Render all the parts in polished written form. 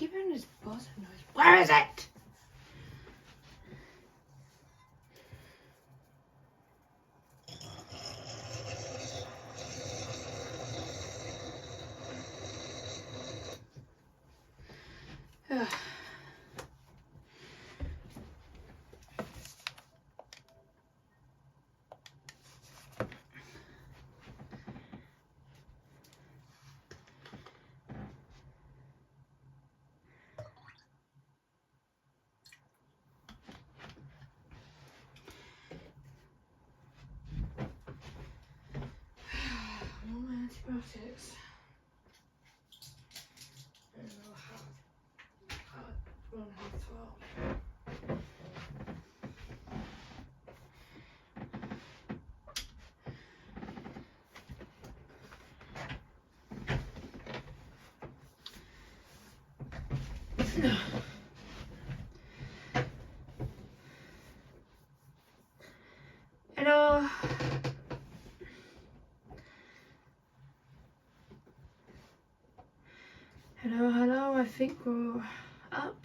keep hearing this buzzing noise. Where is it? No more antibiotics. And I'll have one as well. Hello. Hello, I think we're up.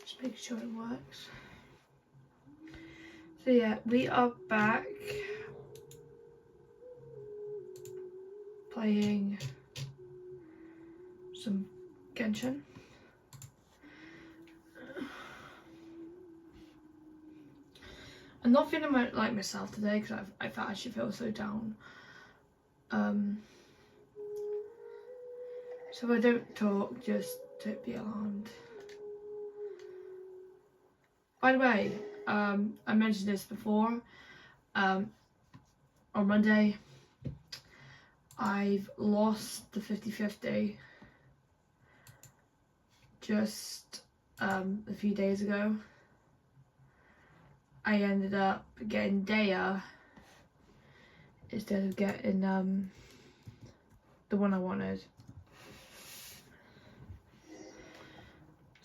Just make sure it works. So yeah, we are back playing some Genshin. I'm not feeling like myself today because I actually feel so down. So if I don't talk, just don't be alarmed. By the way, I mentioned this before. On Monday, I've lost the 50-50 just a few days ago. I ended up getting Daya instead of getting the one I wanted.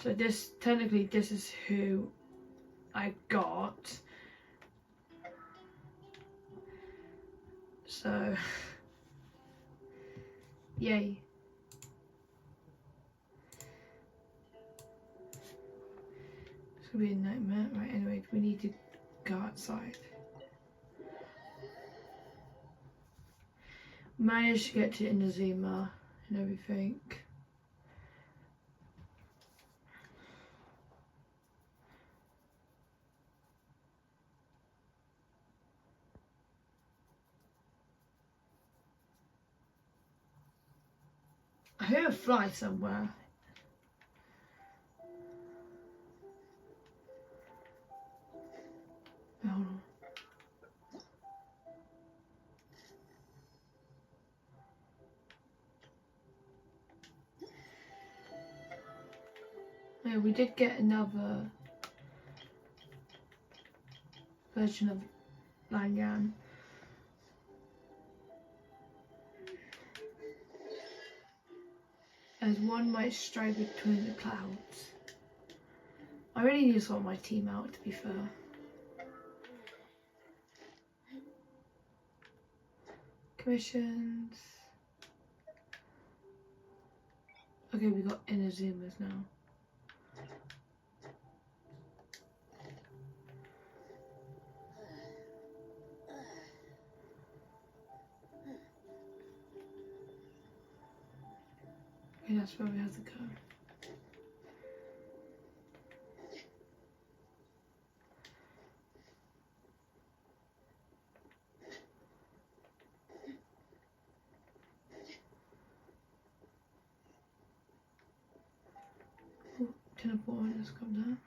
So technically this is who I got. So yay. It's gonna be a nightmare. Right, anyway, we need to go outside. Managed to get to Inazuma and everything. I hear a fly somewhere. Hold on. Yeah, we did get another version of Langan. As one might stray between the clouds. I really need to sort my team out, to be fair. Commissions. Okay, we got Inazumas now. Okay, that's where we have to go. Oh, teleport, let's come down.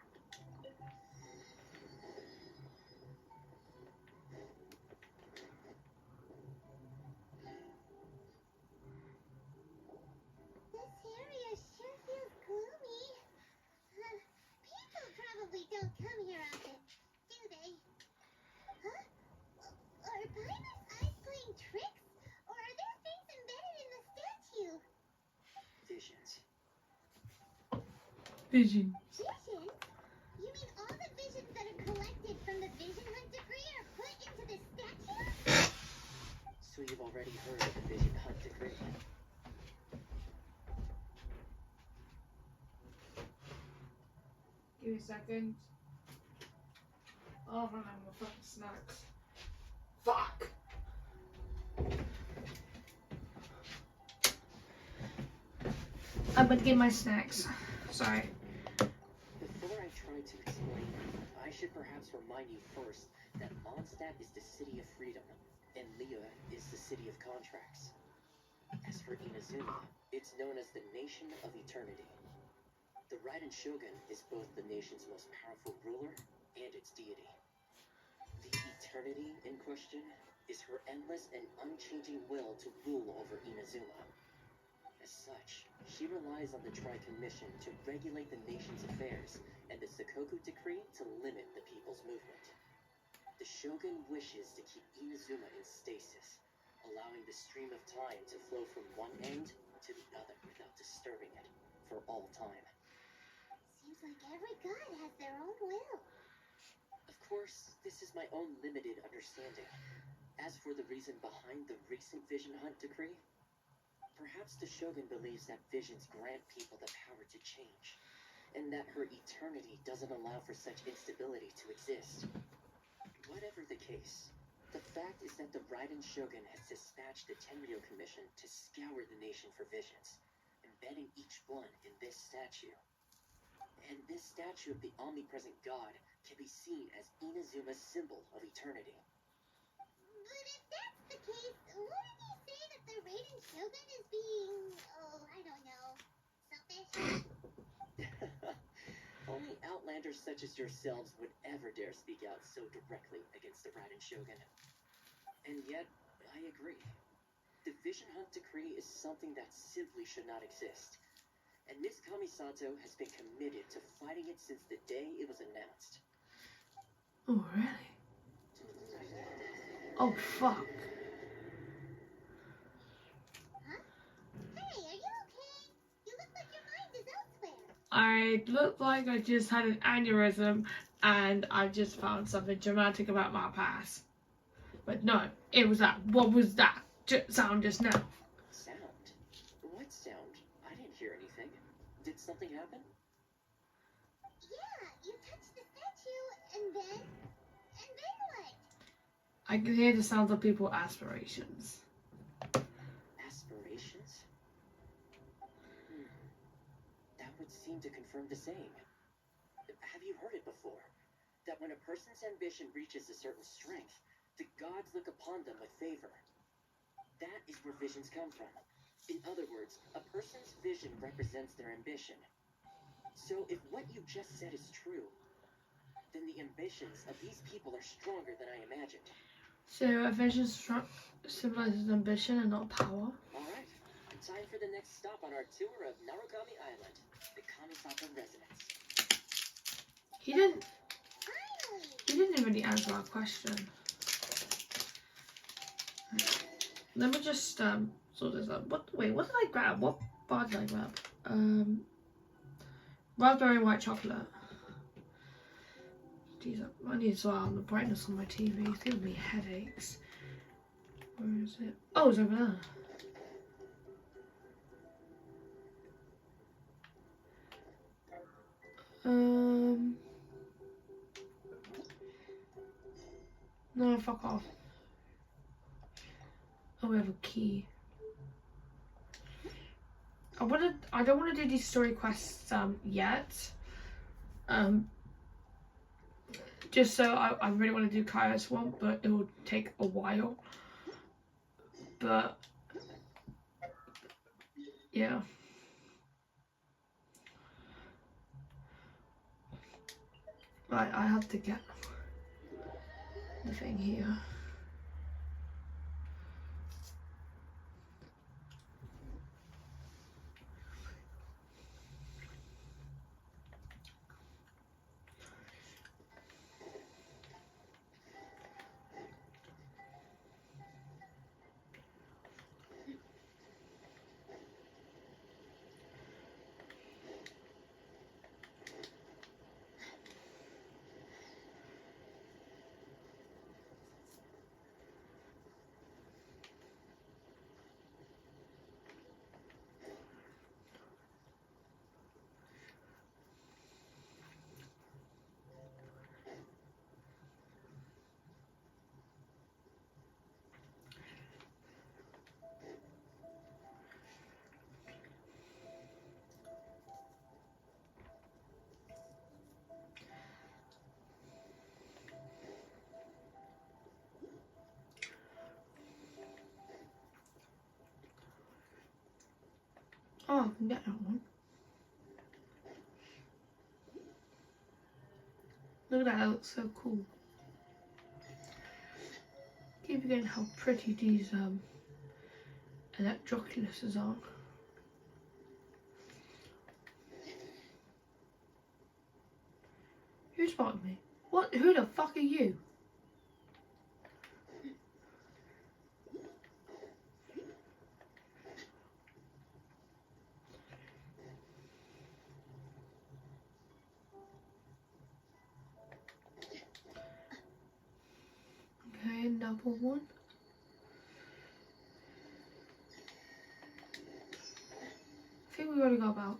Vision. Visions? You mean all the visions that are collected from the Vision Hunt decree are put into the statue? So you've already heard of the Vision Hunt decree? Give me a second. Oh man, I'm fucking snacks. Fuck! I'm gonna get my snacks. Sorry. Before I try to explain, I should perhaps remind you first that Mondstadt is the city of freedom, and Lea is the city of contracts. As for Inazuma, it's known as the Nation of Eternity. The Raiden Shogun is both the nation's most powerful ruler and its deity. The Eternity in question is her endless and unchanging will to rule over Inazuma. As such, she relies on the Triton mission to regulate the nation's affairs and the Sakoku decree to limit the people's movement. The Shogun wishes to keep Inazuma in stasis, allowing the stream of time to flow from one end to the other without disturbing it for all time. Seems like every god has their own will. Of course, this is my own limited understanding. As for the reason behind the recent Vision Hunt decree, perhaps the Shogun believes that visions grant people the power to change, and that her eternity doesn't allow for such instability to exist. Whatever the case, the fact is that the Raiden Shogun has dispatched the Tenryo Commission to scour the nation for visions, embedding each one in this statue. And this statue of the omnipresent god can be seen as Inazuma's symbol of eternity. But if that's the case, wouldn't you say that the Raiden Shogun is being, I don't know, selfish? Only outlanders such as yourselves would ever dare speak out so directly against the Raiden Shogun. And yet, I agree. The Vision Hunt decree is something that simply should not exist. And Miss Kamisato has been committed to fighting it since the day it was announced. Oh, really? Oh, fuck. Huh? Hey, are you okay? You look like your mind is elsewhere. I look like I just had an aneurysm and I just found something dramatic about my past. But no, it was that. What was that sound just now? Sound? What sound? I didn't hear anything. Did something happen? Yeah, you touched the statue, and then what? I can hear the sounds of people's aspirations. Aspirations? That would seem to confirm the saying. Have you heard it before? That when a person's ambition reaches a certain strength, the gods look upon them with favor. That is where visions come from. In other words, a person's vision represents their ambition. So if what you just said is true, then the ambitions of these people are stronger than I imagined. So a vision symbolizes ambition and not power. Alright, time for the next stop on our tour of Narukami Island, the Kamisato residence. He didn't Finally! really answer our question. Let me just sort this out. What did I grab? What bar did I grab? Raspberry white chocolate. Jeez, I need to sort out the brightness on my TV. It's giving me headaches. Where is it? Oh, it's over there. No, fuck off. Oh, we have a key. I don't want to do these story quests yet. Just so I really want to do Kairos one, but it will take a while. But yeah. Right, I have to get the thing here. Oh, I can get that one. Look at that, that looks so cool. Keep forgetting how pretty these electroculuses are. Who spotted me? What? Who the fuck are you? Okay, another one. I think we already got about.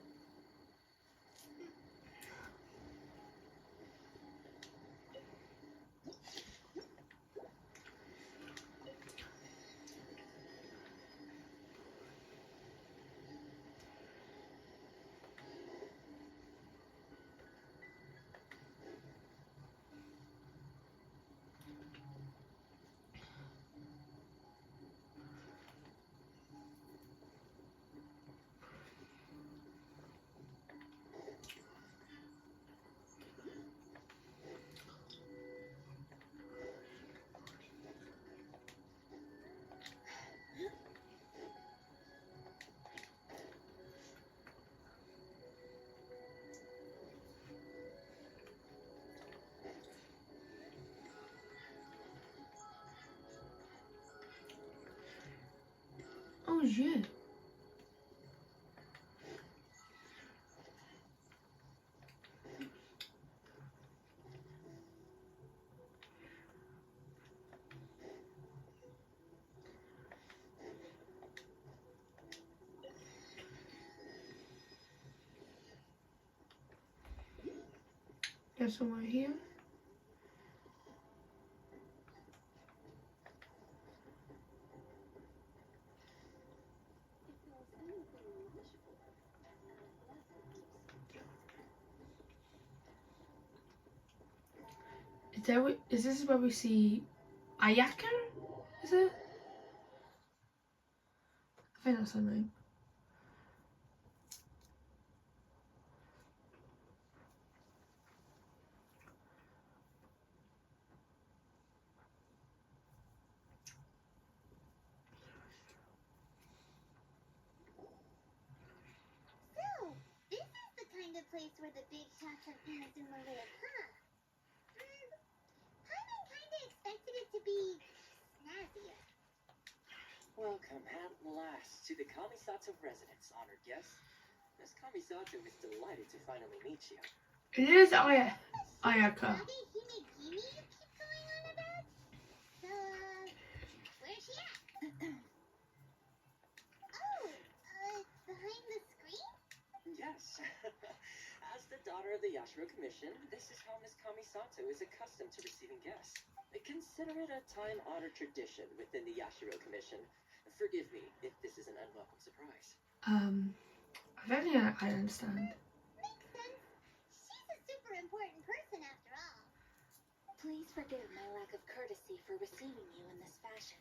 Oh shit. There's somewhere here. Is this where we see Ayaka? Is it? I think that's her name. So, this is the kind of place where the big shots of Inazuma live, huh? Paimon kinda expected it to be snazzier. Welcome at last to the Kamisato residence, honored guest. Miss Kamisato is delighted to finally meet you. It is Ayaka. Himegimi you keep going on about? So, where's she at? Oh, behind the screen? Yes. As the daughter of the Yashiro Commission, this is how Miss Kamisato is accustomed to receiving guests. Consider it a time-honored tradition within the Yashiro Commission. Forgive me if this is an unwelcome surprise. I don't think I understand. Makes sense. She's a super important person after all. Please forgive my lack of courtesy for receiving you in this fashion,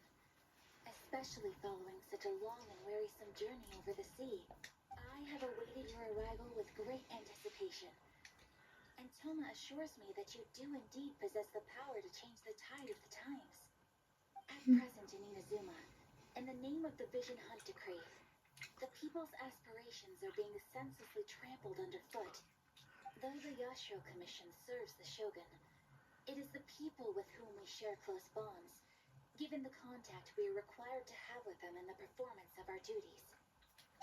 especially following such a long and wearisome journey over the sea. I have awaited your arrival with great anticipation, and Toma assures me that you do indeed possess the power to change the tide of the times. At present in Inazuma, in the name of the Vision Hunt Decree, the people's aspirations are being senselessly trampled underfoot. Though the Yashiro Commission serves the Shogun, it is the people with whom we share close bonds, given the contact we are required to have with them in the performance of our duties.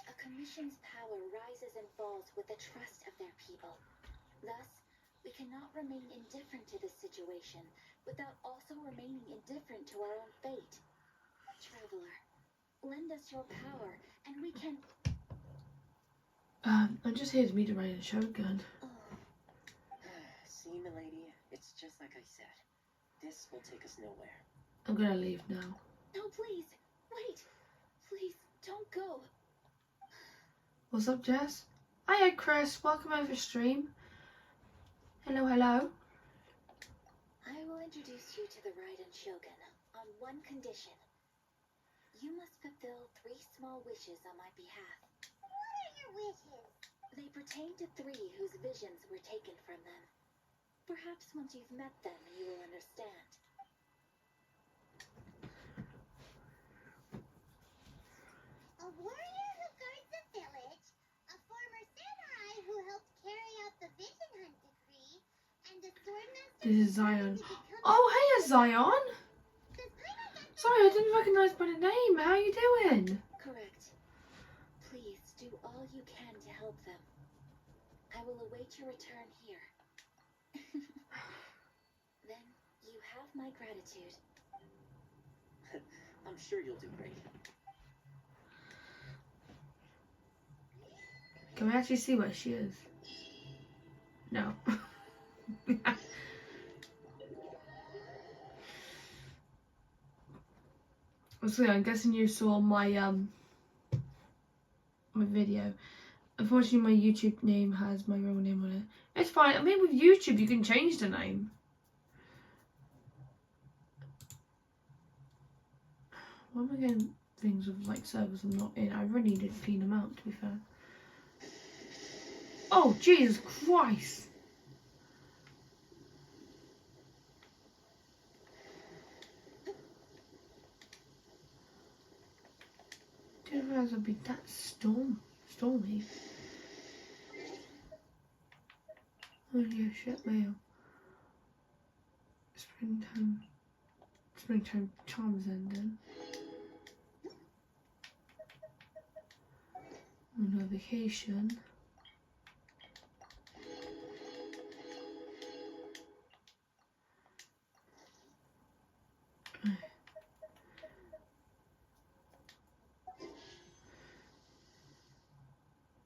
A commission's power rises and falls with the trust of their people. Thus, we cannot remain indifferent to this situation without also remaining indifferent to our own fate. Traveler, lend us your power, and we can... I'm just here to meet the Raiden Shogun. See, milady, it's just like I said. This will take us nowhere. I'm gonna leave now. No, please, wait. Please, don't go. What's up, Jess? Hiya, Chris. Welcome over stream. Hello, hello. I will introduce you to the Raiden Shogun on one condition. You must fulfill 3 small wishes on my behalf. What are your their wishes? They pertain to 3 whose visions were taken from them. Perhaps once you've met them, you will understand. A warrior who guards a village, a former samurai who helped carry out the vision hunt decree, and a swordmaster This is who's Zion. to become Oh, hey, Zion. Does Paimon get Sorry, I didn't recognize by the name. How you doing? Correct. Please do all you can to help them. I will await your return here. Then you have my gratitude. I'm sure you'll do great. Can we actually see where she is? No. So I'm guessing you saw my my video. Unfortunately, my YouTube name has my real name on it. It's fine. I mean, with YouTube, you can change the name. Why am I getting things with like servers I'm not in? I really need to clean them out, to be fair. Oh, Jesus Christ! Didn't realize it'd be that stormy. Oh yeah, shit, mail. Springtime charms ending. On a vacation.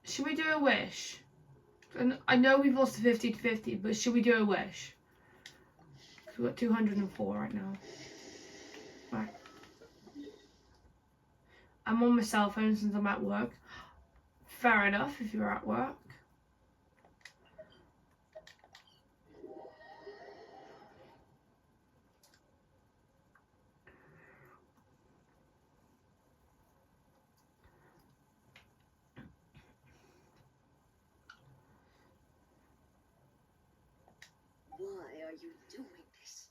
Should we do a wish? And I know we've lost the 50-50, but should we do a wish? We've got 204 right now. Right. I'm on my cell phone since I'm at work. Fair enough if you're at work. Why are you doing this?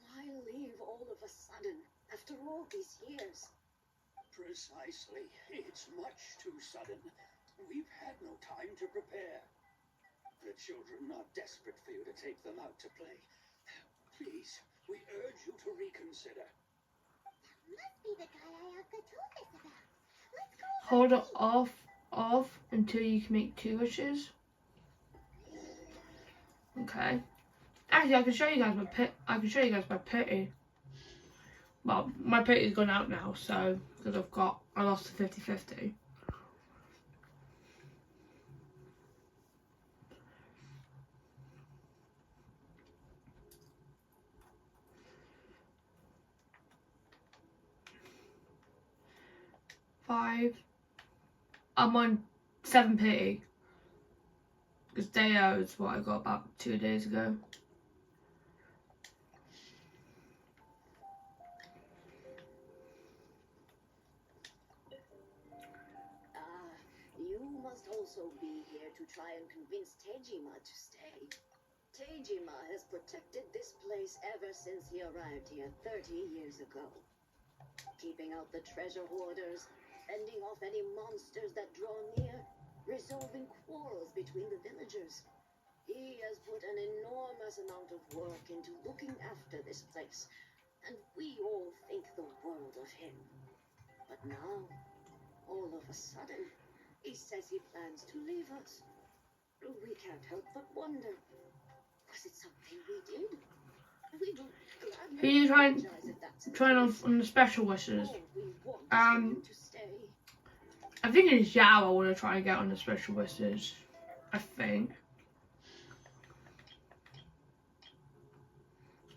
Why leave all of a sudden, after all these years? Precisely. It's much too sudden. We've had no time to prepare. The children are desperate for you to take them out to play. Please, we urge you to reconsider. Must be the guy Ayaka told us about. Let's go. Hold it off until you can make 2 wishes. Okay. Actually, I can show you guys my pity. Well, my pity's gone out now, so because I lost the 50-50. I'm on 7 pity. Because Deo is what I got about 2 days ago. You must also be here to try and convince Tejima to stay. Tejima has protected this place ever since he arrived here 30 years ago. Keeping out the treasure hoarders, fending off any monsters that draw near, resolving quarrels between the villagers. He has put an enormous amount of work into looking after this place, and we all think the world of him. But now, all of a sudden, he says he plans to leave us. We can't help but wonder, was it something we did? We will gladly Who are you apologize if that's the trying case. on the special wishes? All we want is for you to stay. I think it's Yao I want to try and get on the special wishes. I think.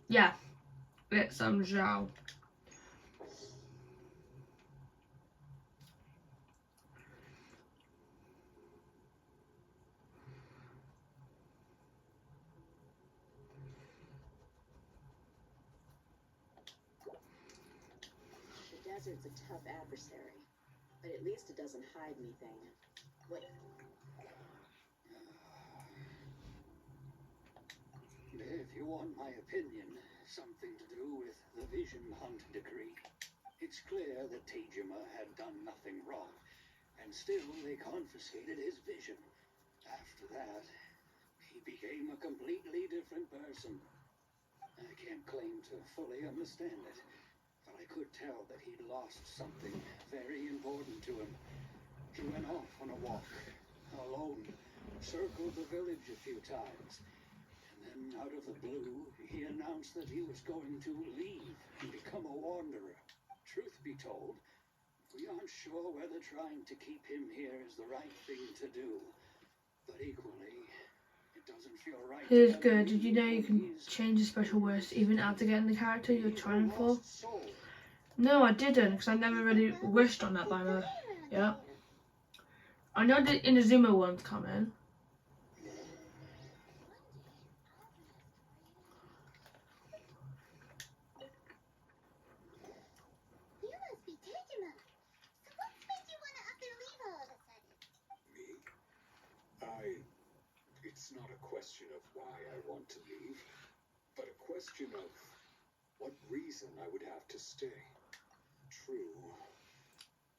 Yeah. It's Zhao. The desert's a tough adversary, but at least it doesn't hide anything. Wait. If you want my opinion, something to do with the Vision Hunt decree. It's clear that Tejima had done nothing wrong, and still they confiscated his vision. After that, he became a completely different person. I can't claim to fully understand it, but I could tell that he'd lost something very important to him. He went off on a walk, alone, circled the village a few times, and then out of the blue, he announced that he was going to leave and become a wanderer. Truth be told, we aren't sure whether trying to keep him here is the right thing to do, but equally, it doesn't feel right. It is good. Did you know you can change the special words to even add to getting the character you're trying for? No, I didn't, because I never really wished on that banner. Yeah. I know the Inazuma one's coming. You must be Tejima. So what's made you want to up and leave all of a sudden? Me? It's not a question of why I want to leave, but a question of what reason I would have to stay. True,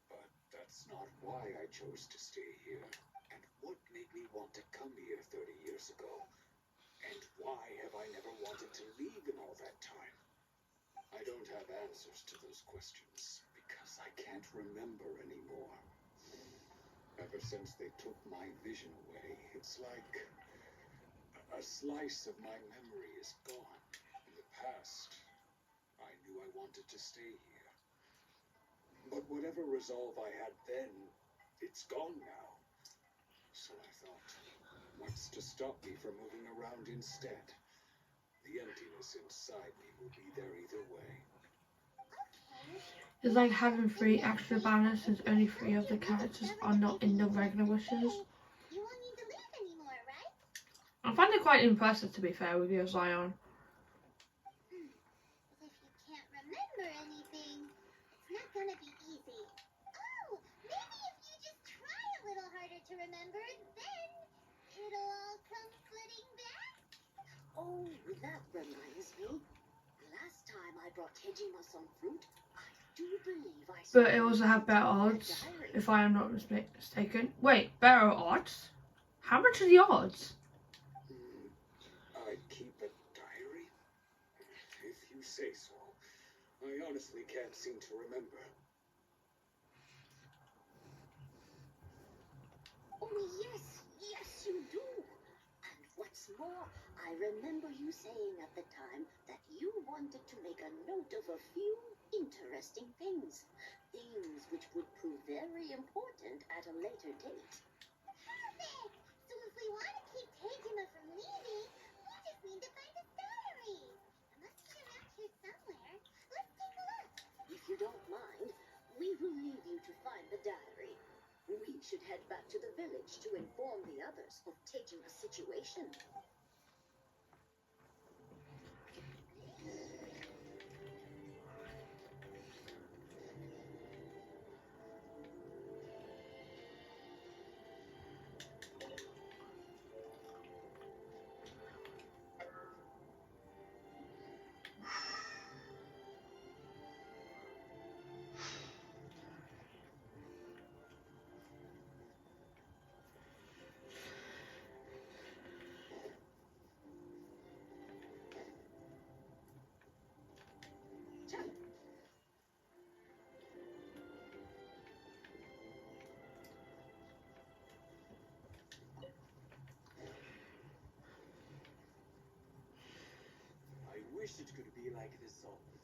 but that's not why I chose to stay here. And what made me want to come here 30 years ago? And why have I never wanted to leave in all that time? I don't have answers to those questions because I can't remember anymore. Ever since they took my vision away, it's like a slice of my memory is gone. In the past, I knew I wanted to stay here. But whatever resolve I had then, it's gone now. So I thought, what's to stop me from moving around instead? The emptiness inside me will be there either way. It's like having 3 extra banners since only 3 of the characters are not in the regular wishes. You won't need to leave anymore, right? I find it quite impressive, to be fair, with your Zion. But if you can't remember anything, it's not gonna be easy. Oh, maybe if you just try a little harder to remember, then it'll all come flooding back. Oh, that reminds me. Last time I brought Tejima some fruit, I do believe I saw But it also have better a odds, diary. if I am not mistaken. Wait, better odds? How much are the odds? I'd keep a diary? If you say so. I honestly can't seem to remember. Oh, yes, you do. And what's more, I remember you saying at the time that you wanted to make a note of a few interesting things. Things which would prove very important at a later date. Perfect! So if we want to keep Tejima from leaving, we just need to find his diary. It must be around here somewhere. Let's take a look. If you don't mind, we will leave you to find the diary. We should head back to the village to inform the others of Tejima's situation. I wish it could be like this all the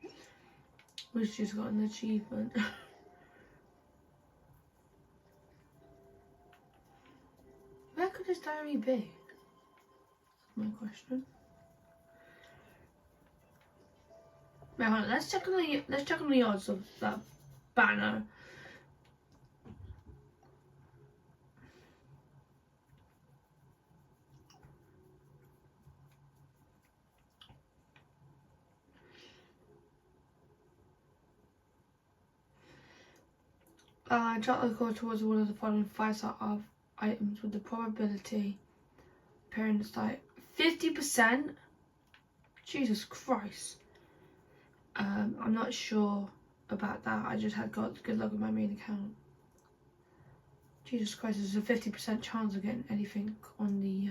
time. Wish she's got an achievement. Where could this diary be? That's my question. Wait, hold on, let's check on the odds of that banner. Chart the call towards one of the following 5-star of items with the probability appearing in sight. 50%? Jesus Christ. I'm not sure about that. I just had got good luck with my main account. Jesus Christ, there's a 50% chance of getting anything on the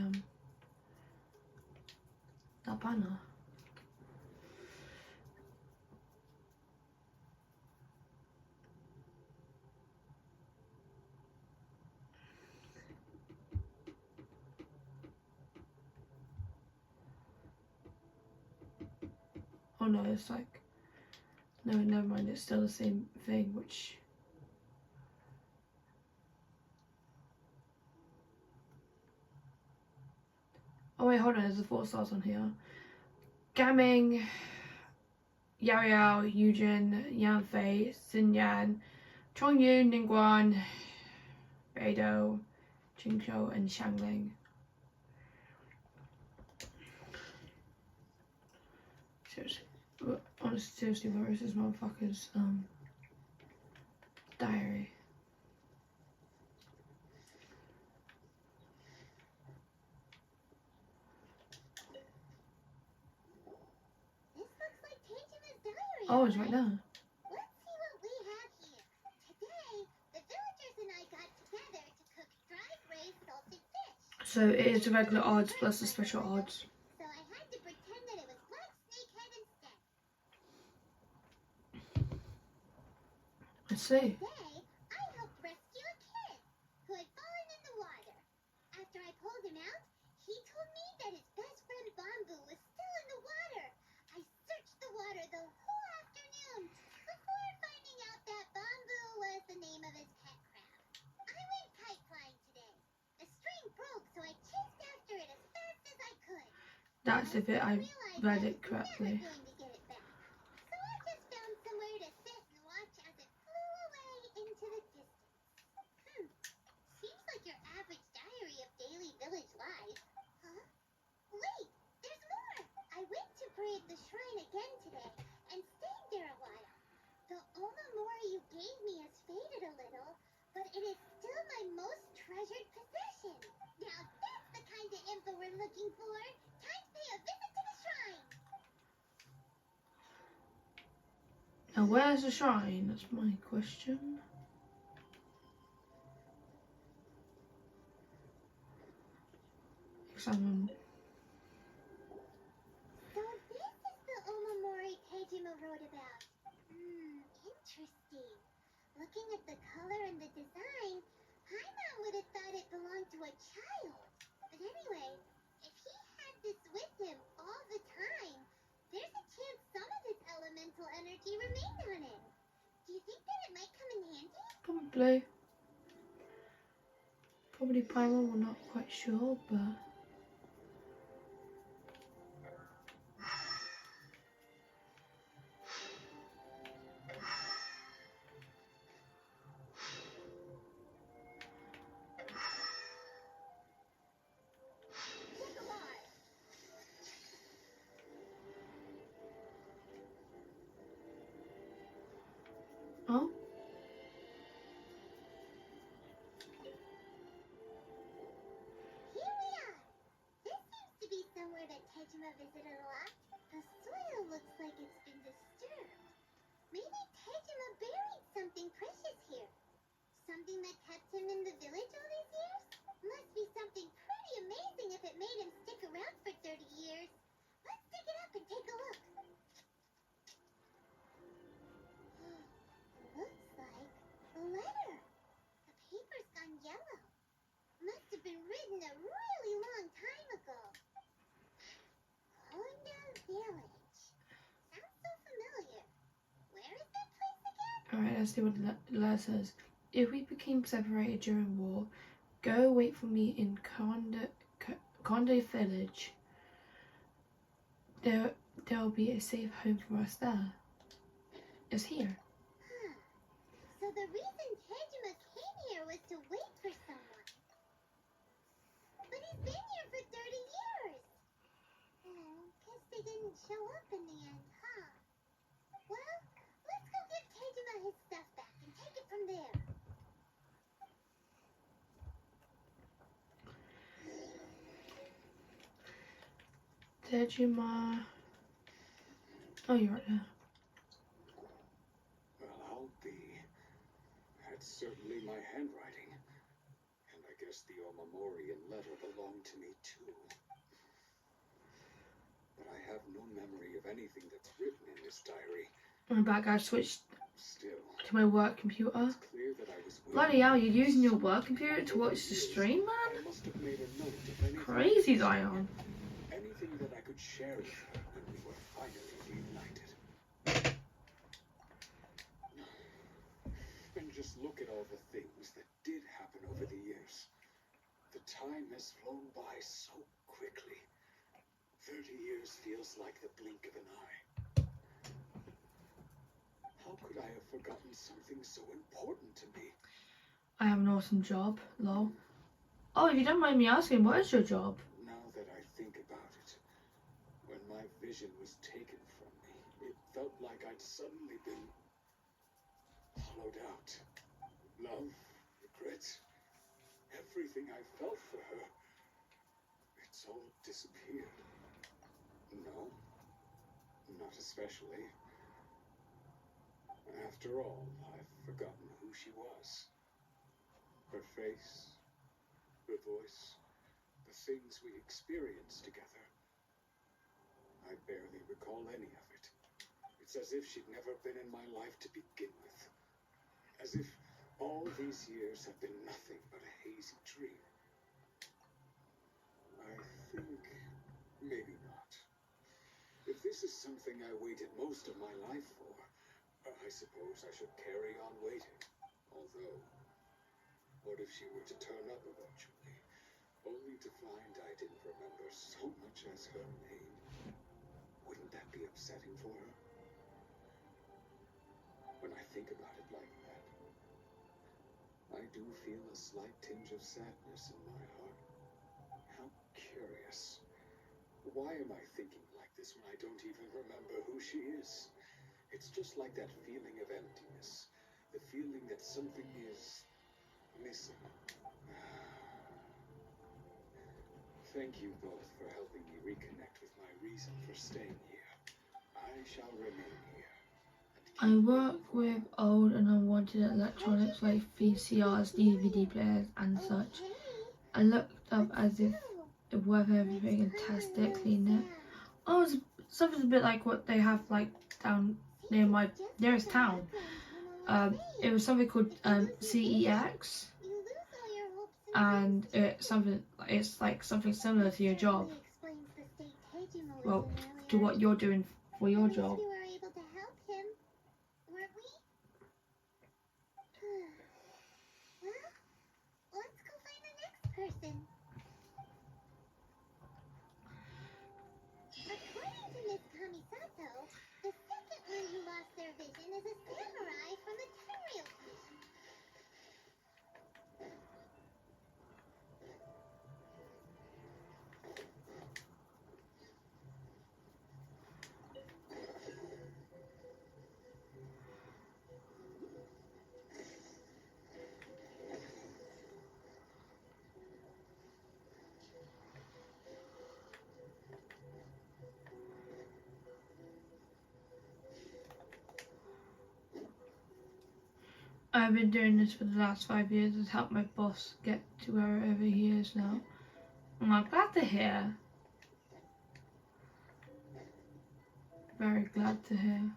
that banner. Oh no, it's like, no, never mind, it's still the same thing, which... Oh wait, hold on, there's the 4 stars on here. Gaming, Yao Yao, Yujin, Yanfei, Xinyan, Chongyu, Ningguan, Beidou, Jingzhou, and Shangling. Seriously, where is this motherfucker's diary? This looks like Teijima's diary. Oh, it's right now. Let's see what we have here. Today, the villagers and I got together to cook dried braised salted fish. So it is the regular odds plus the special odds. So I had to pretend that it was black snakehead instead. Let's see. Today, I helped rescue a kid who had fallen in the water. After I pulled him out, he told me that his best friend Bamboo was still in the water. I searched the water the whole afternoon before finding out that Bamboo was the name of his pet crab. I went kite flying today. The string broke, so I chased after it as fast as I could. That's if I read it correctly. Never going to get it back. So I just found somewhere to sit and watch as it flew away into the distance. Seems like your average diary of daily village life. Huh? Wait, there's more! I went to parade the shrine again today and stayed there a while. The Omamori you gave me has faded a little, but it is still my most treasured possession. Now that's the kind of info we're looking for. Time to pay a visit to the shrine. Now where's the shrine? That's my question. Examine. So this is the Omamori Tejima wrote about. Interesting. Looking at the color and the design, Paimon would have thought it belonged to a child. But anyway, if he had this with him all the time, there's a chance some of its elemental energy remained on it. Do you think that it might come in handy? Probably. Probably Primal, we're not quite sure, but... Oh? Here we are. This seems to be somewhere that Tejima visited a lot. The soil looks like it's been disturbed. Maybe Tejima buried something precious here. Something that kept him in the village all these years? Must be something pretty amazing if it made him stick around for 30 years. Let's dig it up and take a look. Looks like a letter. The paper's gone yellow. Must have been written a really long time ago. Honda Village. Sounds so familiar. Where is that place again? Alright, let's see what the letter says. If we became separated during war, go wait for me in Conde Village. There'll be a safe home for us there. It's here. So the reason Tejima came here was to wait for someone. But he's been here for 30 years. Oh, guess they didn't show up in the end, huh? Well, let's go give Tejima his stuff back and take it from there. Dejima. Oh, you're right there. Well, I'll be. That's certainly my handwriting. And I guess the Omamorian letter belonged to me too. But I have no memory of anything that's written in this diary. I'm back. I switched Still, to my work computer. it's clear that I was Bloody hell, you're using your work computer to watch the stream, man? I must have made a note of anything. Crazy, Zion. Anything that I could share with her when we were finally reunited. And just look at all the things that did happen over the years. The time has flown by so quickly. 30 years feels like the blink of an eye. How could I have forgotten something so important to me? I have an awesome job, lol. Oh, if you don't mind me asking, what is your job? Now that I think about it, when my vision was taken from me, it felt like I'd suddenly been hollowed out. Love, regret, everything I felt for her, it's all disappeared. No, not especially. After all, I've forgotten who she was. Her face, her voice, the things we experienced together. I barely recall any of it. It's as if she'd never been in my life to begin with. As if all these years have been nothing but a hazy dream. I think maybe not. If this is something I waited most of my life for, I suppose I should carry on waiting. Although, what if she were to turn up eventually, only to find I didn't remember so much as her name? Wouldn't that be upsetting for her? When I think about it like that, I do feel a slight tinge of sadness in my heart. How curious. Why am I thinking like this when I don't even remember who she is? It's just like that feeling of emptiness. The feeling that something is missing. Thank you both for helping me reconnect with my reason for staying here. I shall remain here. I work with old and unwanted electronics like VCRs, DVD players and such. I looked up as if it worth everything and tested it, cleaned it. Oh, it's something a bit like what they have like down near my nearest town. It was something called CEX, and it's like something similar to your job. Well, to what you're doing for your job. We were able to help him, weren't we? Well, let's go find the next person. According to Miss Kamisato, the second one who lost their vision is a samurai from the Tenryou clan. I've been doing this for the last 5 years to help my boss get to wherever he is now. I'm glad to hear. Very glad to hear.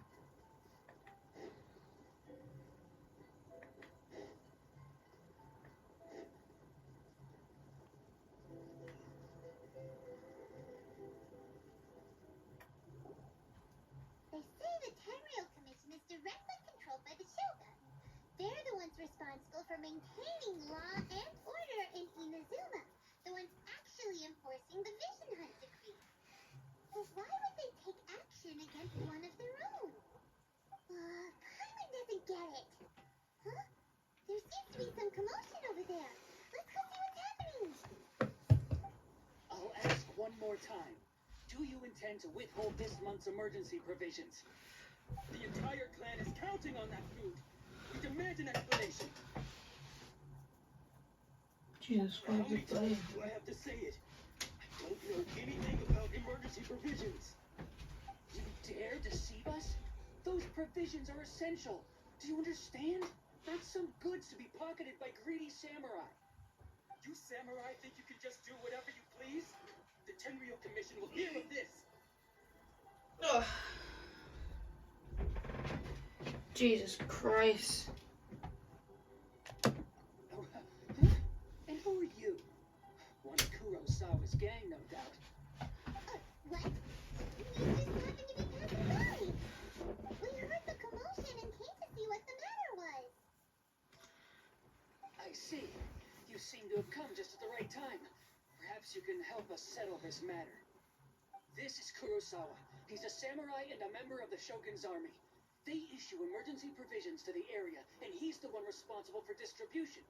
They say the Tenryou Commission is directly controlled by the Shogun. They're the ones responsible for maintaining law and order in Inazuma, the ones actually enforcing the Vision Hunt decree. So why would they take action against one of their own? Paimon doesn't get it. Huh? There seems to be some commotion over there. Let's go see what's happening. I'll ask one more time. Do you intend to withhold this month's emergency provisions? The entire clan is counting on that food. We demand an explanation. Jesus How Christ, many it's like times do I have to say it? I don't know anything about emergency provisions. You dare deceive us? Those provisions are essential. Do you understand? Not some goods to be pocketed by greedy samurai. You samurai think you can just do whatever you please? The Tenryou Commission will hear of this. Ugh. Jesus Christ. And who are you? One of Kurosawa's gang, no doubt. What? You just happened to be passing by. We heard the commotion and came to see what the matter was. I see. You seem to have come just at the right time. Perhaps you can help us settle this matter. This is Kurosawa. He's a samurai and a member of the Shogun's army. They issue emergency provisions to the area, and he's the one responsible for distribution.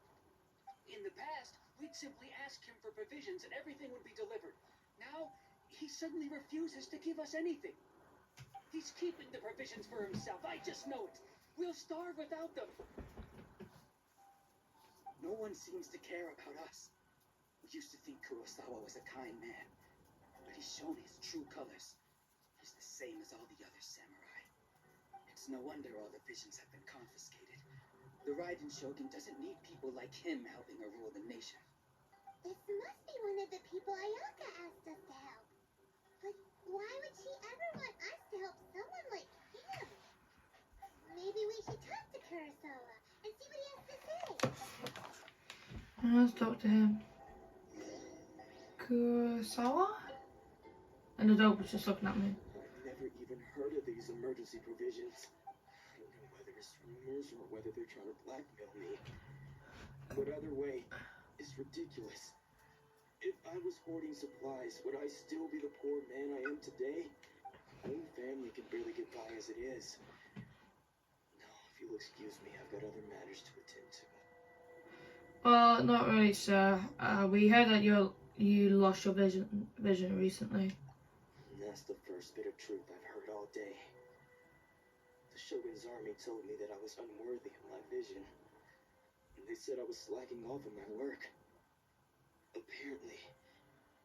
In the past, we'd simply ask him for provisions and everything would be delivered. Now, he suddenly refuses to give us anything. He's keeping the provisions for himself. I just know it. We'll starve without them. No one seems to care about us. We used to think Kurosawa was a kind man, but he's shown his true colors. He's the same as all the other samurai. It's no wonder all the visions have been confiscated. The Raiden Shogun doesn't need people like him helping her rule the nation. This must be one of the people Ayaka asked us to help. But why would she ever want us to help someone like him? Maybe we should talk to Kurosawa and see what he has to say. Let's talk to him. Kurosawa? And the dog was just looking at me. I've never even heard of these emergency provisions. I don't know whether it's rumors or whether they're trying to blackmail me. But either way, it's ridiculous. If I was hoarding supplies, would I still be the poor man I am today? My own family can barely get by as it is. No, if you'll excuse me, I've got other matters to attend to. Well, not really, sir. We heard that you lost your vision recently. And that's the first bit of truth I've heard all day. The Shogun's army told me that I was unworthy of my vision. And they said I was slacking off in my work. Apparently,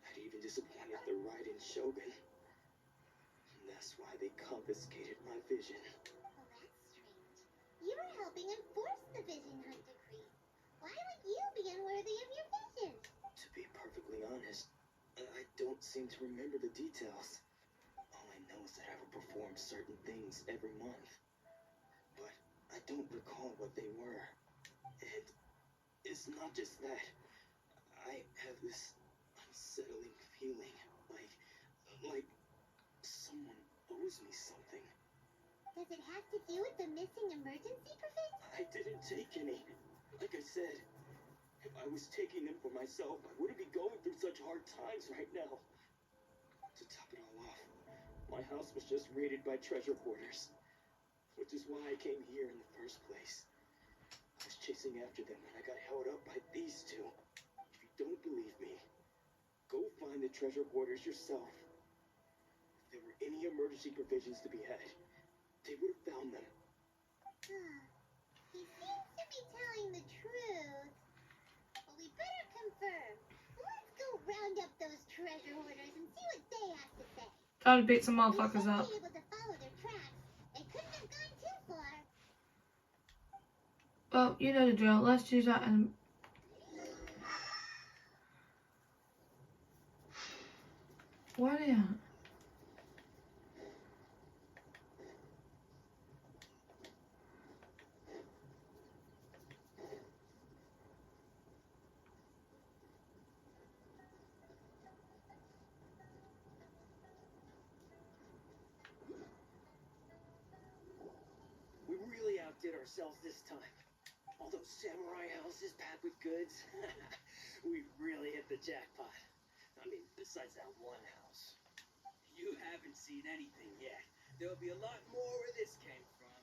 I'd even disappointed the Raiden Shogun. And that's why they confiscated my vision. Well, that's strange. You were helping enforce the Vision Hunt decree. Why would you be unworthy of your vision? To be perfectly honest, I don't seem to remember the details. All I know is that I would perform certain things every month. But I don't recall what they were. And it's not just that. I have this unsettling feeling, like someone owes me something. Does it have to do with the missing emergency provision? I didn't take any. Like I said, if I was taking them for myself, I wouldn't be going through such hard times right now. To top it all off, my house was just raided by treasure hoarders, which is why I came here in the first place. I was chasing after them when I got held up by these two. If you don't believe me, go find the treasure hoarders yourself. If there were any emergency provisions to be had, they would have found them. He seems to be telling the truth. But we better confirm. Let's go round up those treasure hoarders and see what they have to say. Time to beat some We motherfuckers should up. be able to follow their tracks. They couldn't have gone too far. Well, you know the drill. Let's do that and... Where are they at? We really outdid ourselves this time. All those samurai houses packed with goods. We really hit the jackpot. I mean, besides that one house. You haven't seen anything yet. There'll be a lot more where this came from.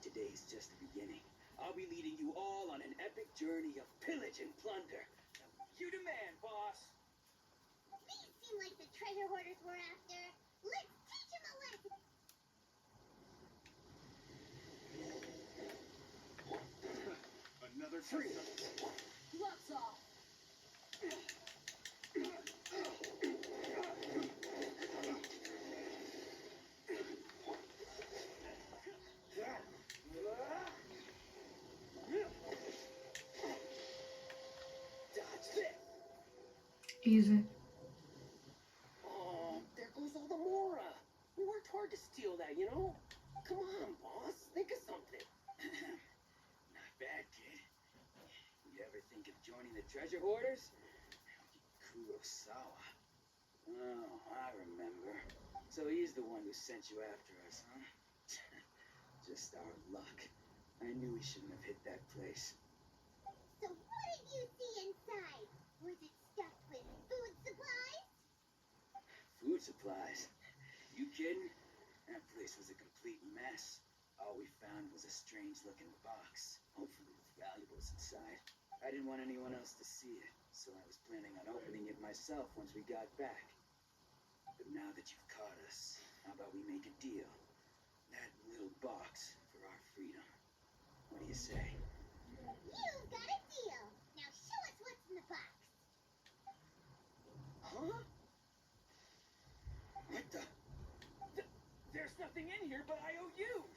Today's just the beginning. I'll be leading you all on an epic journey of pillage and plunder. Now, you demand, boss. These seem like the treasure hoarders we're after. Let's teach them a lesson. Another Free. test. Gloves off. Easy. Oh, there goes all the Mora. We worked hard to steal that, you know? Come on, boss. Think of something. Not bad, kid. You ever think of joining the treasure hoarders? Kurosawa. Oh, I remember. So he's the one who sent you after us, huh? Just our luck. I knew we shouldn't have hit that place. So what did you see inside? Was it stuffed with food supplies? Food supplies? You kidding? That place was a complete mess. All we found was a strange-looking box, hopefully with valuables inside. I didn't want anyone else to see it, so I was planning on opening it myself once we got back. But now that you've caught us, how about we make a deal? That little box for our freedom. What do you say? You've got a deal. Now show us what's in the box. Huh? What the? There's nothing in here but IOUs.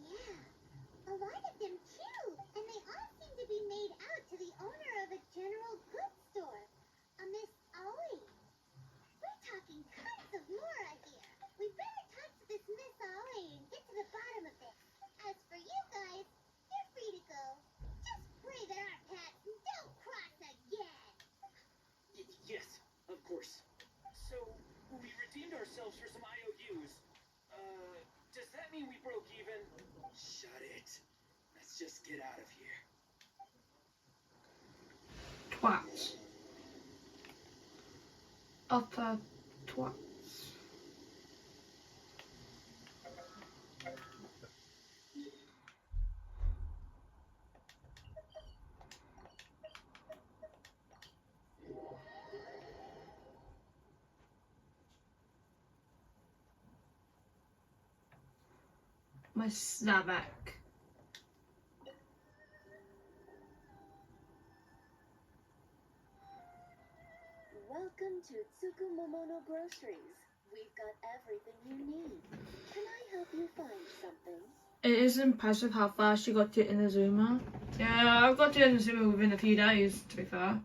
Yeah, a lot of them too. And they all seem to be made out to the owner of a general goods store, a Miss Aoi. We're talking tons of Mora here. We better talk to this Miss Aoi and get to the bottom of this. As for you guys, you're free to go. Just pray that our paths don't cross again. Yes, of course. So, we redeemed ourselves for some IOUs. Does that mean we broke even? Shut it. Let's just get out of here. Twats. Upper twats. My stomach. Welcome to Tsukumomono Groceries. We've got everything you need. Can I help you find something? It is impressive how fast you got to Inazuma. Yeah, I've got to Inazuma within a few days, to be fair.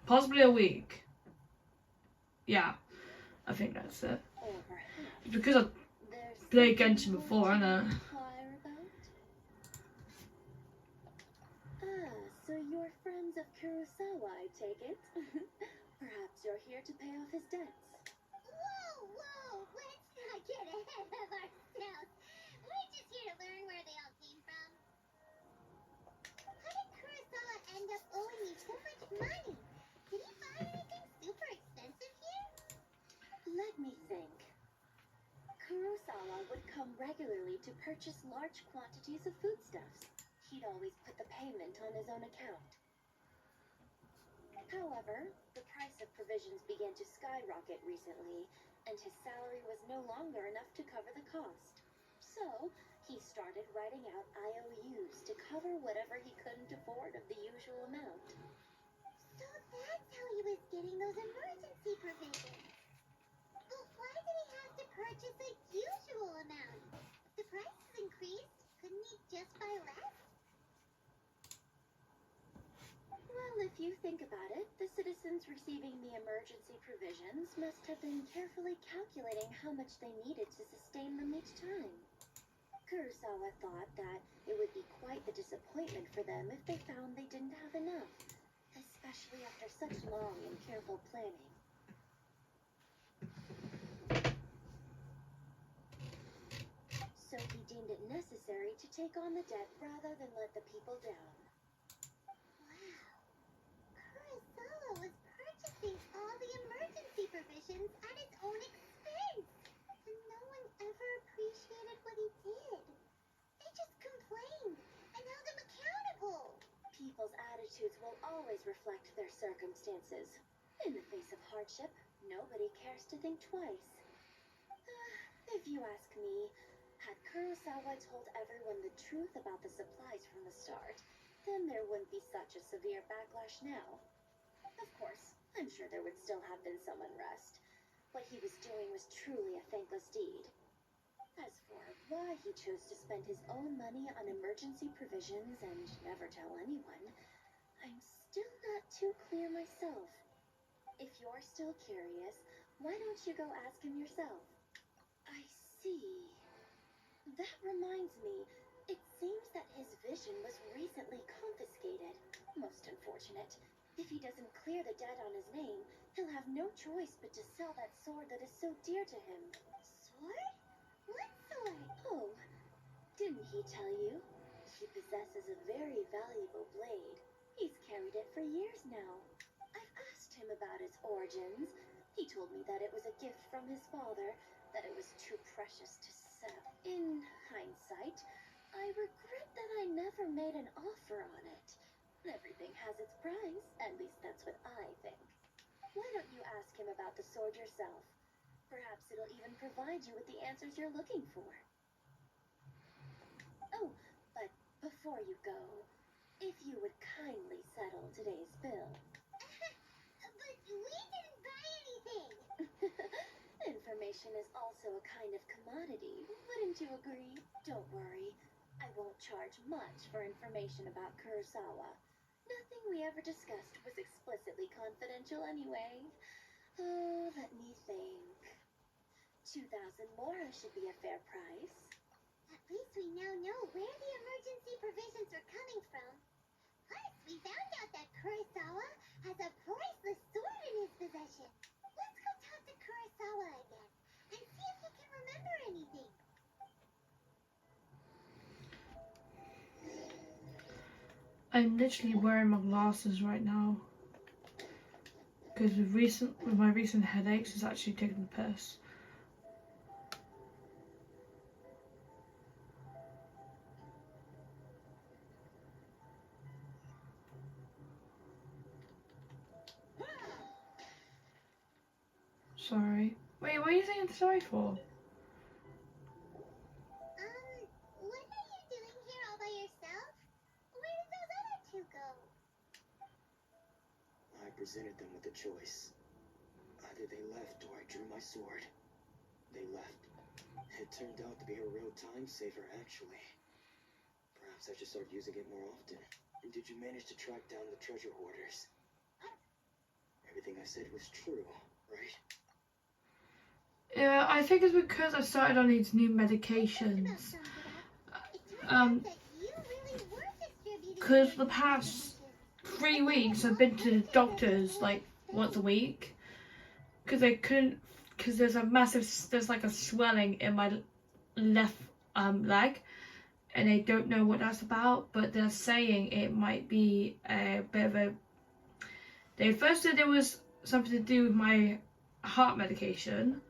Possibly a week. Yeah, I think that's it. Or perhaps It's because I there's played something Genshin you before, want I know. to inquire about? Ah, so you're friends of Kurosawa, I take it? Perhaps you're here to pay off his debts. Whoa, let's not get ahead of ourselves. We're just here to learn where they all came from. How did Kurosawa end up owing you so much money? Did he buy anything super expensive here? Let me think. Kurosawa would come regularly to purchase large quantities of foodstuffs. He'd always put the payment on his own account. However, the price of provisions began to skyrocket recently, and his salary was no longer enough to cover the cost. So, he started writing out IOUs to cover whatever he couldn't afford of the usual amount. So that's how he was getting those emergency provisions. But why did he have to purchase a usual amount? If the prices increased, couldn't he just buy less? Well, if you think about it, the citizens receiving the emergency provisions must have been carefully calculating how much they needed to sustain them each time. Kurosawa thought that it would be quite the disappointment for them if they found they didn't have enough, especially after such long and careful planning. So he deemed it necessary to take on the debt rather than let the people down. Wow. Kurosawa was purchasing all the emergency provisions at his own expense. And no one ever appreciated what he did. They just complained and held him accountable. People's attitudes will always reflect their circumstances. In the face of hardship, nobody cares to think twice. If you ask me, had Kurosawa told everyone the truth about the supplies from the start, then there wouldn't be such a severe backlash now. Of course, I'm sure there would still have been some unrest. What he was doing was truly a thankless deed. As for why he chose to spend his own money on emergency provisions and never tell anyone, I'm still not too clear myself. If you're still curious, why don't you go ask him yourself? I see. That reminds me, it seems that his vision was recently confiscated. Most unfortunate. If he doesn't clear the debt on his name, he'll have no choice but to sell that sword that is so dear to him. Sword? What sword? Oh, didn't he tell you? He possesses a very valuable blade. He's carried it for years now. I've asked him about its origins. He told me that it was a gift from his father, that it was too precious to sell. In hindsight, I regret that I never made an offer on it. Everything has its price, at least that's what I think. Why don't you ask him about the sword yourself? Perhaps it'll even provide you with the answers you're looking for. Oh, but before you go, if you would kindly settle today's bill. But we didn't buy anything. Information is also a kind of commodity, wouldn't you agree? Don't worry, I won't charge much for information about Kurosawa. Nothing we ever discussed was explicitly confidential anyway. Oh, let me think. 2,000 mora should be a fair price. At least we now know where the emergency provisions are coming from. Plus, we found out that Kurosawa has a priceless sword in his possession. Let's go talk to Kurosawa again and see if he can remember anything. I'm literally wearing my glasses right now because with my recent headaches, it's actually taking the piss. Sorry. Wait, what are you saying sorry for? What are you doing here all by yourself? Where did those other two go? I presented them with a choice. Either they left or I drew my sword. They left. It turned out to be a real time saver, actually. Perhaps I should start using it more often. Did you manage to track down the treasure hoarders? Everything I said was true, right? Yeah, I think it's because I started on these new medications. Because the past 3 weeks I've been to the doctors like once a week. Because there's like a swelling in my left leg. And they don't know what that's about, but they're saying it might be a bit of a... They first said it was something to do with my heart medication.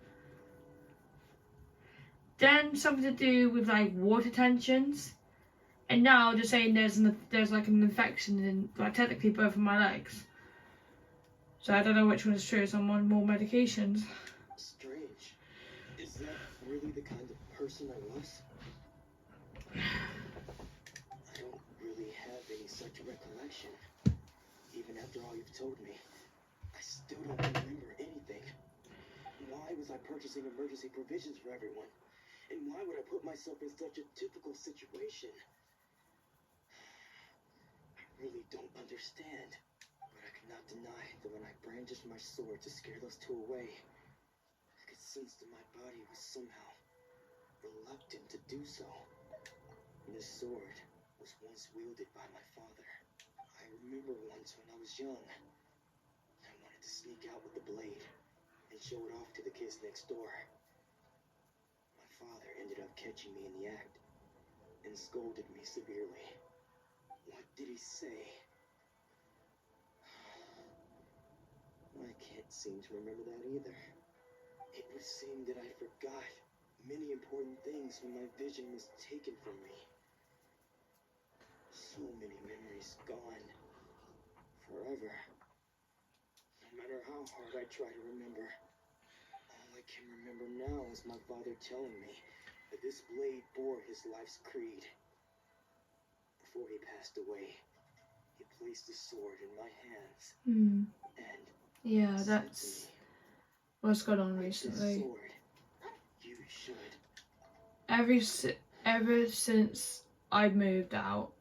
Then something to do with like water tensions, and now just saying there's like an infection in like technically both of my legs. So I don't know which one is true. So I'm on more medications. Strange. Is that really the kind of person I was? I don't really have any such recollection. Even after all you've told me, I still don't remember anything. Why was I purchasing emergency provisions for everyone? And why would I put myself in such a difficult situation? I really don't understand. But I could not deny that when I brandished my sword to scare those two away, I could sense that my body was somehow reluctant to do so. This sword was once wielded by my father. I remember once when I was young, I wanted to sneak out with the blade and show it off to the kids next door. My father ended up catching me in the act and scolded me severely. What did he say? I can't seem to remember that either. It would seem that I forgot many important things when my vision was taken from me. So many memories gone. Forever. No matter how hard I try to remember, all I can remember now is my father telling me that this blade bore his life's creed. Before he passed away, he placed the sword in my hands. And Yeah, said that's to me, what's gone on "With this recently. sword, you should." Ever since I moved out,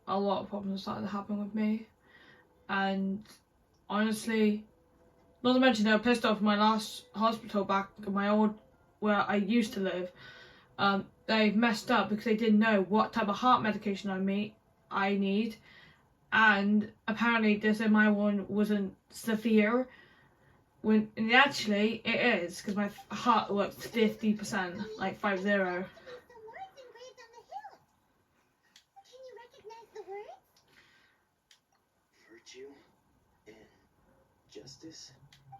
a lot of problems started to happen with me, and honestly, Not to mention they were pissed off my last hospital back in my old, where I used to live. They messed up because they didn't know what type of heart medication I need, and apparently they said my one wasn't severe, when actually it is, because my heart works 50%, like 50. Some words engraved on the hilt. Can you recognize the words? Virtue and justice?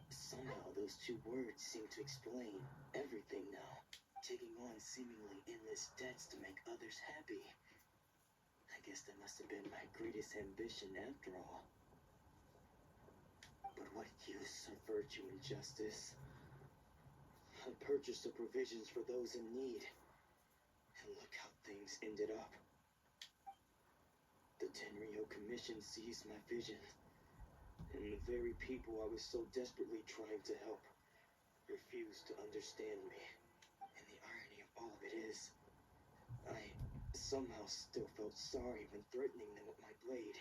Somehow those two words seem to explain everything now. Taking on seemingly endless debts to make others happy. I guess that must have been my greatest ambition after all. But what use of virtue and justice? I purchased the provisions for those in need. And look how things ended up. The Tenryo Commission seized my vision. And the very people I was so desperately trying to help refused to understand me. And the irony of all of it is, I somehow still felt sorry when threatening them with my blade.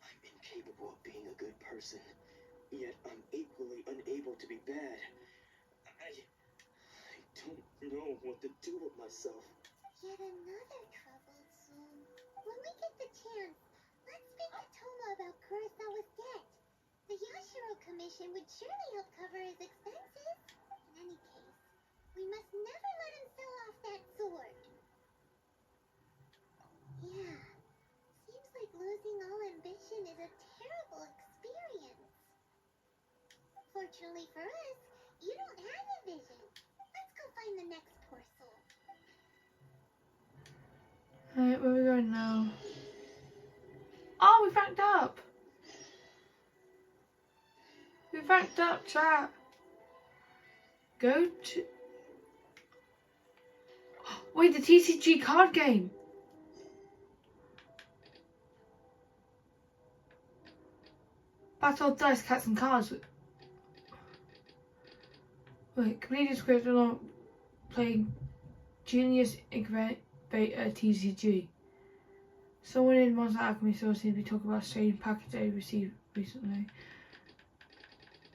I'm incapable of being a good person, yet I'm equally unable to be bad. I don't know what to do with myself. Yet another troubled soul. When we get the chance, let's speak to Toma about Kurosawa's debt. The Yashiro Commission would surely help cover his expenses. In any case, we must never let him sell off that sword. Yeah, seems like losing all ambition is a terrible experience. Fortunately for us, you don't have a vision. Let's go find the next poor soul. Alright, where are we going now? Oh, we ranked up! We ranked up, chat! Go to... Wait, the TCG card game! Battle of Dice, Cats and Cards. Wait, complete description on playing Genius Incubator TCG. Someone in Monster Alchemy still seems to be talking about a strange package they received recently.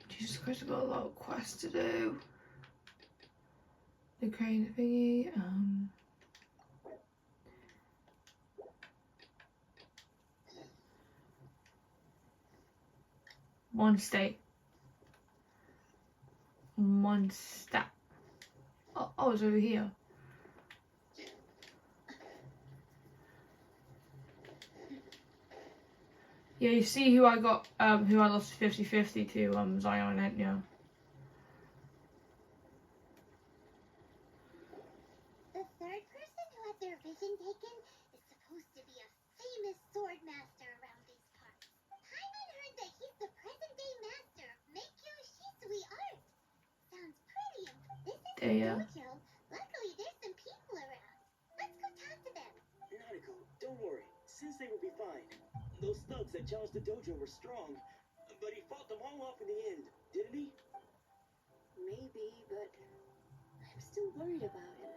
Jesus Christ, I've got a lot of quests to do. The crane thingy, one state. One stat. Oh, it's over here. Yeah, you see who I got, who I lost 50-50 to, Zion, ain't ya? The third person who had their vision taken is supposed to be a famous sword master around these parts. Paimon heard that he's the present-day master of Meikyo Shisui art. Sounds pretty impressive. This is a dojo. Luckily, there's some people around. Let's go talk to them. Nanako, don't worry. Sensei will be fine. Those thugs that challenged the dojo were strong, but he fought them all off in the end, didn't he? Maybe, but I'm still worried about him.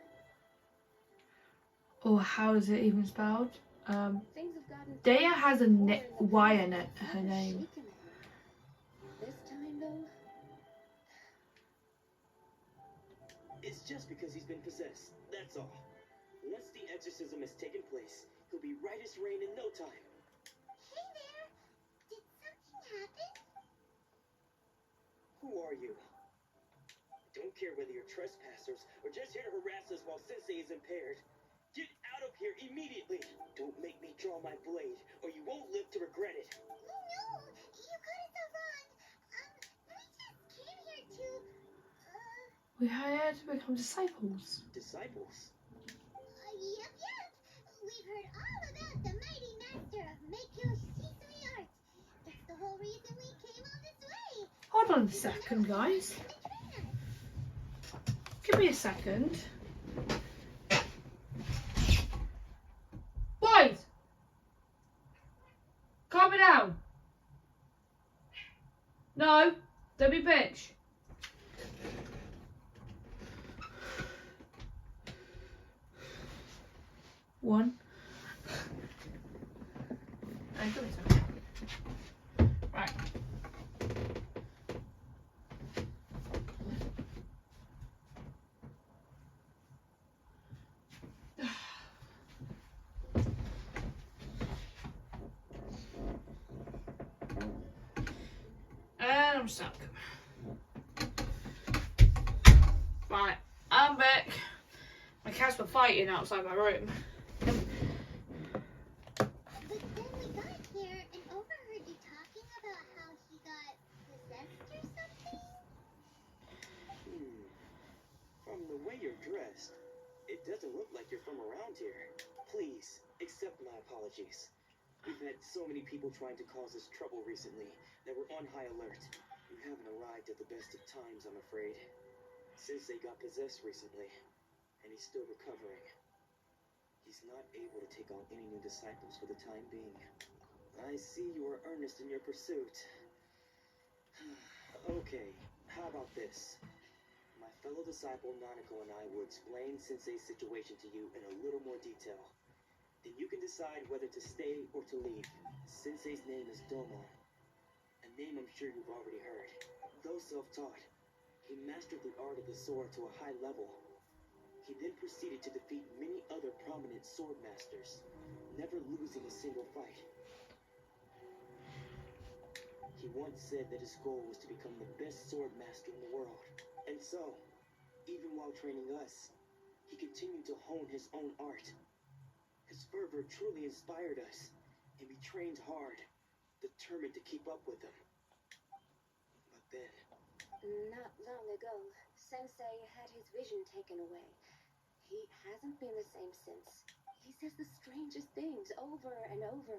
Or how is it even spelled? Things have gotten Dea has a Y in it. her name. This time, though, It's just because he's been possessed, that's all. Once the exorcism has taken place, he'll be right as rain in no time. Hey there! Did something happen? Who are you? Don't care whether you're trespassers or just here to harass us while Sensei is impaired. Get out of here immediately! Don't make me draw my blade, or you won't live to regret it. Oh no! You got it so wrong. We just came here to, We hired to become disciples. Disciples? Yep. We've heard all about the mighty master of Meikyo Shisui art. That's the whole reason we came all this way. Hold on a second, guys. Give me a second. Boys! Calm it down. No, don't be a bitch. One. Right. I'm stuck. Right, I'm back. My cats were fighting outside my room. But then we got here and overheard you talking about how he got possessed or something? From the way you're dressed, it doesn't look like you're from around here. Please, accept my apologies. We've had so many people trying to cause us trouble recently that we're on high alert. You haven't arrived at the best of times, I'm afraid. Sensei got possessed recently, and he's still recovering. He's not able to take on any new disciples for the time being. I see you are earnest in your pursuit. Okay, how about this? My fellow disciple Nanako and I will explain Sensei's situation to you in a little more detail. Then you can decide whether to stay or to leave. Sensei's name is Domon, a name I'm sure you've already heard. Though self-taught, he mastered the art of the sword to a high level. He then proceeded to defeat many other prominent sword masters, never losing a single fight. He once said that his goal was to become the best sword master in the world. And so, even while training us, he continued to hone his own art. His fervor truly inspired us, and we trained hard, determined to keep up with him. But then... Not long ago, Sensei had his vision taken away. He hasn't been the same since. He says the strangest things over and over,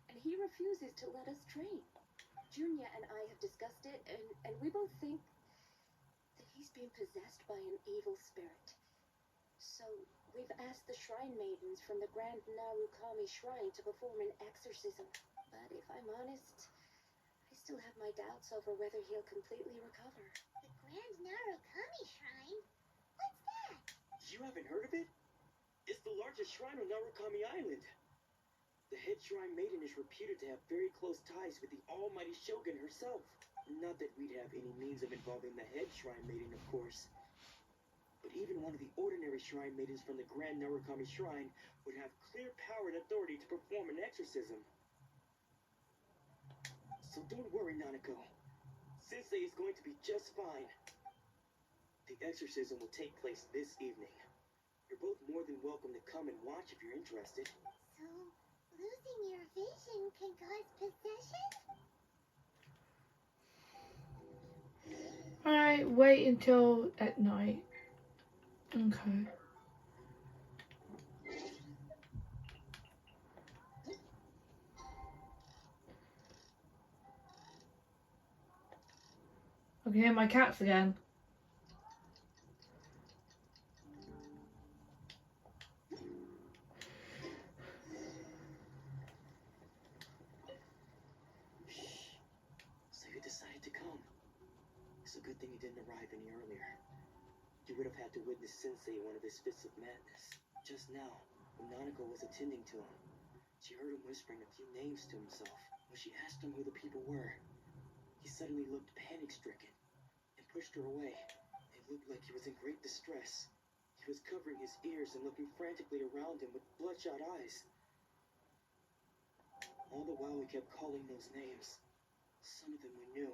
and he refuses to let us train. Junya and I have discussed it, and we both think that he's being possessed by an evil spirit. So we've asked the shrine maidens from the Grand Narukami Shrine to perform an exorcism. But if I'm honest, I still have my doubts over whether he'll completely recover. The Grand Narukami Shrine? What's that? You haven't heard of it? It's the largest shrine on Narukami Island. The head shrine maiden is reputed to have very close ties with the almighty Shogun herself. Not that we'd have any means of involving the head shrine maiden, of course. But even one of the ordinary shrine maidens from the Grand Narukami Shrine would have clear power and authority to perform an exorcism. So don't worry, Nanako. Sensei is going to be just fine. The exorcism will take place this evening. You're both more than welcome to come and watch if you're interested. So, losing your vision can cause possession? Alright, wait until at night. Okay. I can hear my cats again. So you decided to come. It's a good thing you didn't arrive any earlier. You would have had to witness Sensei one of his fits of madness. Just now, when Nanako was attending to him, she heard him whispering a few names to himself. When she asked him who the people were, he suddenly looked panic-stricken and pushed her away. It looked like he was in great distress. He was covering his ears and looking frantically around him with bloodshot eyes. All the while we kept calling those names. Some of them we knew,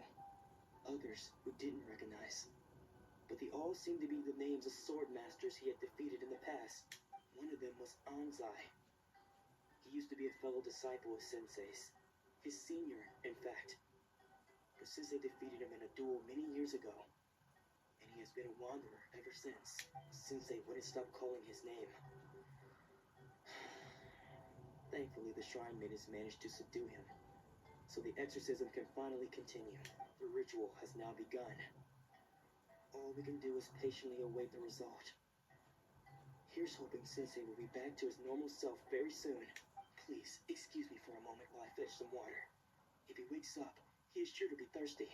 others we didn't recognize. But they all seemed to be the names of sword masters he had defeated in the past. One of them was Anzai. He used to be a fellow disciple of Sensei's. His senior, in fact. But Sensei defeated him in a duel many years ago. And he has been a wanderer ever since. Sensei wouldn't stop calling his name. Thankfully, the shrine maidens managed to subdue him. So the exorcism can finally continue. The ritual has now begun. All we can do is patiently await the result. Here's hoping Sensei will be back to his normal self very soon. Please, excuse me for a moment while I fetch some water. If he wakes up, he is sure to be thirsty.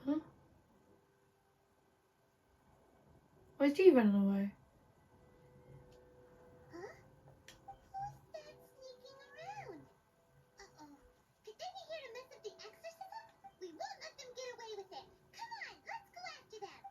Huh? Why is he running away? Huh? Who's that sneaking around? Uh-oh. Could they be here to mess up the exorcism? We won't let them get away with it. Come on, let's go after them.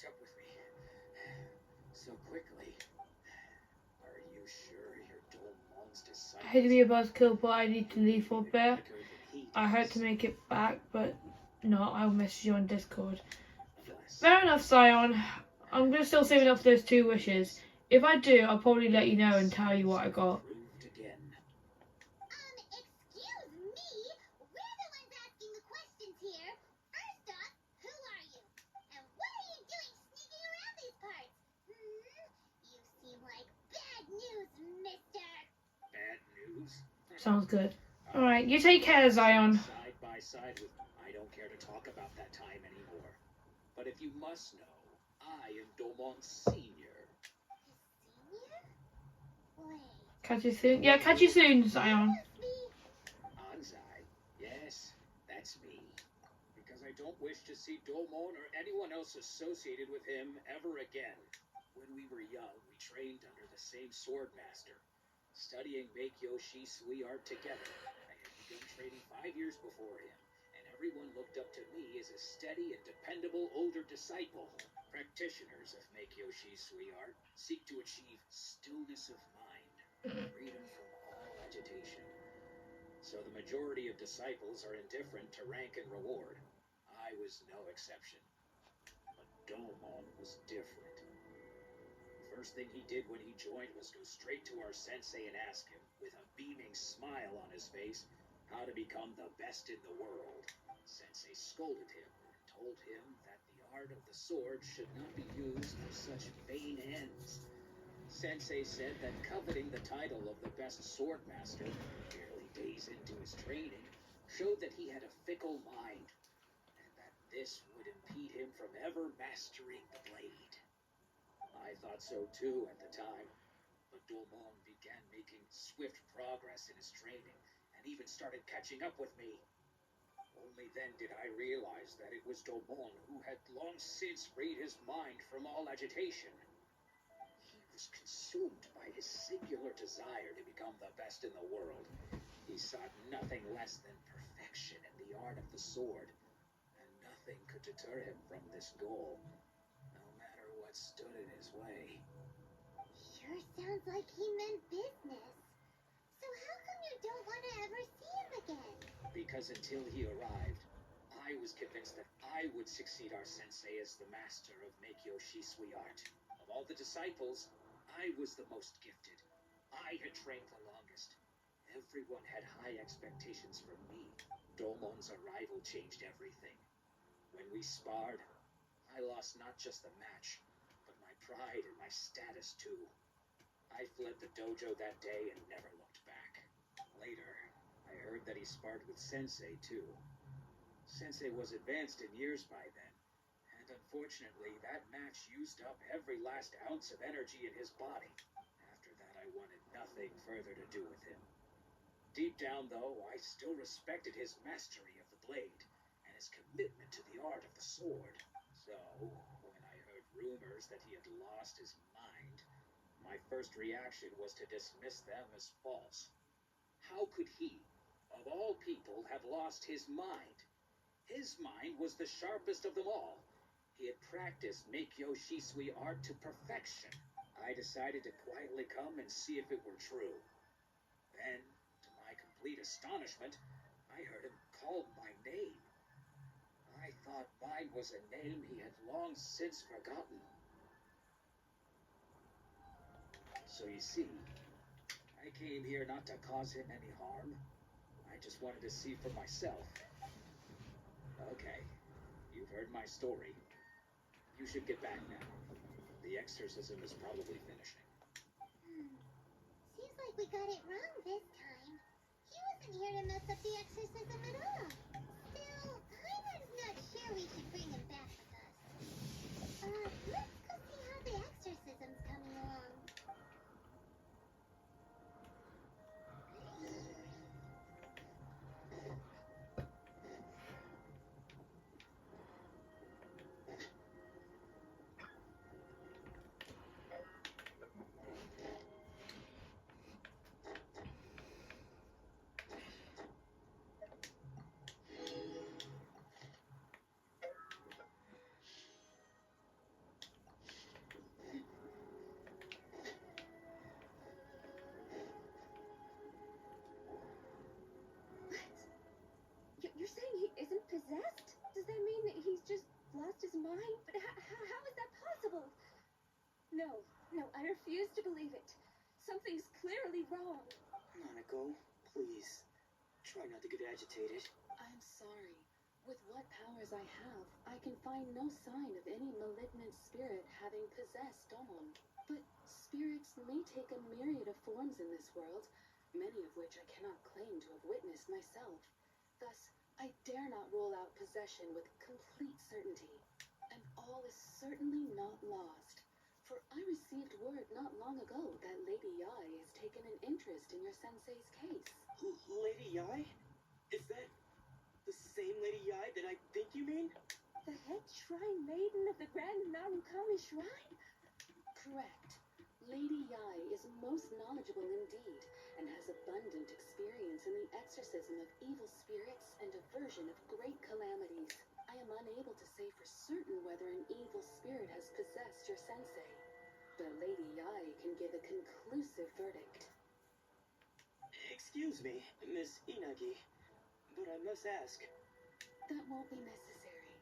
catch up with me so quickly. Are you sure you're Dolmon's disciple? I hate to be a buzzkill, but I need to leave for a bit. I hope to make it back, but no, I'll message you on Discord. Fair enough, Zion. I'm gonna still save it up for those 2 wishes. If I do, I'll probably let you know and tell you what I got. Excuse me? We're the ones asking the questions here. First off, who are you? And what are you doing sneaking around these parts? You seem like bad news, mister. Bad news? Sounds good. Alright, you take care, Zion. Side by side with. I don't care to talk about that time anymore. But if you must know, I am Dolmon Senior. Senior? Wait. Catch you soon. Yeah, catch you soon, Zion. Anzai? Yes, that's me. Because I don't wish to see Dolmon or anyone else associated with him ever again. When we were young, we trained under the same sword master, studying Make-Yoshi Sui art together. I had begun training 5 years before him, and everyone looked up to me as a steady and dependable older disciple. Practitioners of Make-Yoshi Sui art seek to achieve stillness of mind, freedom from all agitation. So the majority of disciples are indifferent to rank and reward. I was no exception. But Dolmon was different. The first thing he did when he joined was go straight to our sensei and ask him, with a beaming smile on his face, how to become the best in the world. Sensei scolded him and told him that the art of the sword should not be used for such vain ends. Sensei said that coveting the title of the best sword master, barely days into his training, showed that he had a fickle mind, and that this would impede him from ever mastering the blade. I thought so too at the time, but Dolmon began making swift progress in his training, and even started catching up with me. Only then did I realize that it was Dolmon who had long since freed his mind from all agitation. He was consumed by his singular desire to become the best in the world. He sought nothing less than perfection in the art of the sword, and nothing could deter him from this goal, no matter what stood in his way. Sure sounds like he meant business. So how come you don't want to ever see him again? Because until he arrived, I was convinced that I would succeed our sensei as the master of Make-Yoshi Sui art. Of all the disciples, I was the most gifted. I had trained the longest. Everyone had high expectations from me. Dolmon's arrival changed everything. When we sparred, I lost not just the match, but my pride and my status too. I fled the dojo that day and never looked back. Later, I heard that he sparred with Sensei too. Sensei was advanced in years by then, and unfortunately that match used up every last ounce of energy in his body. After that I wanted nothing further to do with him. Deep down though, I still respected his mastery of the blade, and his commitment to the art of the sword. So, when I heard rumors that he had lost his mind, my first reaction was to dismiss them as false. How could he, of all people, have lost his mind? His mind was the sharpest of them all. He had practiced Make-Yoshi Sui art to perfection. I decided to quietly come and see if it were true. Then, to my complete astonishment, I heard him call my name. I thought mine was a name he had long since forgotten. So you see, I came here not to cause him any harm. I just wanted to see for myself. Okay, you've heard my story. You should get back now. The exorcism is probably finishing. Seems like we got it wrong this time. He wasn't here to mess up the exorcism at all. Still, Hyman's not sure we should bring him back with us. Let's go see how the exorcism's coming along. shrine? But how is that possible? No, I refuse to believe it. Something's clearly wrong. Nanako, please. Try not to get agitated. I'm sorry. With what powers I have, I can find no sign of any malignant spirit having possessed Domon. But spirits may take a myriad of forms in this world, many of which I cannot claim to have witnessed myself. Thus, I dare not rule out possession with complete certainty. And all is certainly not lost. For I received word not long ago that Lady Yai has taken an interest in your sensei's case. Lady Yai? Is that the same Lady Yai that I think you mean? The head shrine maiden of the Grand Narukami Shrine? Correct. Lady Yai is most knowledgeable indeed, and has abundant experience in the exorcism of evil spirits and aversion of great calamities. I am unable to say for certain whether an evil spirit has possessed your sensei, but Lady Yai can give a conclusive verdict. Excuse me, Miss Inagi, but I must ask. That won't be necessary.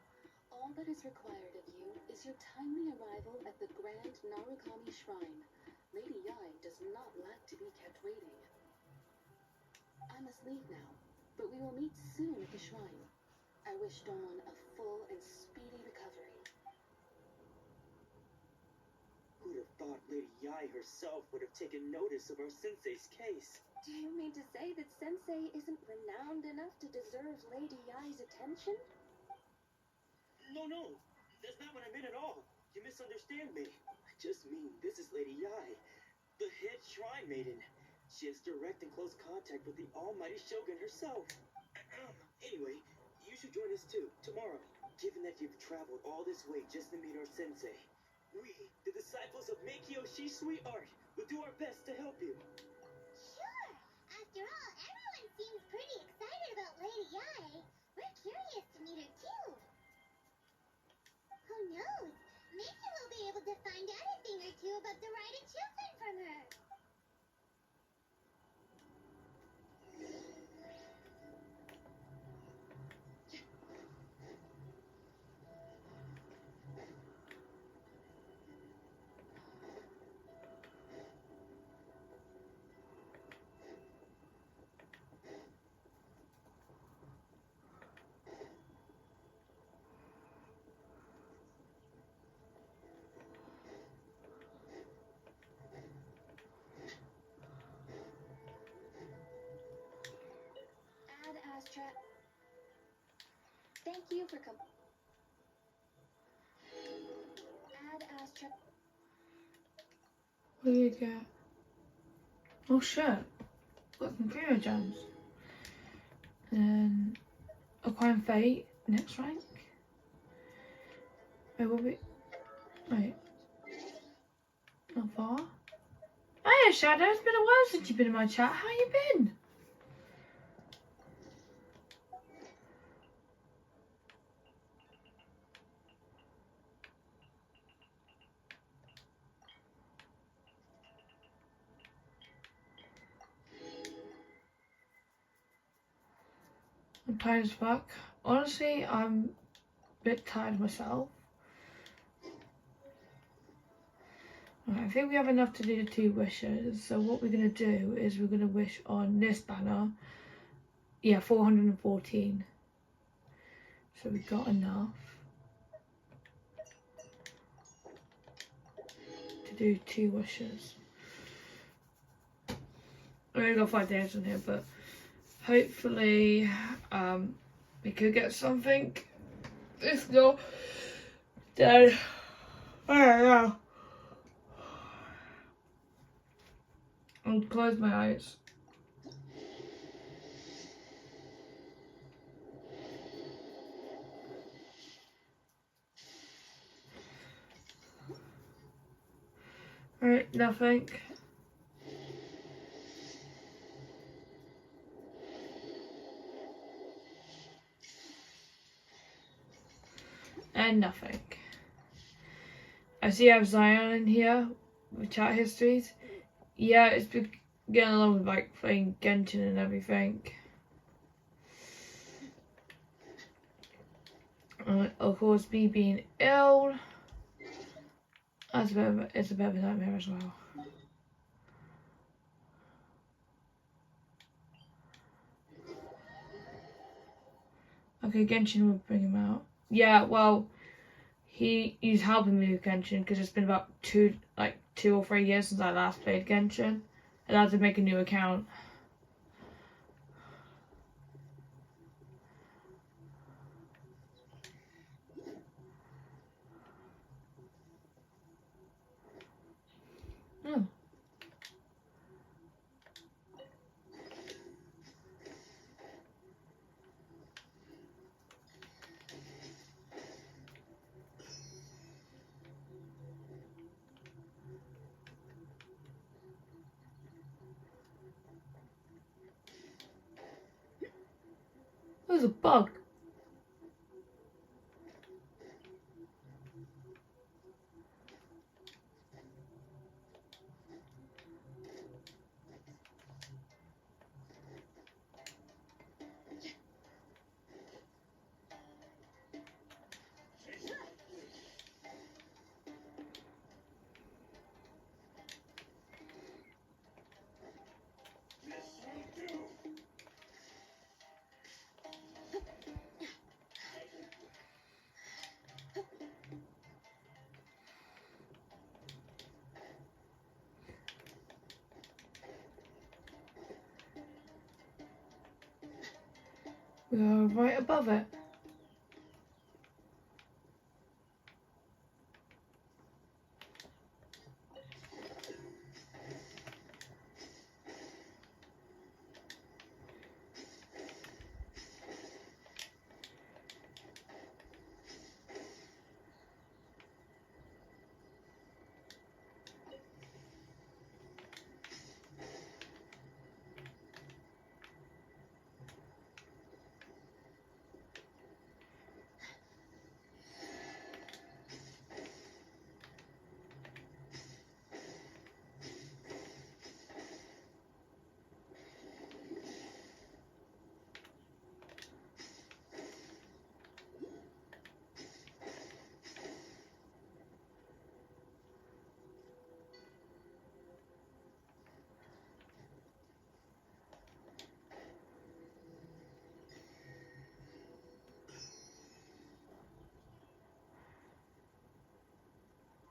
All that is required of you is your timely arrival at the Grand Narukami Shrine. Lady Yai does not like to be kept waiting. I must leave now, but we will meet soon at the shrine. I wish Domon a full and speedy recovery. Who'd have thought Lady Yai herself would have taken notice of our sensei's case? Do you mean to say that Sensei isn't renowned enough to deserve Lady Yai's attention? No, that's not what I meant at all. You misunderstand me. I just mean this is Lady Yai, the head shrine maiden. She has direct and close contact with the almighty Shogun herself. Anyway, you should join us too, tomorrow. Given that you've traveled all this way just to meet our sensei, we, the disciples of Meikyo Shisui Art, will do our best to help you. Sure. After all, everyone seems pretty excited about Lady Yai. We're curious to meet her too. Who knows? Maybe we'll be able to find out a thing or two about the writing children from her. Ad Astra. Thank you for Ad Astra. What do you get? Oh shit. Got some Curio gems. And Acquiring Fate, next rank. Wait, what we wait. Not far. Oh yeah, Shadow, it's been a while since you've been in my chat. How you been? I'm tired as fuck. Honestly, I'm a bit tired myself. Alright, I think we have enough to do the 2 wishes. So what we're going to do is we're going to wish on this banner. Yeah, 414. So we got enough to do 2 wishes. I only got 5 days on here, but hopefully we could get something. If not, then I don't know. I'll close my eyes. Alright, nothing. And nothing. I see I have Zion in here with chat histories. Yeah, it's been getting along with like playing Genshin and everything. Of course, me being ill. It's a bit of a nightmare as well. Okay, Genshin will bring him out. Yeah, well, he's helping me with Genshin because it's been about 2 or 3 years since I last played Genshin, and I had to make a new account. Oh. There's a bug. We are right above it.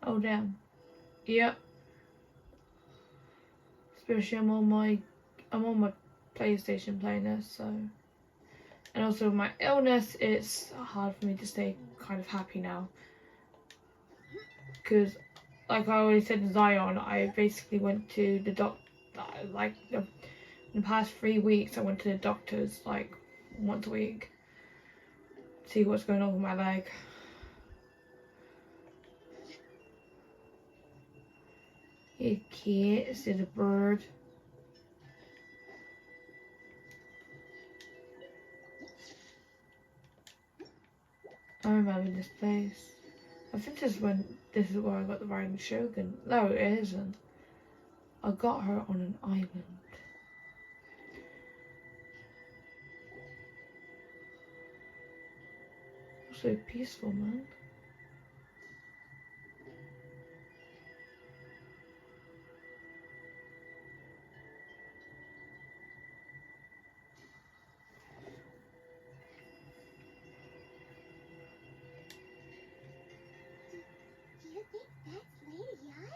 Oh damn. Yep. Especially I'm on my PlayStation playing this, so, and also with my illness, it's hard for me to stay kind of happy now. Because, like I already said to Zion, I basically went to the in the past 3 weeks, I went to the doctors like once a week to see what's going on with my leg. Hey kid, is it a bird? I remember this place. I think this is where I got the Riding Shogun. No, it isn't. I got her on an island. So peaceful, man. Do you think that's Lady Ai?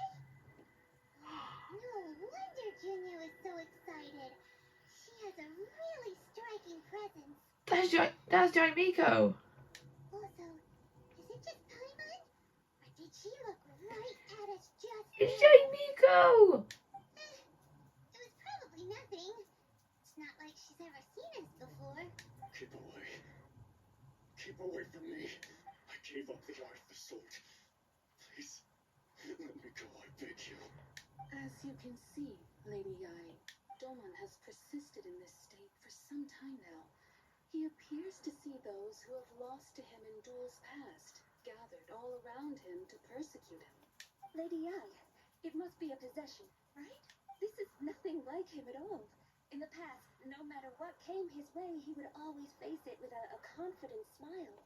No wonder Junya was so excited. She has a really striking presence. That's Jaimiko. Also, is it just Paimon? Or did she look right at us just It's now? Jaimiko. It was probably nothing. It's not like she's ever seen us before. Keep away. Keep away from me. I gave up the art of the sword. Please, let me go, I beg you. As you can see, Lady Ai, Domon has persisted in this state for some time now. He appears to see those who have lost to him in duels past, gathered all around him to persecute him. Lady Ai, it must be a possession, right? This is nothing like him at all. In the past, no matter what came his way, he would always face it with a confident smile.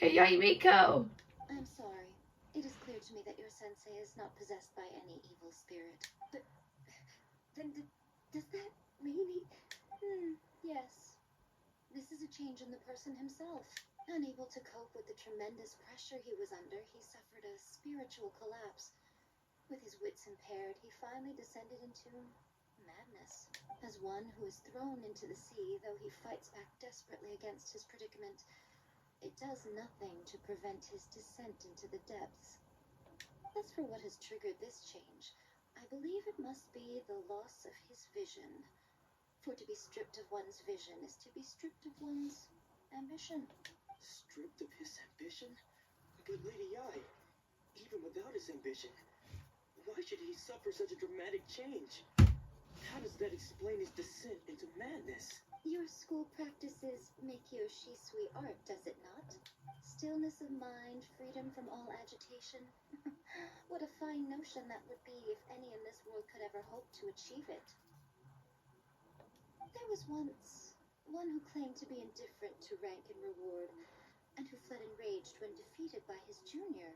Yay, Miko! I'm sorry. It is clear to me that your sensei is not possessed by any evil spirit. But then does that mean he... yes. This is a change in the person himself. Unable to cope with the tremendous pressure he was under, he suffered a spiritual collapse. With his wits impaired, he finally descended into madness. As one who is thrown into the sea, though he fights back desperately against his predicament, it does nothing to prevent his descent into the depths. As for what has triggered this change, I believe it must be the loss of his vision. For to be stripped of one's vision is to be stripped of one's ambition. Stripped of his ambition? But Lady Ai, even without his ambition, why should he suffer such a dramatic change? How does that explain his descent into madness? Your school practices Meikyo Shisui art, does it not? Stillness of mind, freedom from all agitation. What a fine notion that would be if any in this world could ever hope to achieve it. There was once one who claimed to be indifferent to rank and reward, and who fled enraged when defeated by his junior.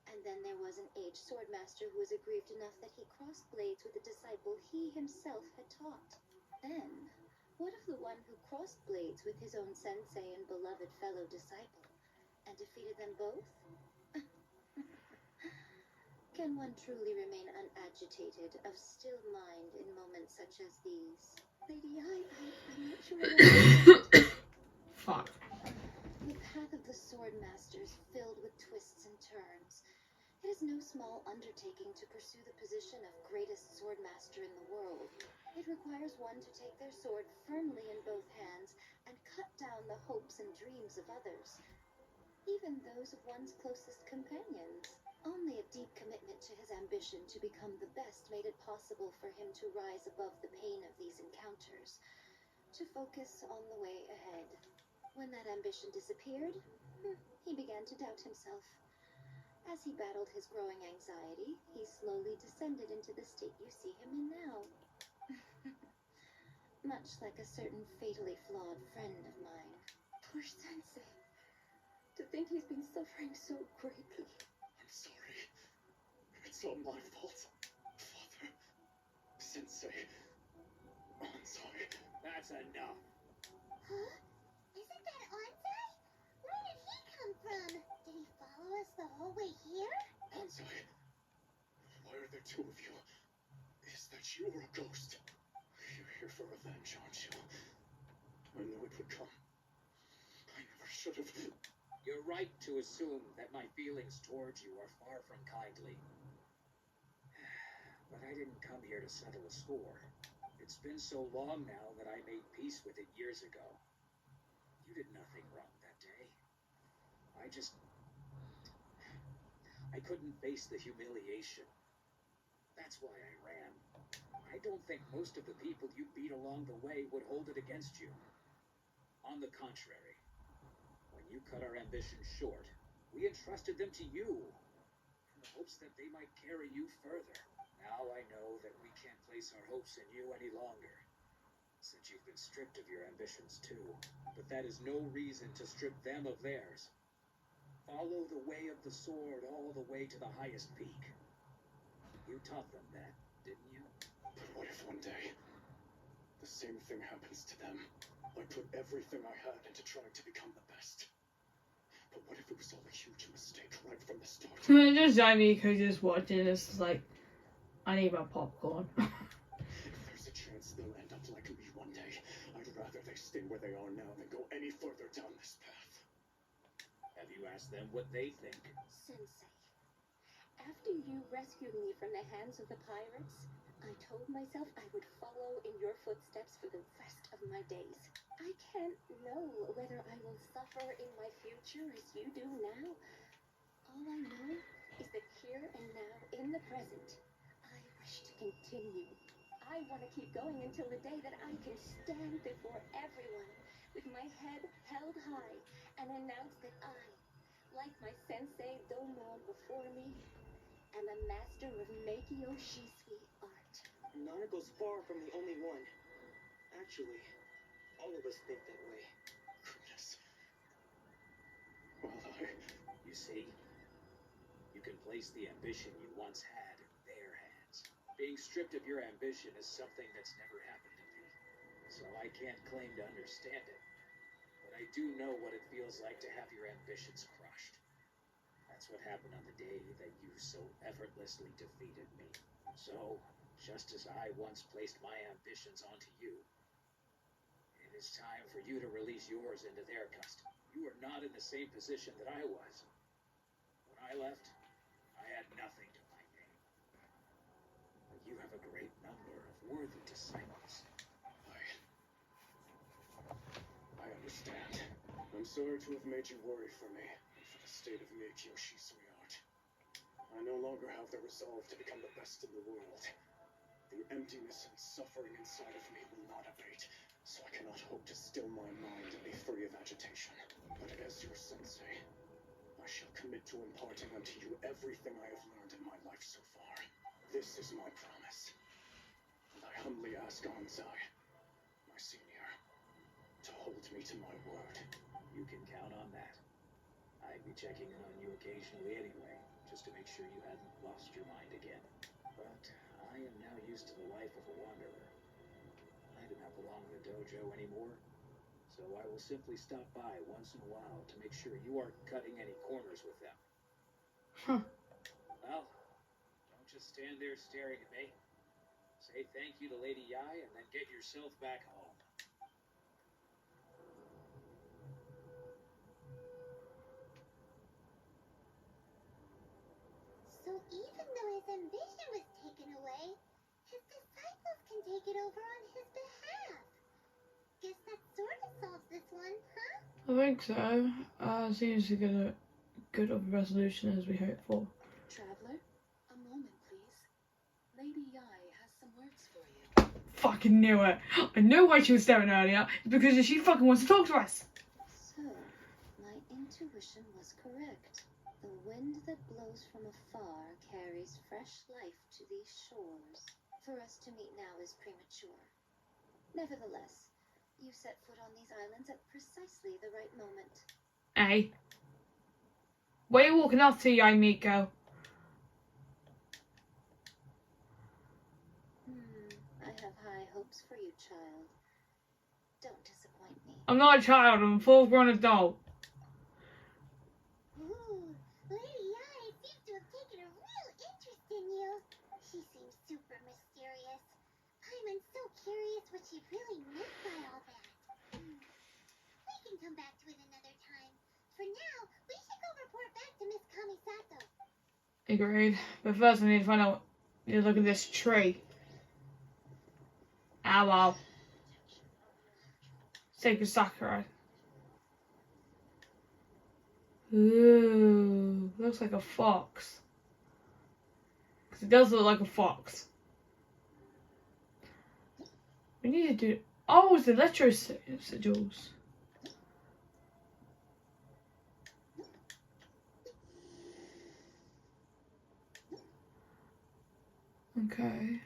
And then there was an aged swordmaster who was aggrieved enough that he crossed blades with a disciple he himself had taught. Then, what of the one who crossed blades with his own sensei and beloved fellow disciple, and defeated them both? Can one truly remain unagitated, of still mind in moments such as these? Lady I'm not sure what Fuck. The path of the swordmaster is filled with twists and turns. It is no small undertaking to pursue the position of greatest swordmaster in the world. It requires one to take their sword firmly in both hands and cut down the hopes and dreams of others, even those of one's closest companions. Only a deep commitment to his ambition to become the best made it possible for him to rise above the pain of these encounters, to focus on the way ahead. When that ambition disappeared, he began to doubt himself. As he battled his growing anxiety, he slowly descended into the state you see him in now. Much like a certain fatally flawed friend of mine. Poor sensei. To think he's been suffering so greatly. I'm sorry. It's all my fault. Father. Sensei. I'm sorry. That's enough. Huh? Isn't that Ansai? Where did he come from? Did he follow us the whole way here? Ansai. Why are there two of you? Is that you or a ghost? You're here for revenge, aren't you? I knew it would come. I never should have. You're right to assume that my feelings towards you are far from kindly. But I didn't come here to settle a score. It's been so long now that I made peace with it years ago. You did nothing wrong that day. I couldn't face the humiliation. That's why I ran. I don't think most of the people you beat along the way would hold it against you. On the contrary, when you cut our ambitions short, we entrusted them to you, in the hopes that they might carry you further. Now I know that we can't place our hopes in you any longer, since you've been stripped of your ambitions too. But that is no reason to strip them of theirs. Follow the way of the sword all the way to the highest peak. You taught them that, didn't you? But what if one day the same thing happens to them? I put everything I had into trying to become the best. But what if it was all a huge mistake right from the start? Just Miko just watching this like, I need my popcorn. If there's a chance they'll end up like me one day, I'd rather they stay where they are now than go any further down this path. Have you asked them what they think? Sensei, after you rescued me from the hands of the pirates, I told myself I would follow in your footsteps for the rest of my days. I can't know whether I will suffer in my future as you do now. All I know is that here and now, in the present, I wish to continue. I want to keep going until the day that I can stand before everyone with my head held high and announce that I, like my sensei Domon before me, am a master of Meikyo Shisui art. Nanako's far from the only one. Actually, all of us think that way. Goodness. You see, you can place the ambition you once had in their hands. Being stripped of your ambition is something that's never happened to me, so I can't claim to understand it. But I do know what it feels like to have your ambitions crushed. That's what happened on the day that you so effortlessly defeated me. So, just as I once placed my ambitions onto you, it is time for you to release yours into their custody. You are not in the same position that I was. When I left, I had nothing to my name. But you have a great number of worthy disciples. I understand. I'm sorry to have made you worry for me, and for the state of Meikyoshi, sweetheart. I no longer have the resolve to become the best in the world. The emptiness and suffering inside of me will not abate, so I cannot hope to still my mind and be free of agitation. But as your sensei, I shall commit to imparting unto you everything I have learned in my life so far. This is my promise. And I humbly ask Anzai, my senior, to hold me to my word. You can count on that. I'd be checking in on you occasionally anyway, just to make sure you hadn't lost your mind again. But I am now used to the life of a wanderer. I do not belong in the dojo anymore, so I will simply stop by once in a while to make sure you aren't cutting any corners with them. Well, don't just stand there staring at me. Say thank you to Lady Yai and then get yourself back home. So even though his ambition was taken away, his disciples can take it over on his behalf. Guess that sort of solves this one, huh? I think so. Seems to get a good of a resolution as we hope for. Traveler, a moment, please. Lady Yai has some words for you. Fucking knew it. I knew why she was staring earlier. It's because she fucking wants to talk to us. So, my intuition was correct. The wind that blows from afar carries fresh life to these shores. For us to meet now is premature. Nevertheless, you set foot on these islands at precisely the right moment. Hey. Where are you walking off to, young Miko? I have high hopes for you, child. Don't disappoint me. I'm not a child, I'm a full-grown adult. Ooh, Lady Yai seems to have taken a real interest in you. She seems super mysterious. I'm so curious what she really meant by all that. We can come back to it another time. For now, we should go report back to Miss Kamisato. Agreed. But first I need to find out. Need to look at this tree. Ow, wow. Sacred Sakurai. Ooh, looks like a fox. Because it does look like a fox. We need to do... Oh, it's the electro sigils. Okay.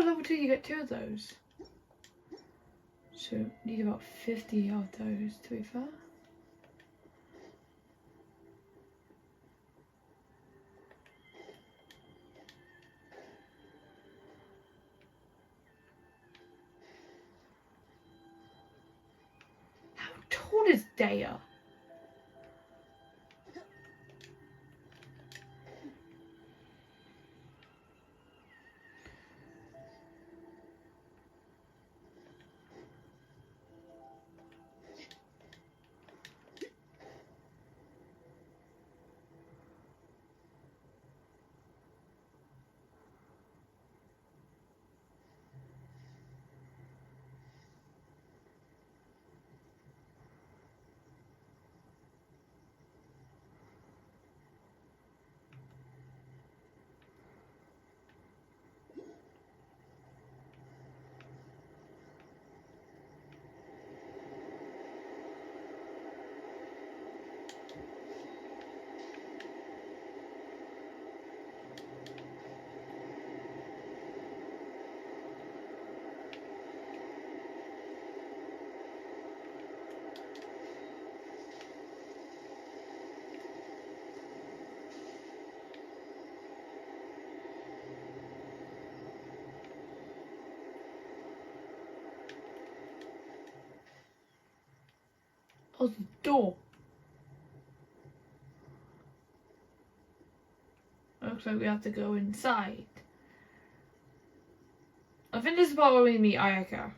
Level 2, you get 2 of those. So, need about 50 of those, to be fair. How tall is Daya? Oh, the door. Looks like we have to go inside. I think this is part where we meet Ayaka.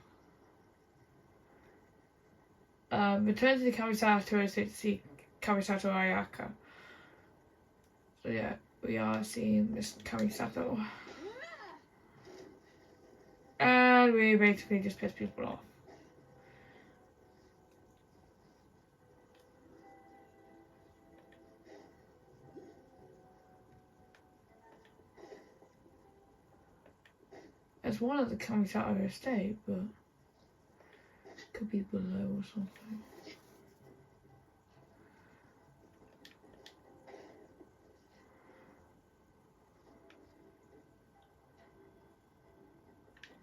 Return to the Kamisato estate to see Kamisato Ayaka. So yeah, we are seeing this Kamisato. And we basically just piss people off. There's one at the Kamisato estate, but could be below or something.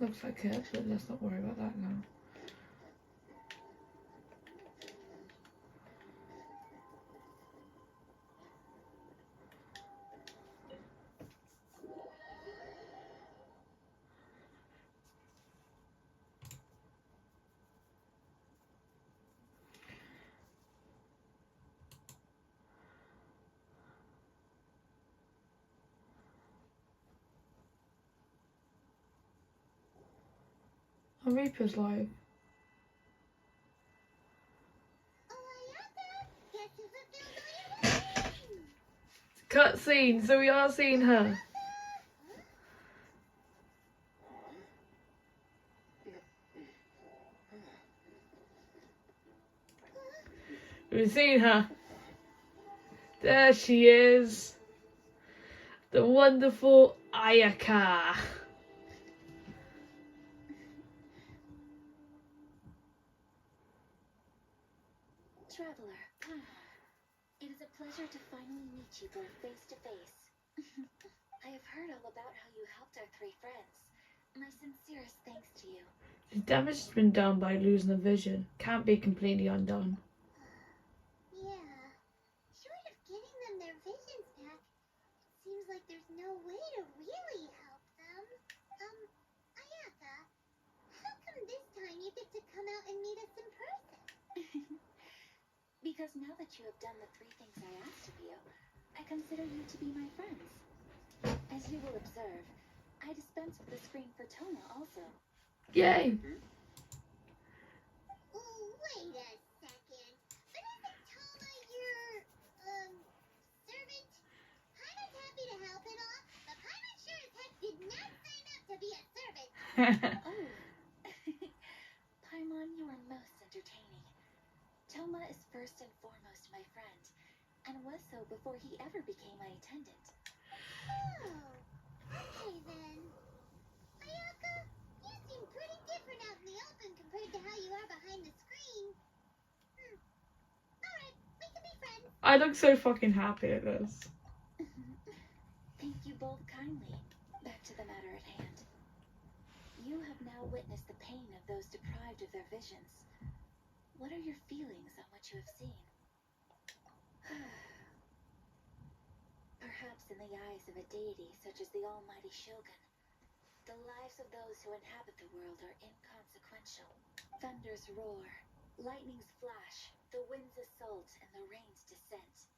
Looks like it, but let's not worry about that now. Oh, Reaper's live. Cutscene, so we are seeing her. We've seen her. There she is. The wonderful Ayaka. Traveler, it is a pleasure to finally meet you both face to face. I have heard all about how you helped our three friends. My sincerest thanks to you. The damage has been done by losing the vision. Can't be completely undone. Yeah. Short of getting them their visions back, it seems like there's no way to really help them. Ayaka, how come this time you get to come out and meet us in person? Because now that you have done the three things I asked of you, I consider you to be my friends. As you will observe, I dispensed with the screen for Tona also. Yay! Oh, wait a second. But isn't Toma your, servant? Paimon's happy to help and all, but Paimon sure as heck did not sign up to be a servant. Oh. Paimon, you are most entertaining. Toma is first and foremost my friend, and was so before he ever became my attendant. Oh, okay then. Ayaka, you seem pretty different out in the open compared to how you are behind the screen. Alright, we can be friends. I look so fucking happy at this. Thank you both kindly. Back to the matter at hand. You have now witnessed the pain of those deprived of their visions. What are your feelings on what you have seen? Perhaps in the eyes of a deity such as the almighty Shogun, the lives of those who inhabit the world are inconsequential. Thunders roar, lightnings flash, the winds assault, and the rains descent.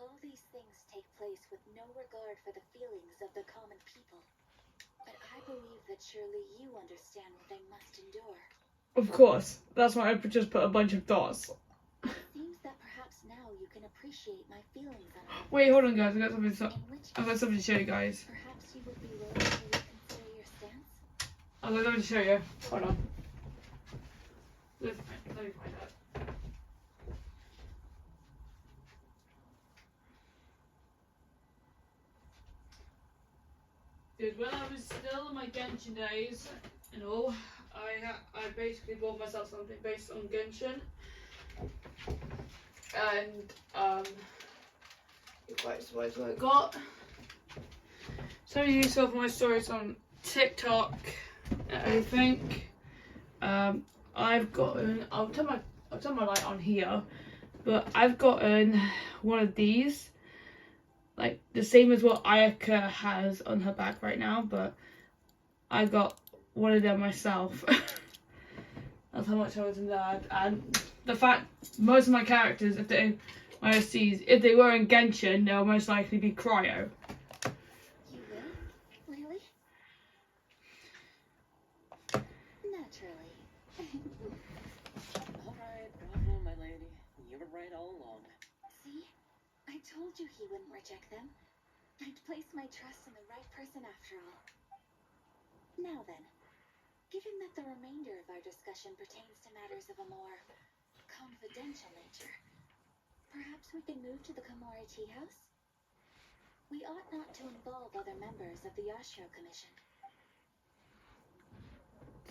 All these things take place with no regard for the feelings of the common people. But I believe that surely you understand what they must endure. Of course. That's why I just put a bunch of dots. It seems that perhaps now you can appreciate my feelings on all Wait, this. hold on, guys. In which I've got case, something to show you guys. perhaps you would be willing to reconsider your stance? I've got something to show you. Hold on. Let me find that. Dude, when I was still in my Genshin days and all, I basically bought myself something based on Genshin. And quite surprised what I got. Some of you saw my stories on TikTok and everything. I've gotten, I'll turn my light on here, but I've gotten one of these, like the same as what Ayaka has on her back right now, but I got one of them myself. That's how much I was in that, and the fact most of my characters, if they OSCs, if they were in Genshin, they'll most likely be cryo. You will? Really? Naturally. Alright, bravo, my lady. You were right all along. See? I told you he wouldn't reject them. I'd placed my trust in the right person after all. Now then, given that the remainder of our discussion pertains to matters of a more confidential nature, perhaps we can move to the Komori Tea House? We ought not to involve other members of the Yashiro Commission.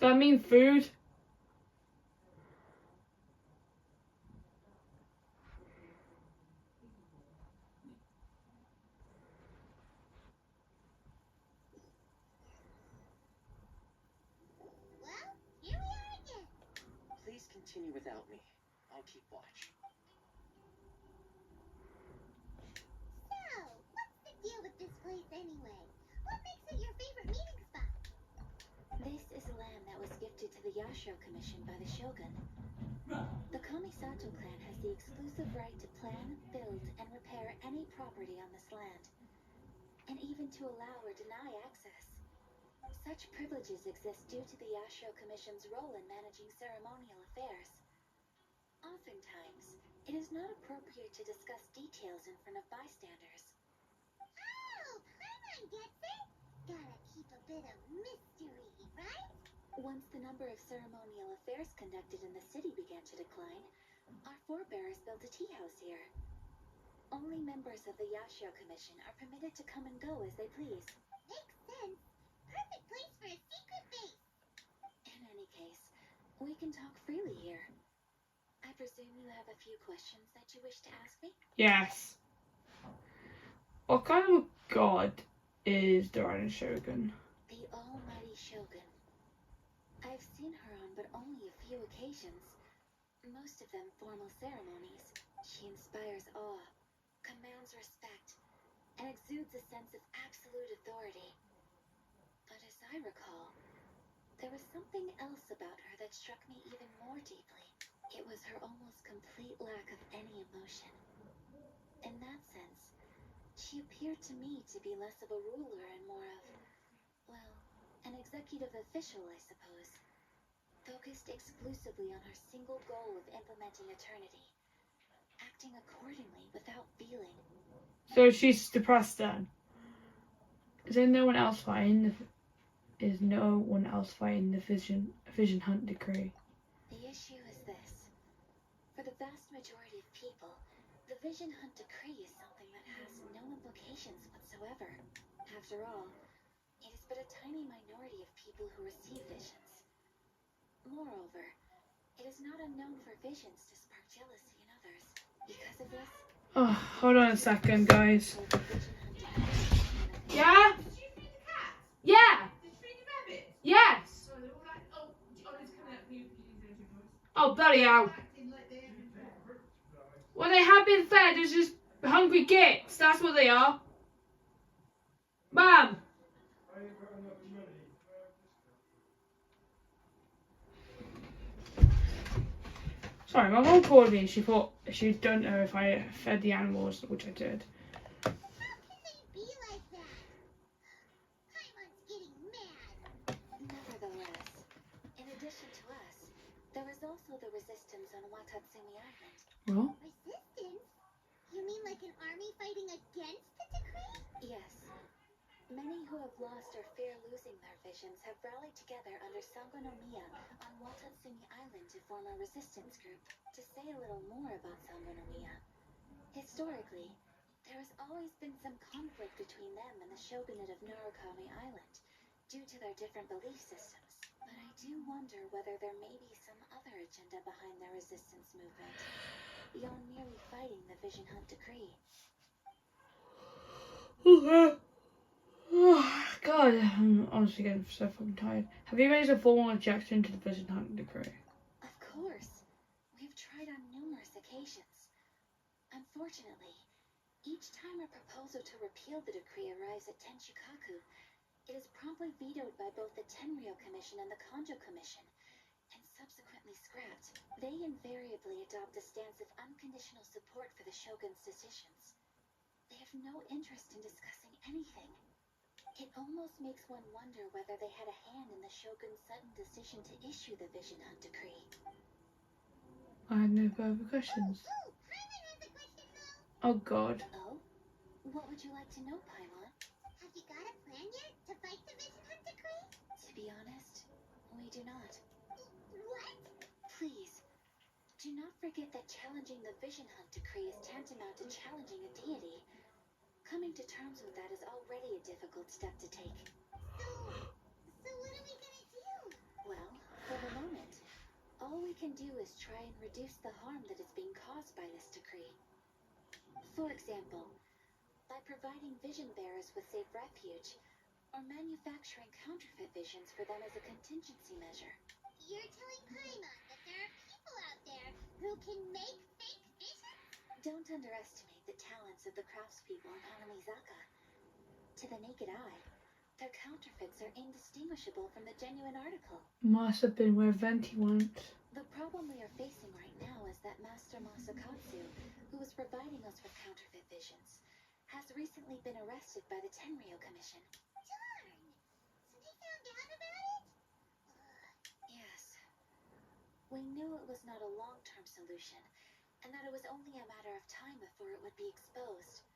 Does that mean food? Well, here we are again. Please continue without me. I'll keep watch. So, what's the deal with this place anyway? What makes it your favorite meeting spot? This is land that was gifted to the Yashiro Commission by the Shogun. The Kamisato clan has the exclusive right to plan, build, and repair any property on this land, and even to allow or deny access. Such privileges exist due to the Yashiro Commission's role in managing ceremonial affairs. Oftentimes, it is not appropriate to discuss details in front of bystanders. Oh, Paimon gets it. Gotta keep a bit of mystery, right? Once the number of ceremonial affairs conducted in the city began to decline, our forebears built a tea house here. Only members of the Yashiro Commission are permitted to come and go as they please. Makes sense. Perfect place for a secret base. In any case, we can talk freely here. I presume you have a few questions that you wish to ask me? Yes. What kind of god is the Raiden Shogun? The almighty Shogun. I've seen her on but only a few occasions. Most of them formal ceremonies. She inspires awe, commands respect, and exudes a sense of absolute authority. But as I recall, there was something else about her that struck me even more deeply. It was her almost complete lack of any emotion. In that sense, she appeared to me to be less of a ruler and more of, well, an executive official, I suppose. Focused exclusively on her single goal of implementing eternity. Acting accordingly without feeling. So she's depressed then. Is no one else fighting the Vision Hunt decree? The issue is this. For the vast majority of people, the Vision Hunt decree is something that has no implications whatsoever. After all, it is but a tiny minority of people who receive visions. Moreover, it is not unknown for visions to spark jealousy in others. Because of this... Oh, hold on a second, guys. Yeah? Yeah! Yes! Oh, bloody hell. Well, they have been fed. There's just hungry gits. That's what they are. Mum! Sorry, my mum called me and she thought she don't know if I fed the animals, which I did. How can they be like that? Paimon's getting mad. Nevertheless, in addition to us, there is also the resistance on Watatsumi Island. Well? Resistance? You mean like an army fighting against the decree? Yes. Many who have lost or fear losing their visions have rallied together under Sango no Miya on Watatsumi Island to form a resistance group. To say a little more about Sango no Miya, historically, there has always been some conflict between them and the shogunate of Narukami Island due to their different belief systems. But I do wonder whether there may be some other agenda behind their resistance movement, beyond merely fighting the Vision Hunt decree. God, I'm honestly getting so fucking tired. Have you raised a formal objection to the Vision Hunt decree? Of course. We've tried on numerous occasions. Unfortunately, each time a proposal to repeal the decree arrives at Tenchukaku, it is promptly vetoed by both the Tenryo Commission and the Kanjo Commission, and so subsequently scrapped. They invariably adopt a stance of unconditional support for the Shogun's decisions. They have no interest in discussing anything. It almost makes one wonder whether they had a hand in the Shogun's sudden decision to issue the Vision Hunt Decree. I have no further questions. Paimon has a question though. Oh God. Oh? What would you like to know, Paimon? Have you got a plan yet to fight the Vision Hunt Decree? To be honest, we do not. What? Please, do not forget that challenging the Vision Hunt Decree is tantamount to challenging a deity. Coming to terms with that is already a difficult step to take. So what are we gonna do? Well, for the moment, all we can do is try and reduce the harm that is being caused by this decree. For example, by providing vision bearers with safe refuge, or manufacturing counterfeit visions for them as a contingency measure. You're telling Paimon that there are people out there who can make fake visions? Don't underestimate the talents of the craftspeople in Hanamizaka. To the naked eye, their counterfeits are indistinguishable from the genuine article. Must have been where Venti went. The problem we are facing right now is that Master Masakatsu, who was providing us with counterfeit visions, has recently been arrested by the Tenryo Commission. Darn! So they found out about it? Yes. We knew it was not a long-term solution, and that it was only a matter of time before it would be exposed.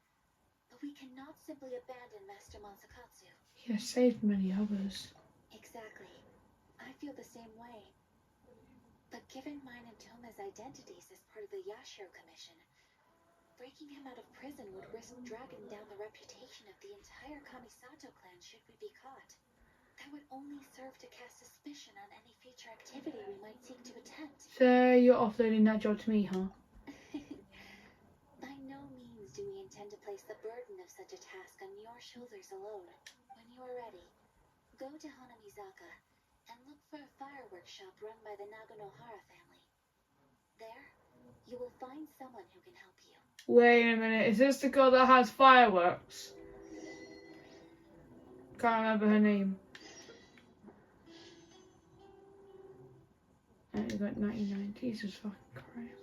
But we cannot simply abandon Master Masakatsu. He has saved many others. Exactly. I feel the same way. But given mine and Toma's identities as part of the Yashiro Commission, breaking him out of prison would risk dragging down the reputation of the entire Kamisato clan should we be caught. That would only serve to cast suspicion on any future activity we might seek to attempt. So you're offloading that job to me, huh? By no means do we intend to place the burden of such a task on your shoulders alone. When you are ready, go to Hanamizaka and look for a fireworks shop run by the Naganohara family. There, you will find someone who can help you. Wait a minute, is this the girl that has fireworks? Can't remember her name. And you got 99. Jesus fucking Christ.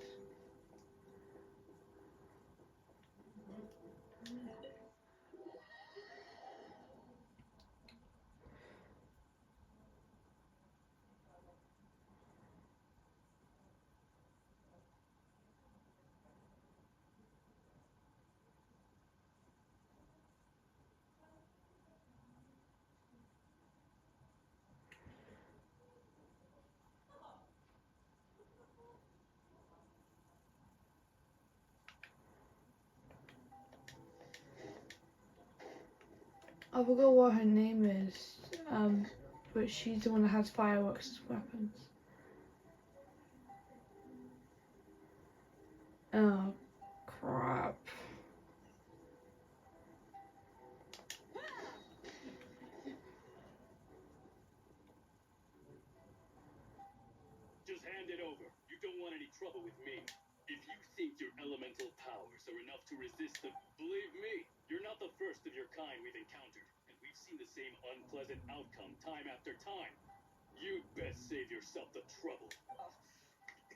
I forgot what her name is. But she's the one that has fireworks as weapons. Oh, crap. Just hand it over. You don't want any trouble with me. If you think your elemental powers are enough to resist the... Believe me, you're not the first of your kind we've encountered, and we've seen the same unpleasant outcome time after time. You'd best save yourself the trouble.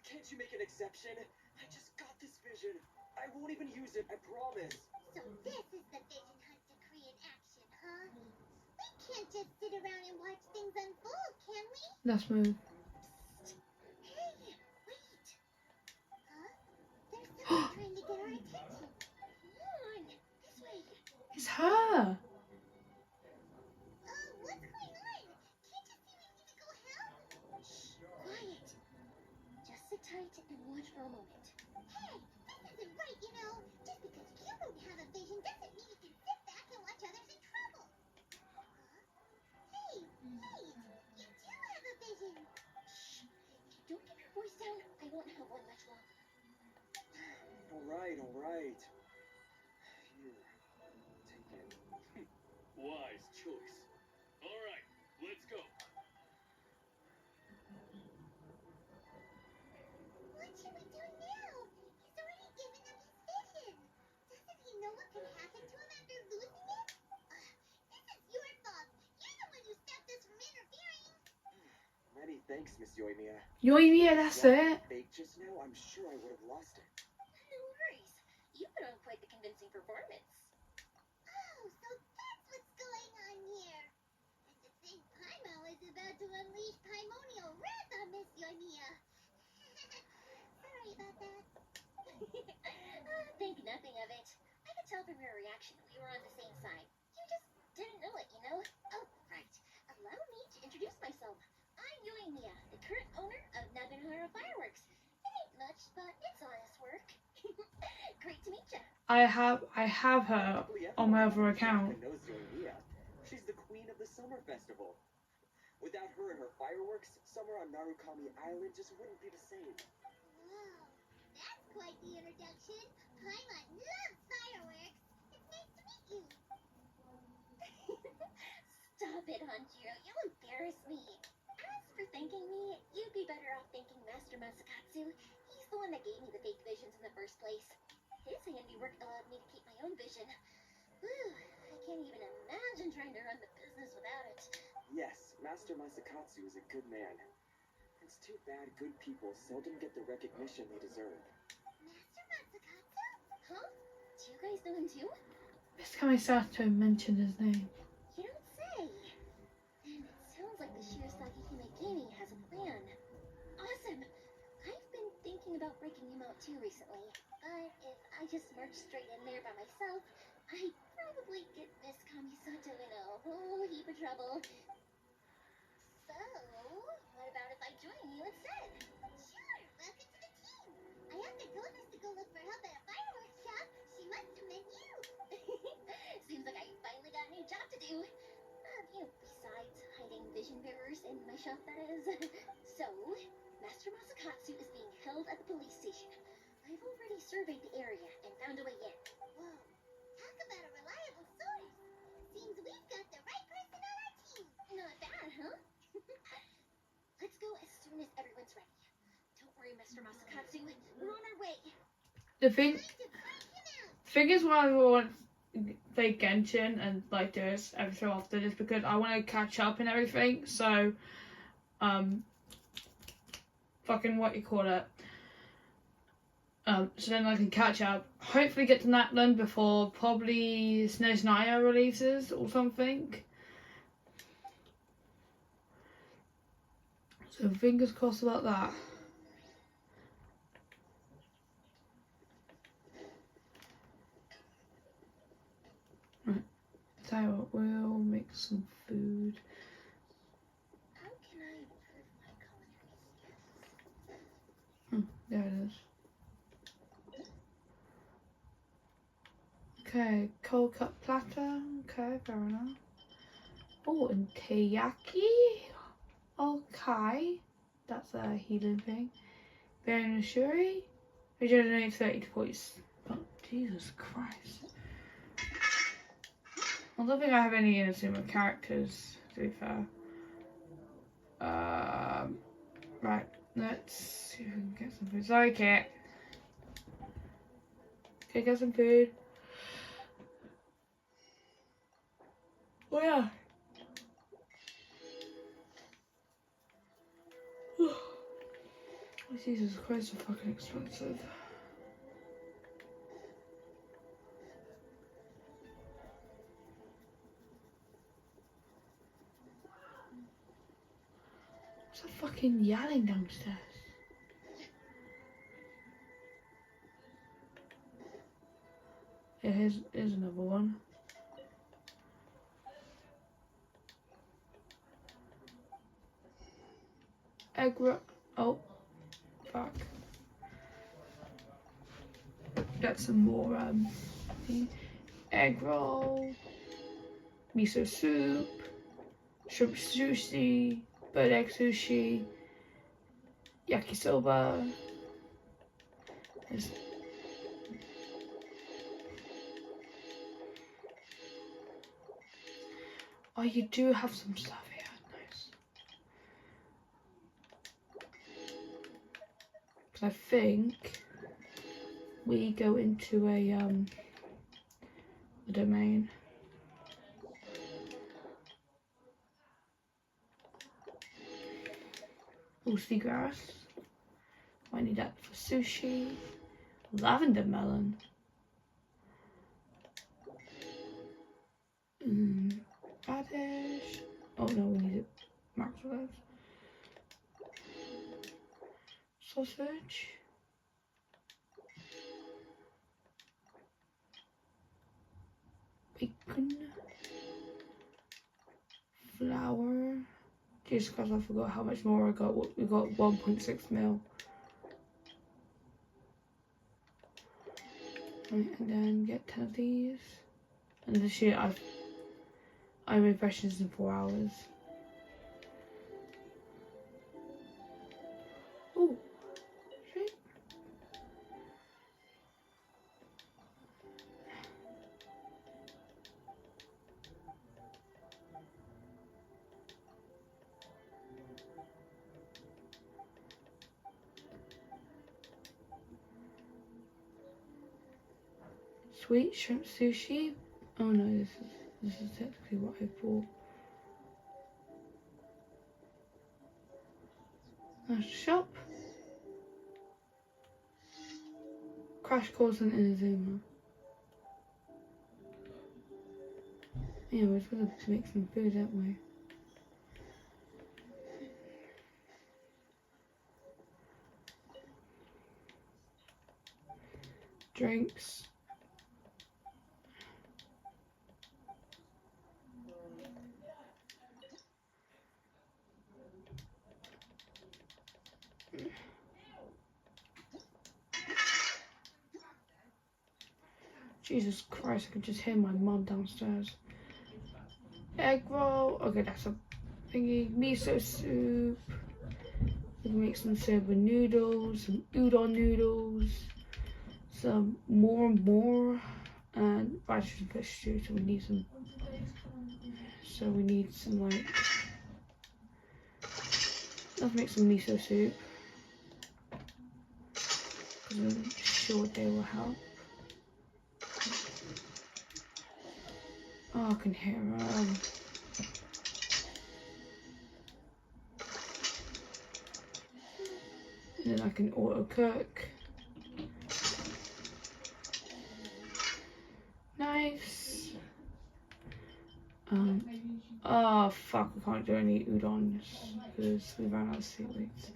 Can't you make an exception? I just got this vision. I won't even use it, I promise. So this is the Vision Hunt Decree in action, huh? We can't just sit around and watch things unfold, can we? Let's move. Hey, wait! Huh? There's someone trying to get our attention. Come on, this way. It's her. What's going on? Can't you see we need to go help? Shh, quiet. Just sit tight and watch for a moment. Hey, this isn't right, you know. Just because you don't have a vision doesn't mean you can sit back and watch others in trouble. Huh? Hey, wait! You do have a vision! Shh! If you don't keep your voice down, I won't have one much longer. Alright. Here, take it. Wise choice. All right, let's go. What should we do now? He's already given up his vision. Doesn't he know what can happen to him after losing it? This is your fault. You're the one who stopped us from interfering. Many Thanks, Miss Yoimiya. Yoimiya, that's it. Fake just now, I'm sure I would have lost it. No worries. You put on quite the convincing performance. Oh, so that's what's going on here. And to think Paimon is about to unleash Paimonial wrath on Miss Yoimiya. Sorry about that. Think nothing of it. I could tell from your reaction we were on the same side. You just didn't know it, you know? Oh, right. Allow me to introduce myself. I'm Yoimiya, the current owner of Naganohara Fireworks. It ain't much, but it's honest work. Great to meet ya. I have her on my other account. Knows Yoimiya. She's the queen of the summer festival. Without her and her fireworks, summer on Narukami Island just wouldn't be the same. Wow, that's quite the introduction. Paimon loves fireworks. It's nice to meet you. Stop it, Hanjiro. You'll embarrass me. As for thanking me, you'd be better off thanking Master Masakatsu. He's the one that gave me the fake visions in the first place. His handiwork allowed me to keep my own vision. Whew, I can't even imagine trying to run the business without it. Yes, Master Masakatsu is a good man. It's too bad good people seldom get the recognition they deserve. Master Matsukatsu? Huh? Do you guys know him too? This time I started to mention his name. You don't say. Then it sounds like the Shirasagi Himegimi has a plan. Awesome! I've been thinking about breaking him out too recently, but if I just march straight in there by myself, I'd probably get Miss Kamisato in a whole heap of trouble. So, what about if I join you instead? Sure, welcome to the team. Ayaka told us to go look for help at a fireworks shop. She must have meant you. Seems like I finally got a new job to do. Besides hiding vision bearers in my shop, that is. So, Master Masakatsu is being held at the police station. I've already surveyed the area and found a way in. Whoa, talk about a reliable source. Seems we've got the right person on our team. Not bad, huh? Let's go as soon as everyone's ready. Don't worry, Mr. Masakatsu. We're on our way. The thing Time to break him out. thing is why I want to play Genshin and like do this every so often is because I want to catch up and everything. So, fucking what you call it. So then I can catch up. Hopefully get to Natland before probably Snezhnaya releases or something. So fingers crossed about that. Right. Tell you what, we'll make some food. How can I improve my culinary skills? There it is. Okay, cold cut platter. Okay, fair enough. Oh, and teriyaki. Okay, that's a healing thing. Bearing Shuri. Regenerate 30 to 40. Oh, Jesus Christ. I don't think I have any Inazuma characters, to be fair. Right, let's see if we can get some food. Sorry, Kit. Okay, get some food. Oh yeah. Jesus Christ, they're fucking expensive. What's that fucking yelling downstairs? Yeah, here's another one. Egg roll. Oh, fuck. Get some more egg roll, miso soup, shrimp sushi, bird egg sushi, yakisoba. There's oh, you do have some stuff here. Nice. I think we go into a domain. Oh, seagrass. I need that for sushi. Lavender melon. Radish. Oh no, we need it. Max for those. Sausage. Bacon. Flour. Just because I forgot how much more I got. We got 1.6 mil. Right, and then get 10 of these. And this year I made impressions in 4 hours. Oh, shit. Sweet shrimp sushi. Oh no, this is technically what I bought. That's the shop. Crash course in Inazuma. Anyways, we're gonna make some food, aren't we? Drinks. Jesus Christ, I can just hear my mum downstairs. Egg roll. Okay, that's a thingy. Miso soup. We can make some soba noodles, some udon noodles, some more, and rice and fish stew. So we need some. So we need some like. Let's make some miso soup. Because I'm sure they will help. Oh, I can hear them. And then I can auto cook. Nice. Oh fuck, we can't do any udons because we ran out of seaweeds.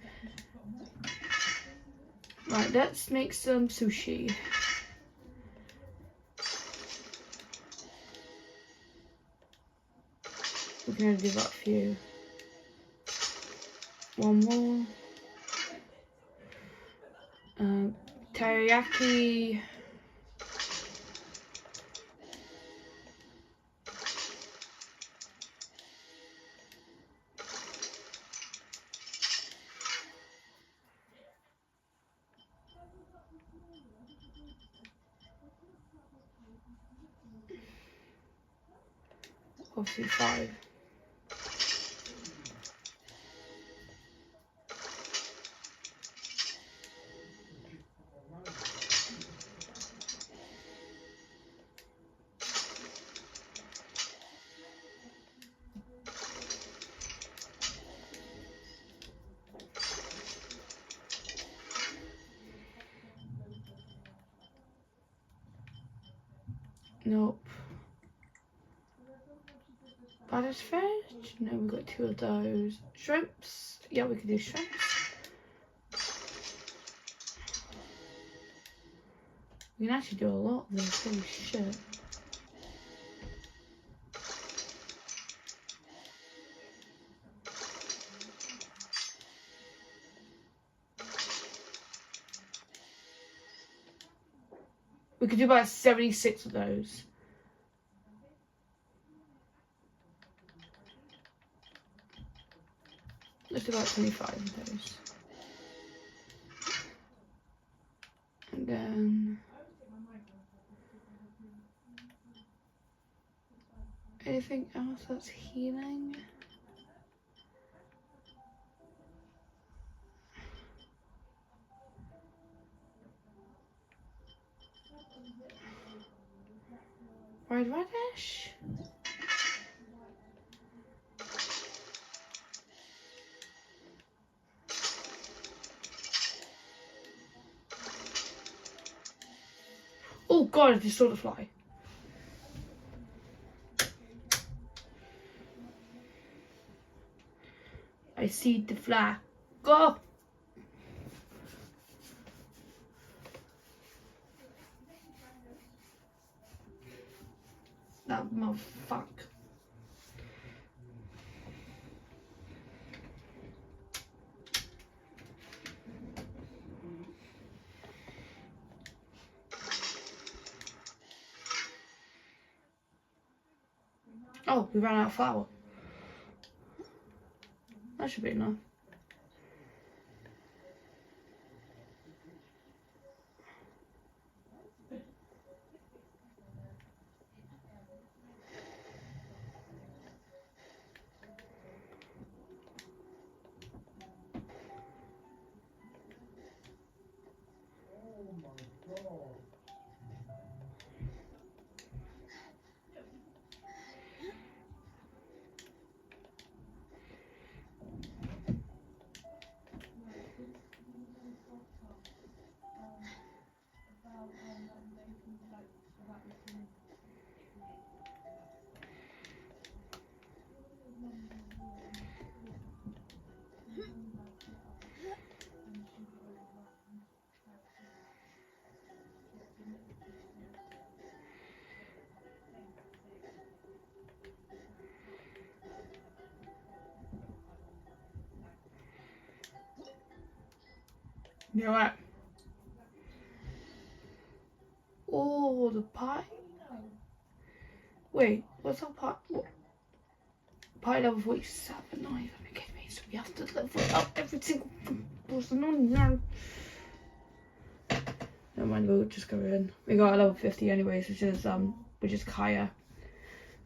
Right, let's make some sushi. We can only do about a few. One more. Teriyaki. Obviously 5. Nope. Baddest fish? No, we've got 2 of those. Shrimps? Yeah, we can do shrimps. We can actually do a lot of this, holy shit. We could do about 76 of those. Let's do about 25 of those. And then... anything else that's healing? Red radish? Oh god, I just saw the fly. I see the fly. Go! That motherfucker. Oh, we ran out of flour. That should be enough. You know what? Oh, the pie. Wait, what's our pie? What? Pie level 47. No, you're kidding me. So we have to level up every single person on now. Never mind, we'll just go in. We got a level 50 anyways, which is Kaya.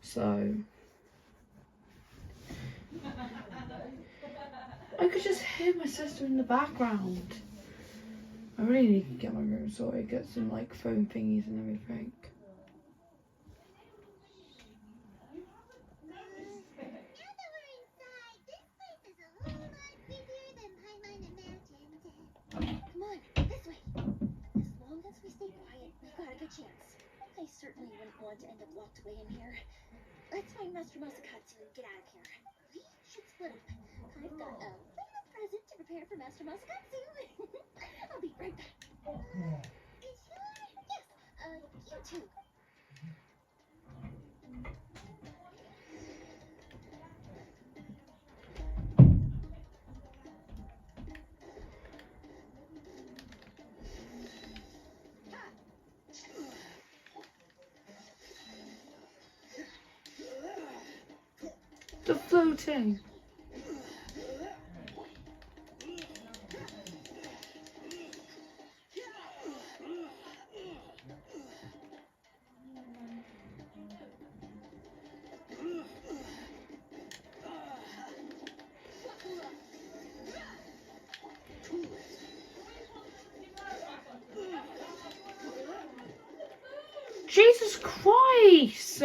So I could just hear my sister in the background. I really need to get my room sorted, get some like foam thingies and everything. Now that we're inside, this place is a whole lot bigger than Paimon imagined. Come on, this way. As long as we stay quiet, we've got a good chance. I certainly wouldn't want to end up locked away in here. Let's find Master Masakatsu and get out of here. We should split up. I've got a little present to prepare for Master Masakatsu. I'll be right back. You sure? Yes, you too. The floating. Jesus Christ!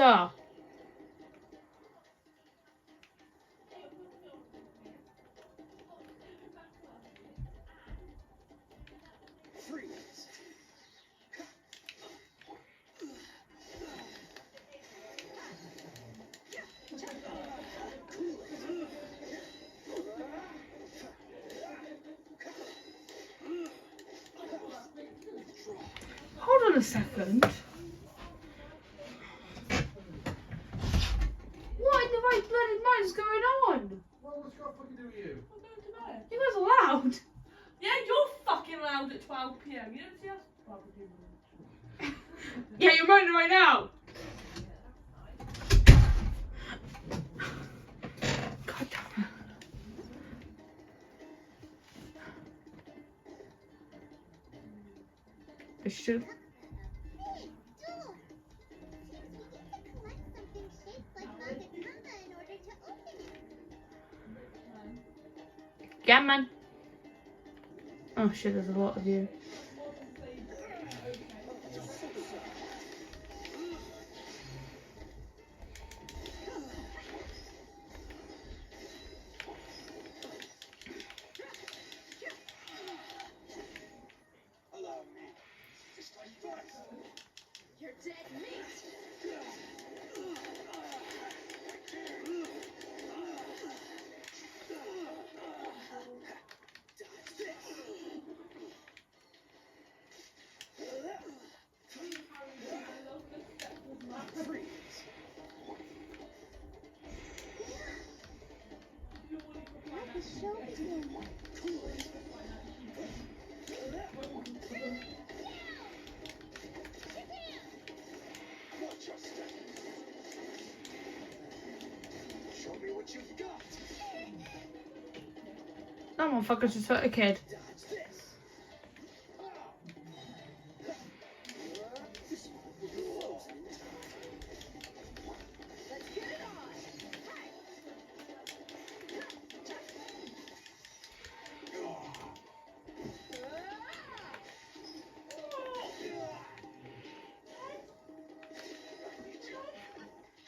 Freeze! Hold on a second. What in the right bloody mind is going on? Well, what's got fucking do with you? I'm going to bed. You guys are loud. Yeah, you're fucking loud at 12 p.m. You don't see us 12 p.m. Yeah, you're moaning right now. God damn it. I should. Hey, door! Seems we need to collect something shaped like Magatama in order to open it. Yeah, man. Oh shit, there's a lot of you. Allow me. Just like that. choked him. Watch your step. Show me what you've got. That motherfucker's just hurt a kid. Dodge this. This will be frozen in time. Let's get it on.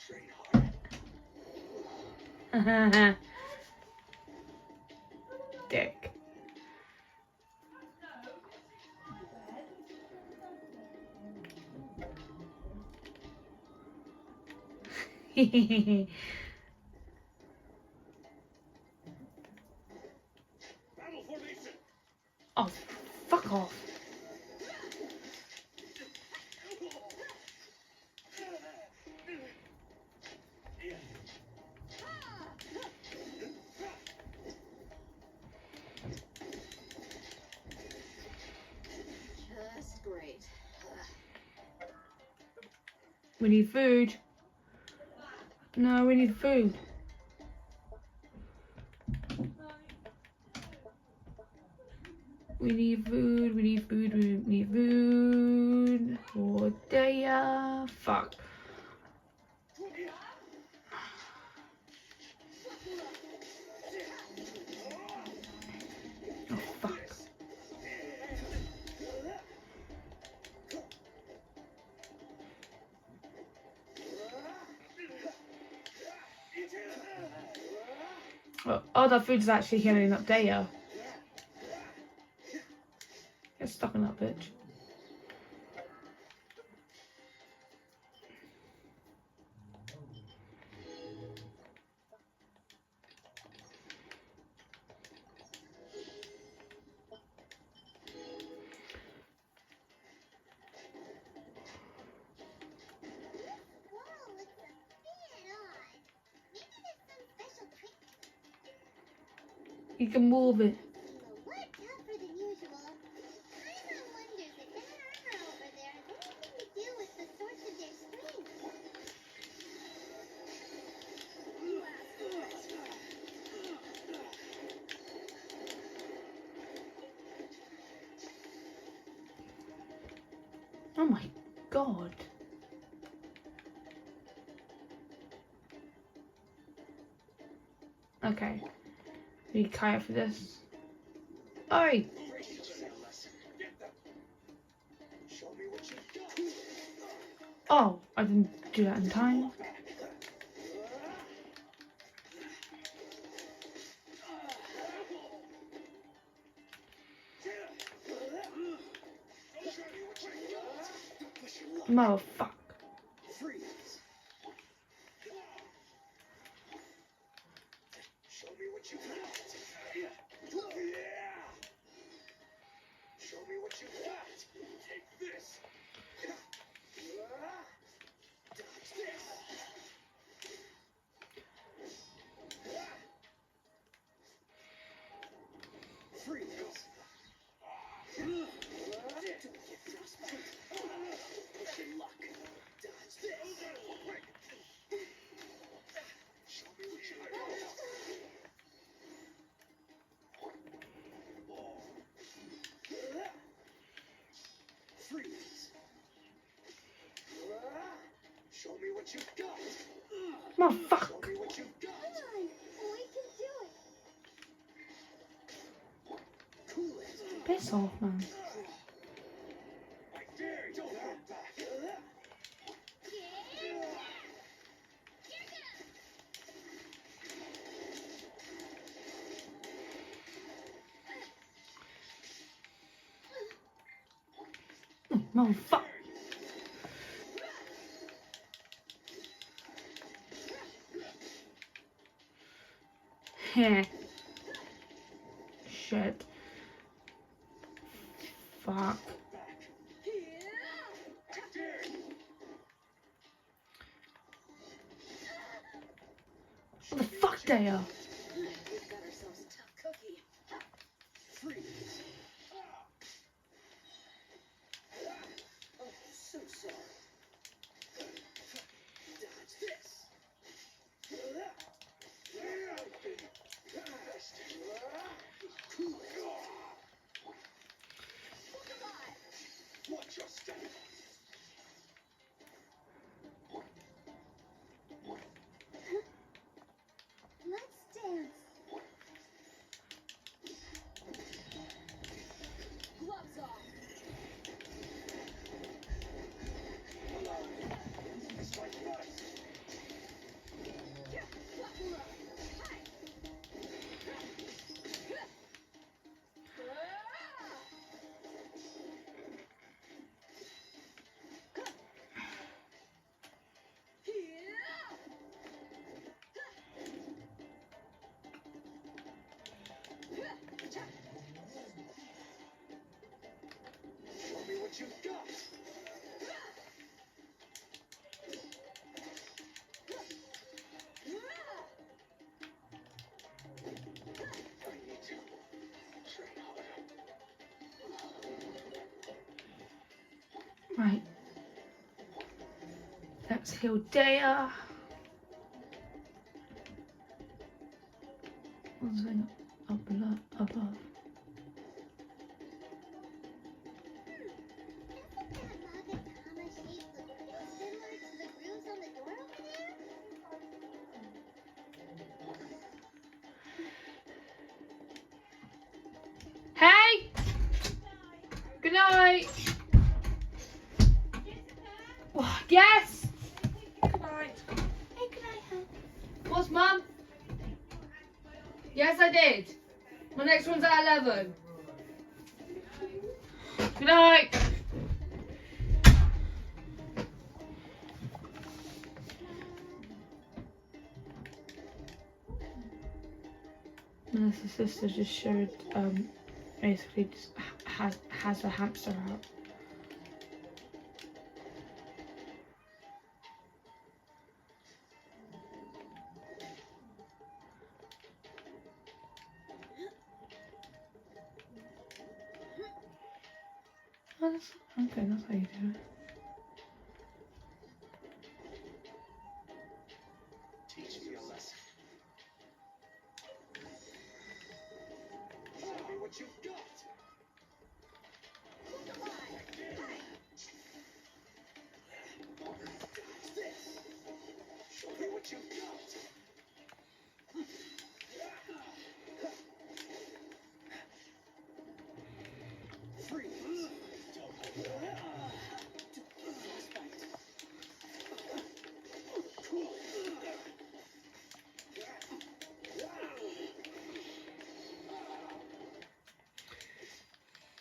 Train hard. Dick. Battle formation. Oh, fuck off. Just great. We need food. No, we need food. We need food, we need food, we need food. Oh, dear. Fuck. Oh, fuck. Oh, that food's actually healing up Daya. Get stuck in that bitch. Whoa, looks a bit odd. Maybe there's some special trick You can move it. a lot tougher than usual. Paimon wonders if that armor over there has anything to do with the source of their strength. Oh my god. Okay. We need Kaya for this. Oi! Show me what you've got. Oh, I didn't do that in time. Motherfuck. Freeze. Show me what you've got. Yeah. Show me what you've got. Take this. Dodge this. Freeze. Don't get frostbite. Push your luck. Dodge this. Show me what you got. Freeze. Show me what you've got. Motherfuck. Show me what you've got. Come on, we can do it. Cool it. Piss off, man. I dare you. Don't hold back. Motherfuck. Heh. Shit. Fuck. What the fuck, Daya? We've got ourselves a tough boots off. Show me what you've got. I need to train harder. Right. Let's heal Dea. What's going up above? Hey! Good night! Oh, yes! Good night. Hey, can I help? What's Mum? Yes, I did. My next one's at 11. Good night! Melissa's sister just showed, basically just has a hamster out. Oh, that's, okay, that's how you do it. Teach me a lesson. Show me what you've got. Show me what you've got. Freeze.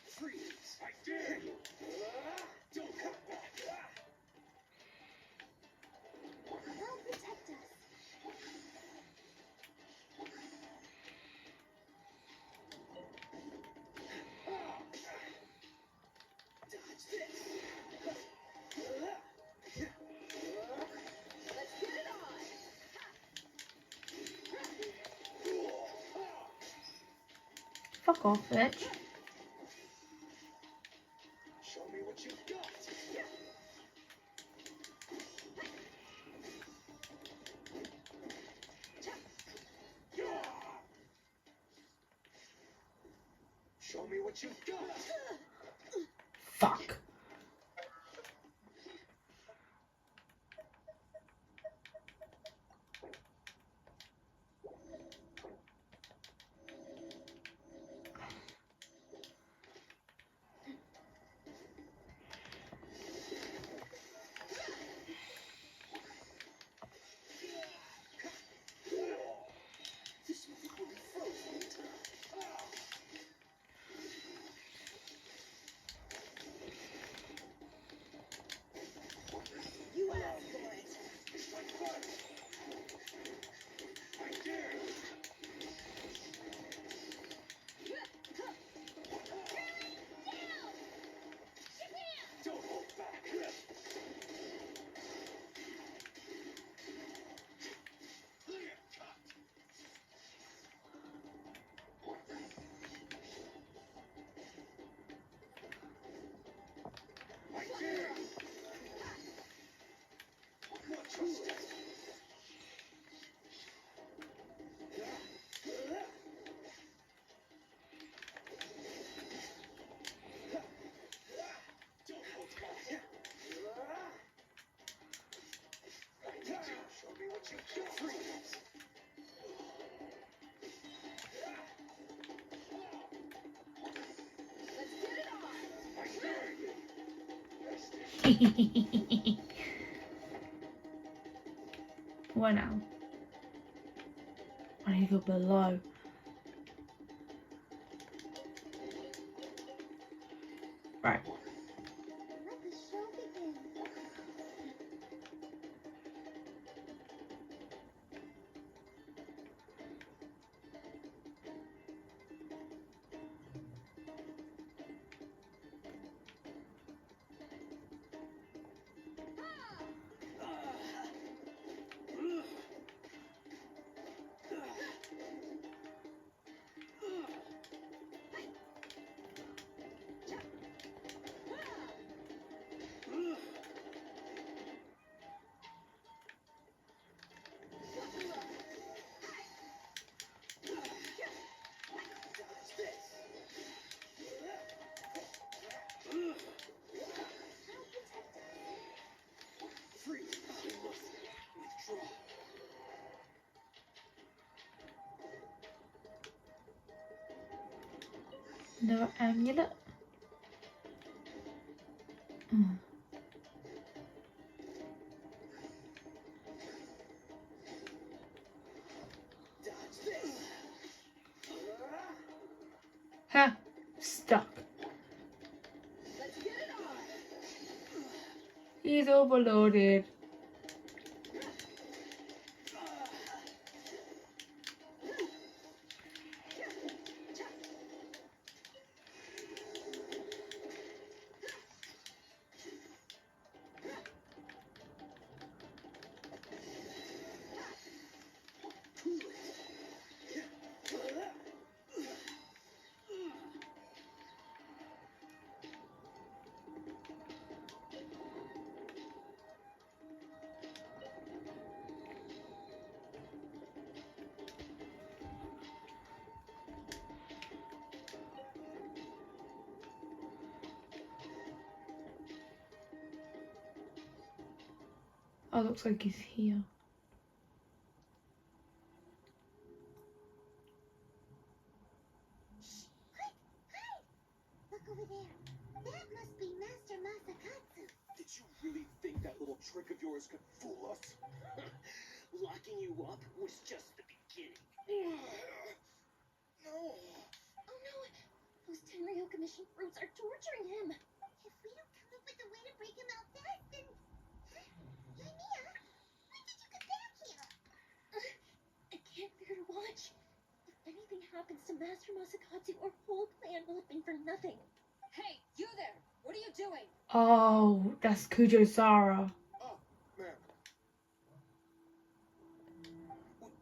Freeze. I dare you. Don't come back. They'll protect us. Dodge this. Let's get it on. Fuck off, bitch. Show me what you've got. Show me what you've got. Fuck. This will be frozen. Where now? I need to go below. Right. Let the show begin. Freeze! I must withdraw. No amulet. Mm. Dodge this! Ha! Stuck. Let's get it on! He's overloaded. Oh, looks like he's here. Look over there. That must be Master Masakatsu. Did you really think that little trick of yours could fool us? Locking you up was just the beginning. No. Oh no! Those Tenryo Commission brutes are torturing him! If we don't come up with a way to break him out fast, then... Yoimiya, when did you get back here? I can't bear to watch. If anything happens to Master Masakatsu, our whole plan will have been for nothing. Hey, you there! What are you doing? Oh, that's Kujo Sara. Oh, ma'am.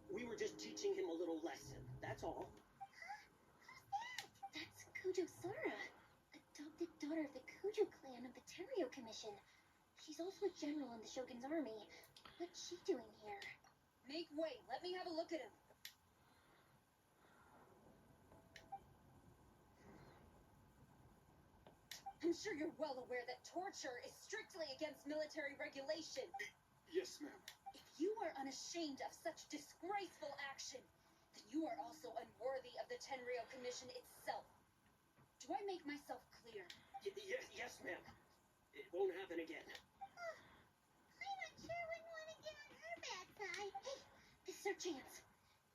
We were just teaching him a little lesson, that's all. That's Kujo Sara, adopted daughter of the Kujo clan of the Tenryo Commission. She's also a general in the Shogun's army. What's she doing here? Make way. Let me have a look at him. I'm sure you're well aware that torture is strictly against military regulation. Yes, ma'am. If you are unashamed of such disgraceful action, then you are also unworthy of the Tenryo Commission itself. Do I make myself clear? Yes, ma'am. It won't happen again. I'm not sure we'd want to get on her bad side. Hey, this is our chance.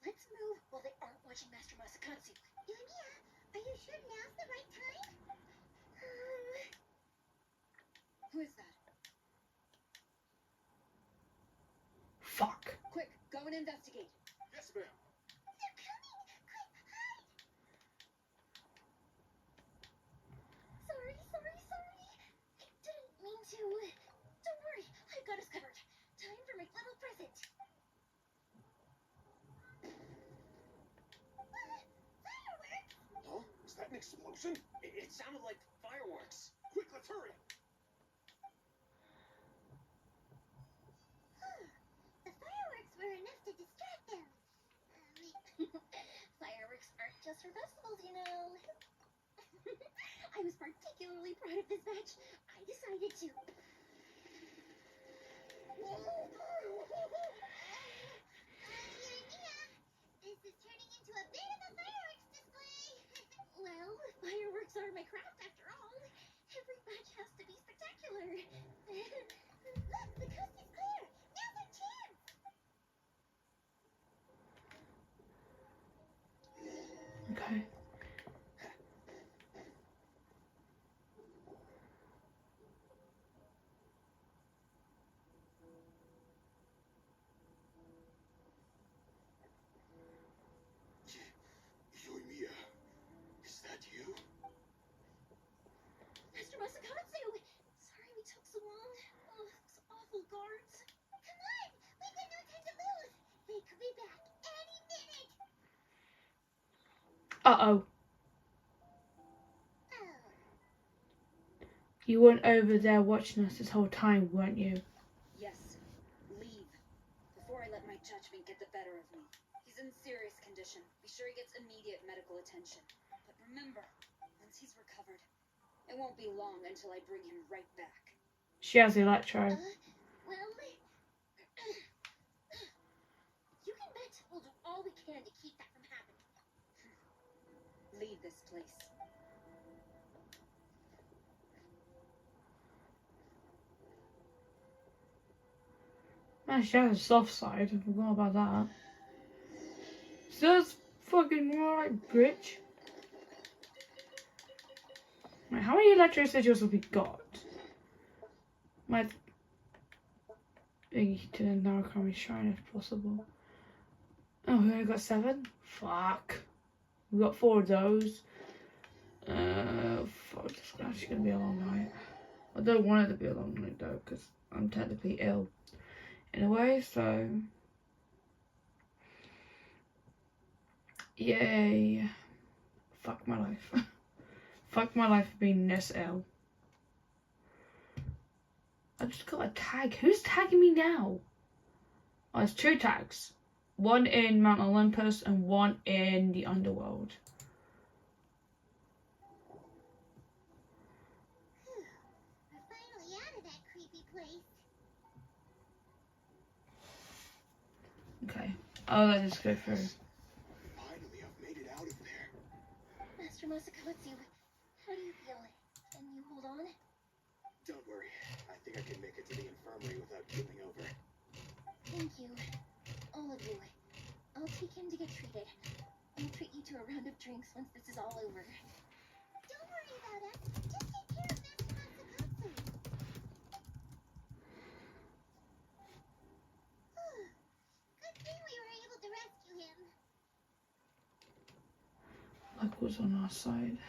Let's move while they aren't watching Master Masakatsu. Yoimiya, are you sure now's the right time? Who is that? Fuck. Quick, go and investigate. Yes, ma'am. They're coming! Quick, hide! Sorry. I didn't mean to. Don't worry, I've got us covered. Time for my little present. Fireworks! Huh? Is that an explosion? It sounded like fireworks. Quick, let's hurry. The fireworks were enough to distract them. Fireworks aren't just for festivals, you know. I was particularly proud of this batch. I decided to. Yoimiya, this is turning into a bit of a fireworks display. Well, fireworks are my craft after all. Every batch has to be spectacular. so long. Oh, those awful guards. Come on! We've got no time to lose! They could be back any minute! Uh-oh. Oh. You weren't over there watching us this whole time, weren't you? Yes. Leave. Before I let my judgment get the better of me. He's in serious condition. Be sure he gets immediate medical attention. But remember, once he's recovered, it won't be long until I bring him right back. She has the electro. Well, you can bet we'll do all we can to keep that from happening. Leave this place. Man, she has a soft side. I forgot about that. So that's fucking right, bitch. Right, how many electro sigils have we got? My big to the Narukami shrine if possible. Oh, we only got 7? Fuck. We got 4 of those. Fuck, it's actually gonna be a long night. I don't want it to be a long night though, because I'm technically ill in a way, so yay. Fuck my life. Fuck my life for being this ill. I just got a tag. Who's tagging me now? Oh, it's 2 tags. One in Mount Olympus and one in the underworld. We're finally out of that creepy place. Okay. I'll let this go through. Finally, I've made it out of there. Master Masakatsu, how do you feel? Can you hold on? Don't worry. I think I can make it to the infirmary without keeling over. Thank you. All of you. I'll take him to get treated. I'll treat you to a round of drinks once this is all over. Don't worry about us. Just take care of Master Masakatsu. Good thing we were able to rescue him. Luck was on our side.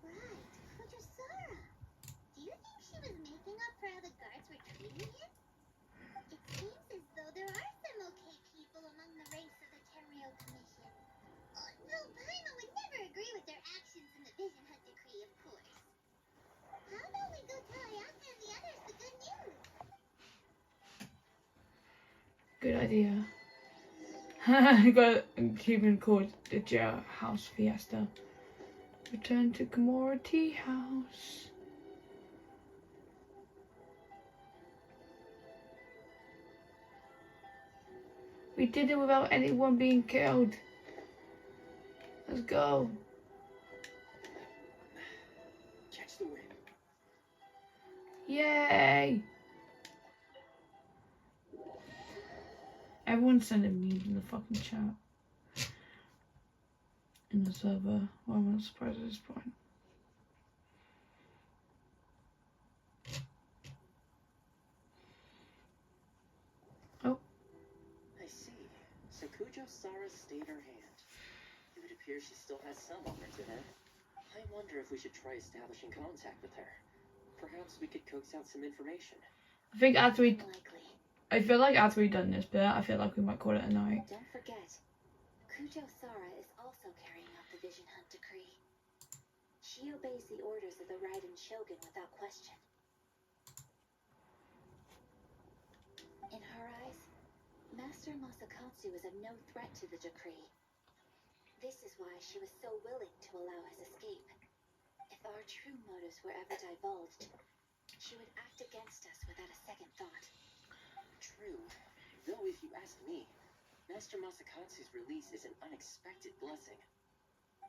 Right, Fujisara. Do you think she was making up for how the guards were treating him? It seems as though there are some okay people among the ranks of the Tenryou Commission. Though Paimon would never agree with their actions in the Vision Hunt Decree, of course. How about we go tell Ayaka and the others the good news? Good idea. I got a achievement called the Jailhouse Fiesta. Return to Gamora Tea House. We did it without anyone being killed. Let's go. Catch the wind. Yay! Everyone's sending memes in the fucking chat. In the server. Well, I'm not surprised at this point. Oh. I see. So Kujo-Sara stayed her hand. It would appear she still has some honor to her. I wonder if we should try establishing contact with her. Perhaps we could coax out some information. I think after we... Unlikely. I feel like after we've done this bit, I feel like we might call it a night. Don't forget, Kujo-Sara is also carrying out the Vision Hunt Decree. She obeys the orders of the Raiden Shogun without question. In her eyes, Master Masakatsu is of no threat to the decree. This is why she was so willing to allow his escape. If our true motives were ever divulged, she would act against us without a second thought. True. Though if you ask me, Master Masakatsu's release is an unexpected blessing.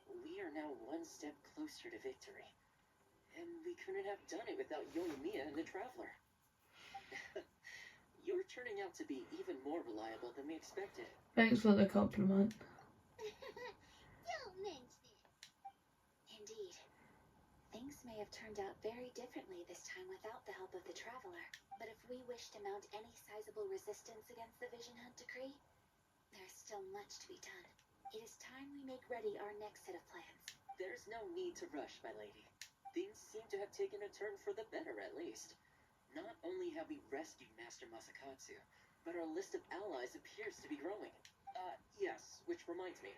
We are now one step closer to victory. And we couldn't have done it without Yoimiya and the Traveler. You're turning out to be even more reliable than we expected. Thanks for the compliment. Don't mention it. Indeed. Things may have turned out very differently this time without the help of the Traveler. But if we wish to mount any sizable resistance against the Vision Hunt Decree, there is still much to be done. It is time we make ready our next set of plans. There's no need to rush, my lady. Things seem to have taken a turn for the better, at least. Not only have we rescued Master Masakatsu, but our list of allies appears to be growing. Yes, which reminds me.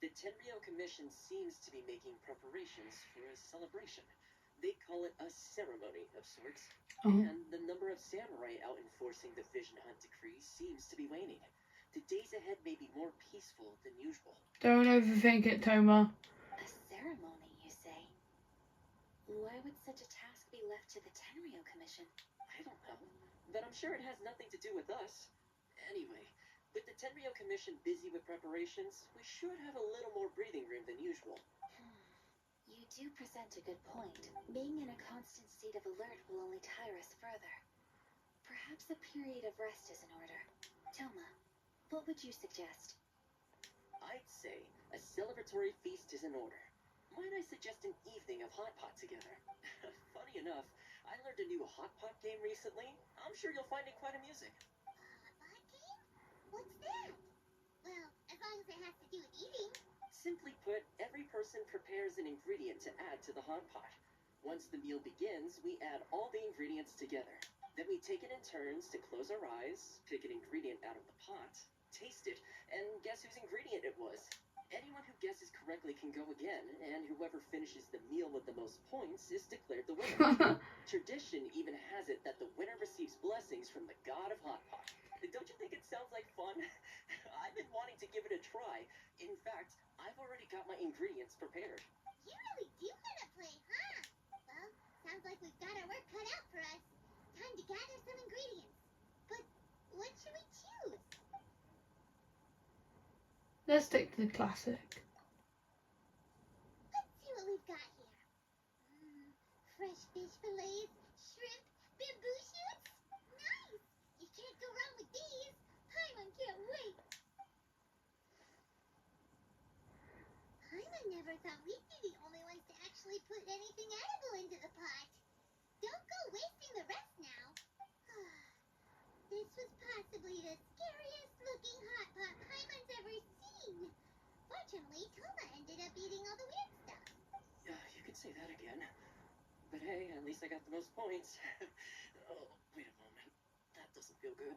The Tenryou Commission seems to be making preparations for a celebration. They call it a ceremony of sorts. And the number of samurai out enforcing the Vision Hunt decree seems to be waning. The days ahead may be more peaceful than usual. Don't overthink it, Toma. A ceremony, you say? Why would such a task be left to the Tenryou Commission? I don't know, but I'm sure it has nothing to do with us. Anyway, with the Tenryou Commission busy with preparations, we should have a little more breathing room than usual. You do present a good point. Being in a constant state of alert will only tire us further. Perhaps a period of rest is in order. Toma, what would you suggest? I'd say a celebratory feast is in order. Might I suggest an evening of hot pot together? Funny enough, I learned a new hot pot game recently. I'm sure you'll find it quite amusing. Hot game? What's that? Well, as long as it has to do with eating. Simply put, every person prepares an ingredient to add to the hot pot. Once the meal begins, we add all the ingredients together. Then we take it in turns to close our eyes, pick an ingredient out of the pot, taste it, and guess whose ingredient it was. Anyone who guesses correctly can go again, and whoever finishes the meal with the most points is declared the winner. Tradition even has it that the winner receives blessings from the god of hot pot. Don't you think it sounds like fun? I've been wanting to give it a try. In fact, I've already got my ingredients prepared. You really do want to play, huh? Well, sounds like we've got our work cut out for us. Time to gather some ingredients. But what should we choose? Let's stick to the classic. Let's see what we've got here. Fresh fish fillets, shrimp, bamboo shoots. Nice! You can't go wrong with these. Paimon can't wait. Paimon never thought we'd be the only ones to actually put anything edible into the pot. Don't go wasting the rest now. This was possibly the scariest looking hot pot Paimon's ever seen. Fortunately, Toma ended up eating all the weird stuff. You could say that again. But hey, at least I got the most points. Oh, wait a moment. That doesn't feel good.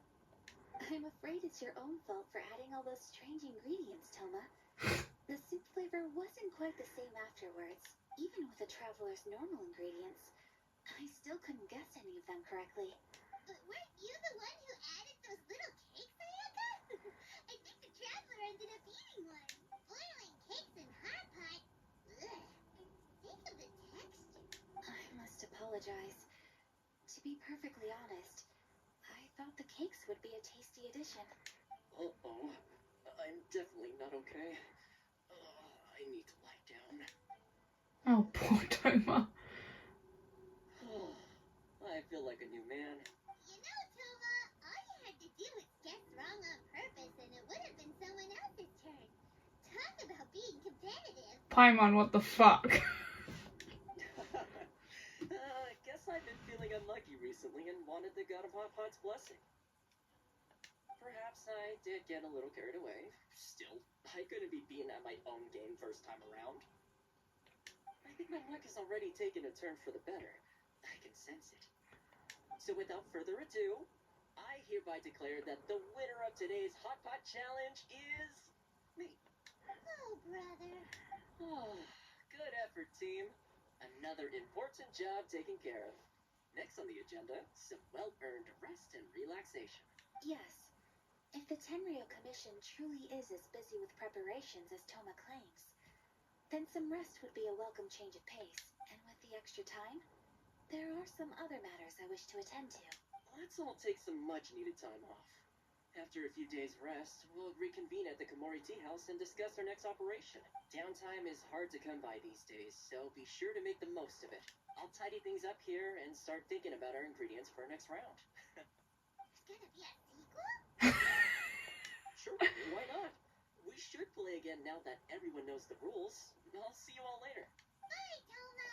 I'm afraid it's your own fault for adding all those strange ingredients, Toma. The soup flavor wasn't quite the same afterwards. Even with the traveler's normal ingredients, I still couldn't guess any of them correctly. But weren't you the one who added those little cakes, Ayaka? I think the traveler ended up eating one. Boiling cakes in hot pot. Ugh. Think of the texture. I must apologize. To be perfectly honest, I thought the cakes would be a tasty addition. Uh-oh. I'm definitely not okay. I need to lie down. Oh, poor Toma. I feel like a new man. You know, Toma, all you had to do was guess wrong on purpose and it would have been someone else's turn. Talk about being competitive. Paimon, what the fuck? Guess I've been feeling unlucky recently and wanted the god of hot pot's blessing. Perhaps I did get a little carried away. Still, I couldn't be beaten at my own game first time around. I think my luck has already taken a turn for the better. I can sense it. So without further ado, I hereby declare that the winner of today's Hot Pot Challenge is me. Oh, brother. Oh, good effort, team. Another important job taken care of. Next on the agenda, some well-earned rest and relaxation. Yes. If the Tenryou Commission truly is as busy with preparations as Toma claims, then some rest would be a welcome change of pace. And with the extra time, there are some other matters I wish to attend to. Let's all take some much-needed time off. After a few days' rest, we'll reconvene at the Komori Tea House and discuss our next operation. Downtime is hard to come by these days, so be sure to make the most of it. I'll tidy things up here and start thinking about our ingredients for our next round. There's gonna be a sequel? Sure, why not? We should play again now that everyone knows the rules. I'll see you all later. Bye, Toma.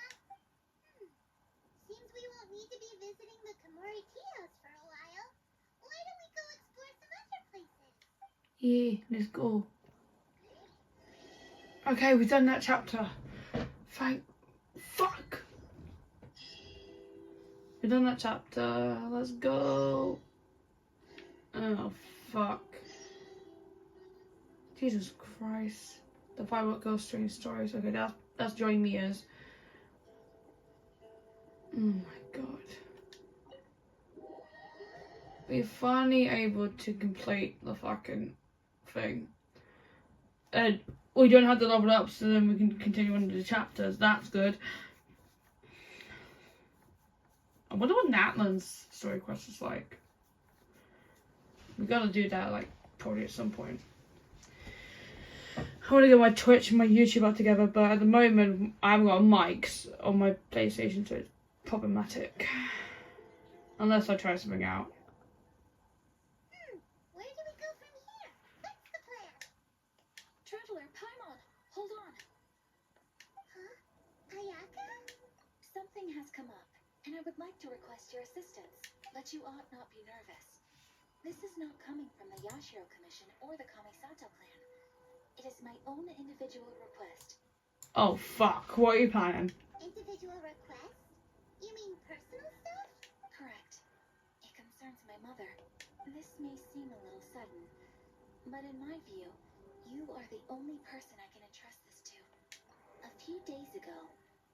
Seems we won't need to be visiting the Komori Tea House for a while. Why don't we go explore some other places? Yeah, let's go. Okay, we've done that chapter. Fuck. We've done that chapter. Let's go. Oh, fuck. Jesus Christ. The Firework Girl's Strange Stories. Okay, that's Joy Mia's. Oh my god. We're finally able to complete the fucking thing. And we don't have to level up, so then we can continue on to the chapters. That's good. I wonder what Natlan's story quest is like. We gotta do that, like, probably at some point. I want to get my Twitch and my YouTube up together, but at the moment I haven't got mics on my PlayStation, so it's problematic. Unless I try something out. Where do we go from here? What's the plan? Traveler, Paimon, hold on. Huh? Ayaka? Something has come up, and I would like to request your assistance, but you ought not be nervous. This is not coming from the Yashiro Commission or the Kamisato clan. It is my own individual request. Oh fuck, what are you planning? Individual request? You mean personal stuff? Correct. It concerns my mother. This may seem a little sudden, but in my view, you are the only person I can entrust this to. A few days ago,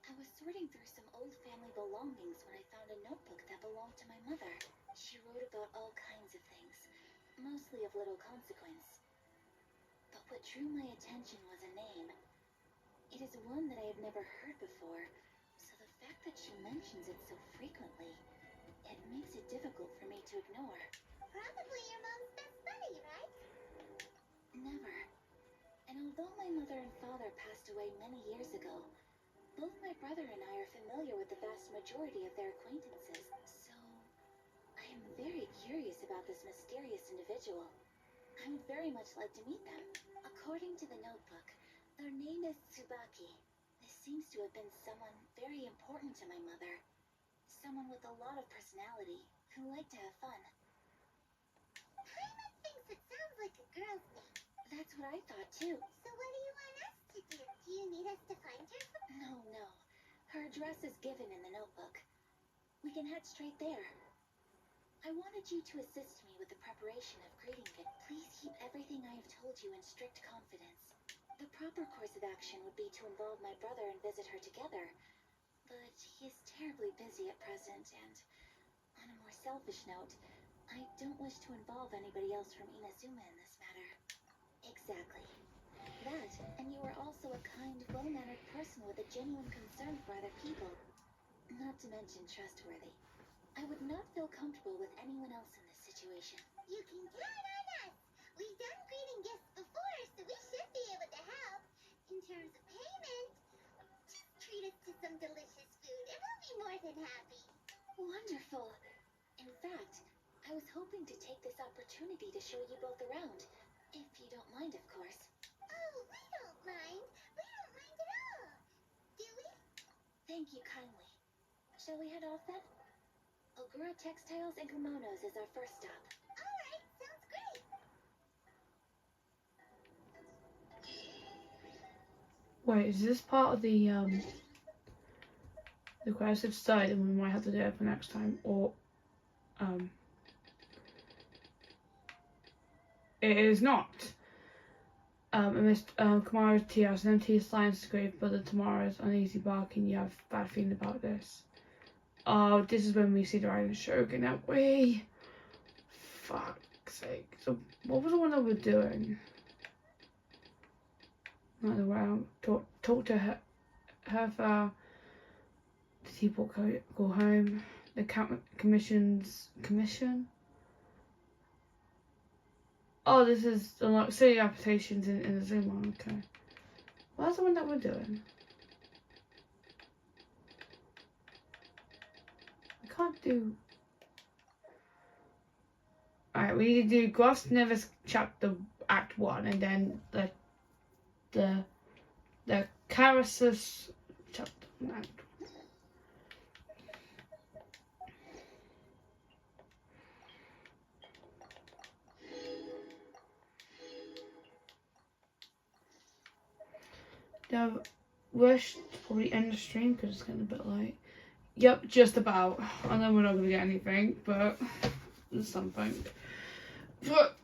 I was sorting through some old family belongings when I found a notebook that belonged to my mother. She wrote about all kinds of things, mostly of little consequence. But what drew my attention was a name. It is one that I have never heard before, so the fact that she mentions it so frequently, it makes it difficult for me to ignore. Probably your mom's best buddy, right? Never. And although my mother and father passed away many years ago, both my brother and I are familiar with the vast majority of their acquaintances, so I am very curious about this mysterious individual. I would very much like to meet them. According to the notebook, their name is Tsubaki. This seems to have been someone very important to my mother. Someone with a lot of personality, who liked to have fun. Paimon thinks it sounds like a girl's name. That's what I thought too. So what do you want us to do? Do you need us to find her? No. Her address is given in the notebook. We can head straight there. I wanted you to assist me with the preparation of greeting gifts. Please keep everything I have told you in strict confidence. The proper course of action would be to involve my brother and visit her together. But he is terribly busy at present, and on a more selfish note, I don't wish to involve anybody else from Inazuma in this matter. Exactly. That, and you are also a kind, well-mannered person with a genuine concern for other people. Not to mention trustworthy. I would not feel comfortable with anyone else in this situation. You can count on us. We've done greeting gifts before, so we should be able to help. In terms of payment, just treat us to some delicious food and we'll be more than happy. Wonderful. In fact, I was hoping to take this opportunity to show you both around. If you don't mind, of course. Oh, we don't mind. We don't mind at all. Do we? Thank you kindly. Shall we head off then? Ogura Textiles and Kimonos is our first stop. Alright, sounds great. Wait, is this part of the quest? If so, then we might have to do it for next time, or it is not. Kamara's tea house, an empty science degree, but the tomorrow's uneasy barking. You have a bad feeling about this. Oh, this is when we see the Raiden Shogun, don't we? Fuck's sake. So, what was the one that we're doing? Not the way talk to her for the teapot go home. The commission? Oh, this is the city applications in the Zoom one. Okay. Well, that's the one that we're doing. I can't do. Alright, we need to do Gross Nevis chapter act 1 and then the Carasus chapter act 1. The wish to probably end the stream because it's getting a bit late. Yep, just about. I know we're not going to get anything, but there's something. But,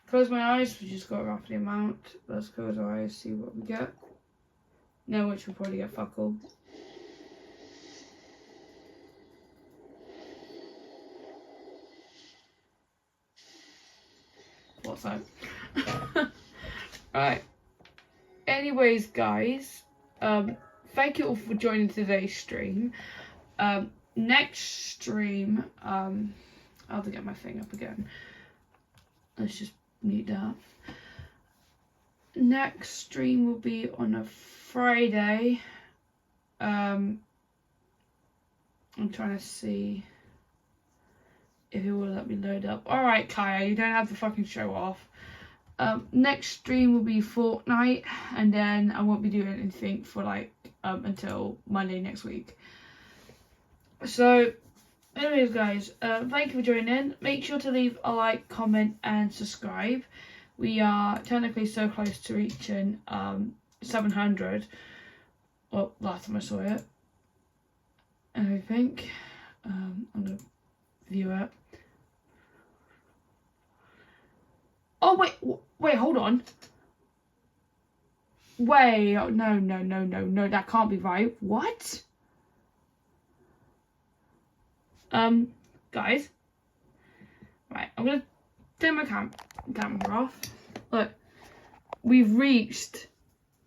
close my eyes, we just got roughly amount. Let's close our eyes, see what we get. No, which we'll probably get fuck all. What's that? Alright. Anyways, guys, thank you all for joining today's stream. Next stream, I'll have to get my thing up again. Let's just mute that. Next stream will be on a Friday. I'm trying to see if it will let me load up. Alright, Kaya, you don't have to fucking show off. Next stream will be Fortnite, and then I won't be doing anything for like until Monday next week. So anyways, guys, thank you for joining in. Make sure to leave a like, comment and subscribe. We are technically so close to reaching 700. Well, last time I saw it. And I think I'm gonna view it. Oh wait, hold on. Wait, oh, no, that can't be right. What? Guys. Right, I'm gonna turn my camera off. Look, we've reached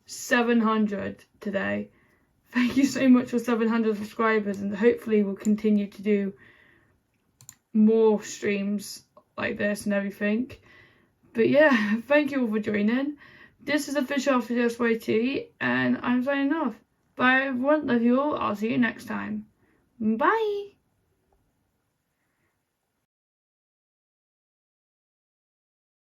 700 today. Thank you so much for 700 subscribers, and hopefully we'll continue to do more streams like this and everything. But yeah, thank you all for joining. This is Official After SYT, and I'm signing off. Bye everyone, love you all, I'll see you next time. Bye!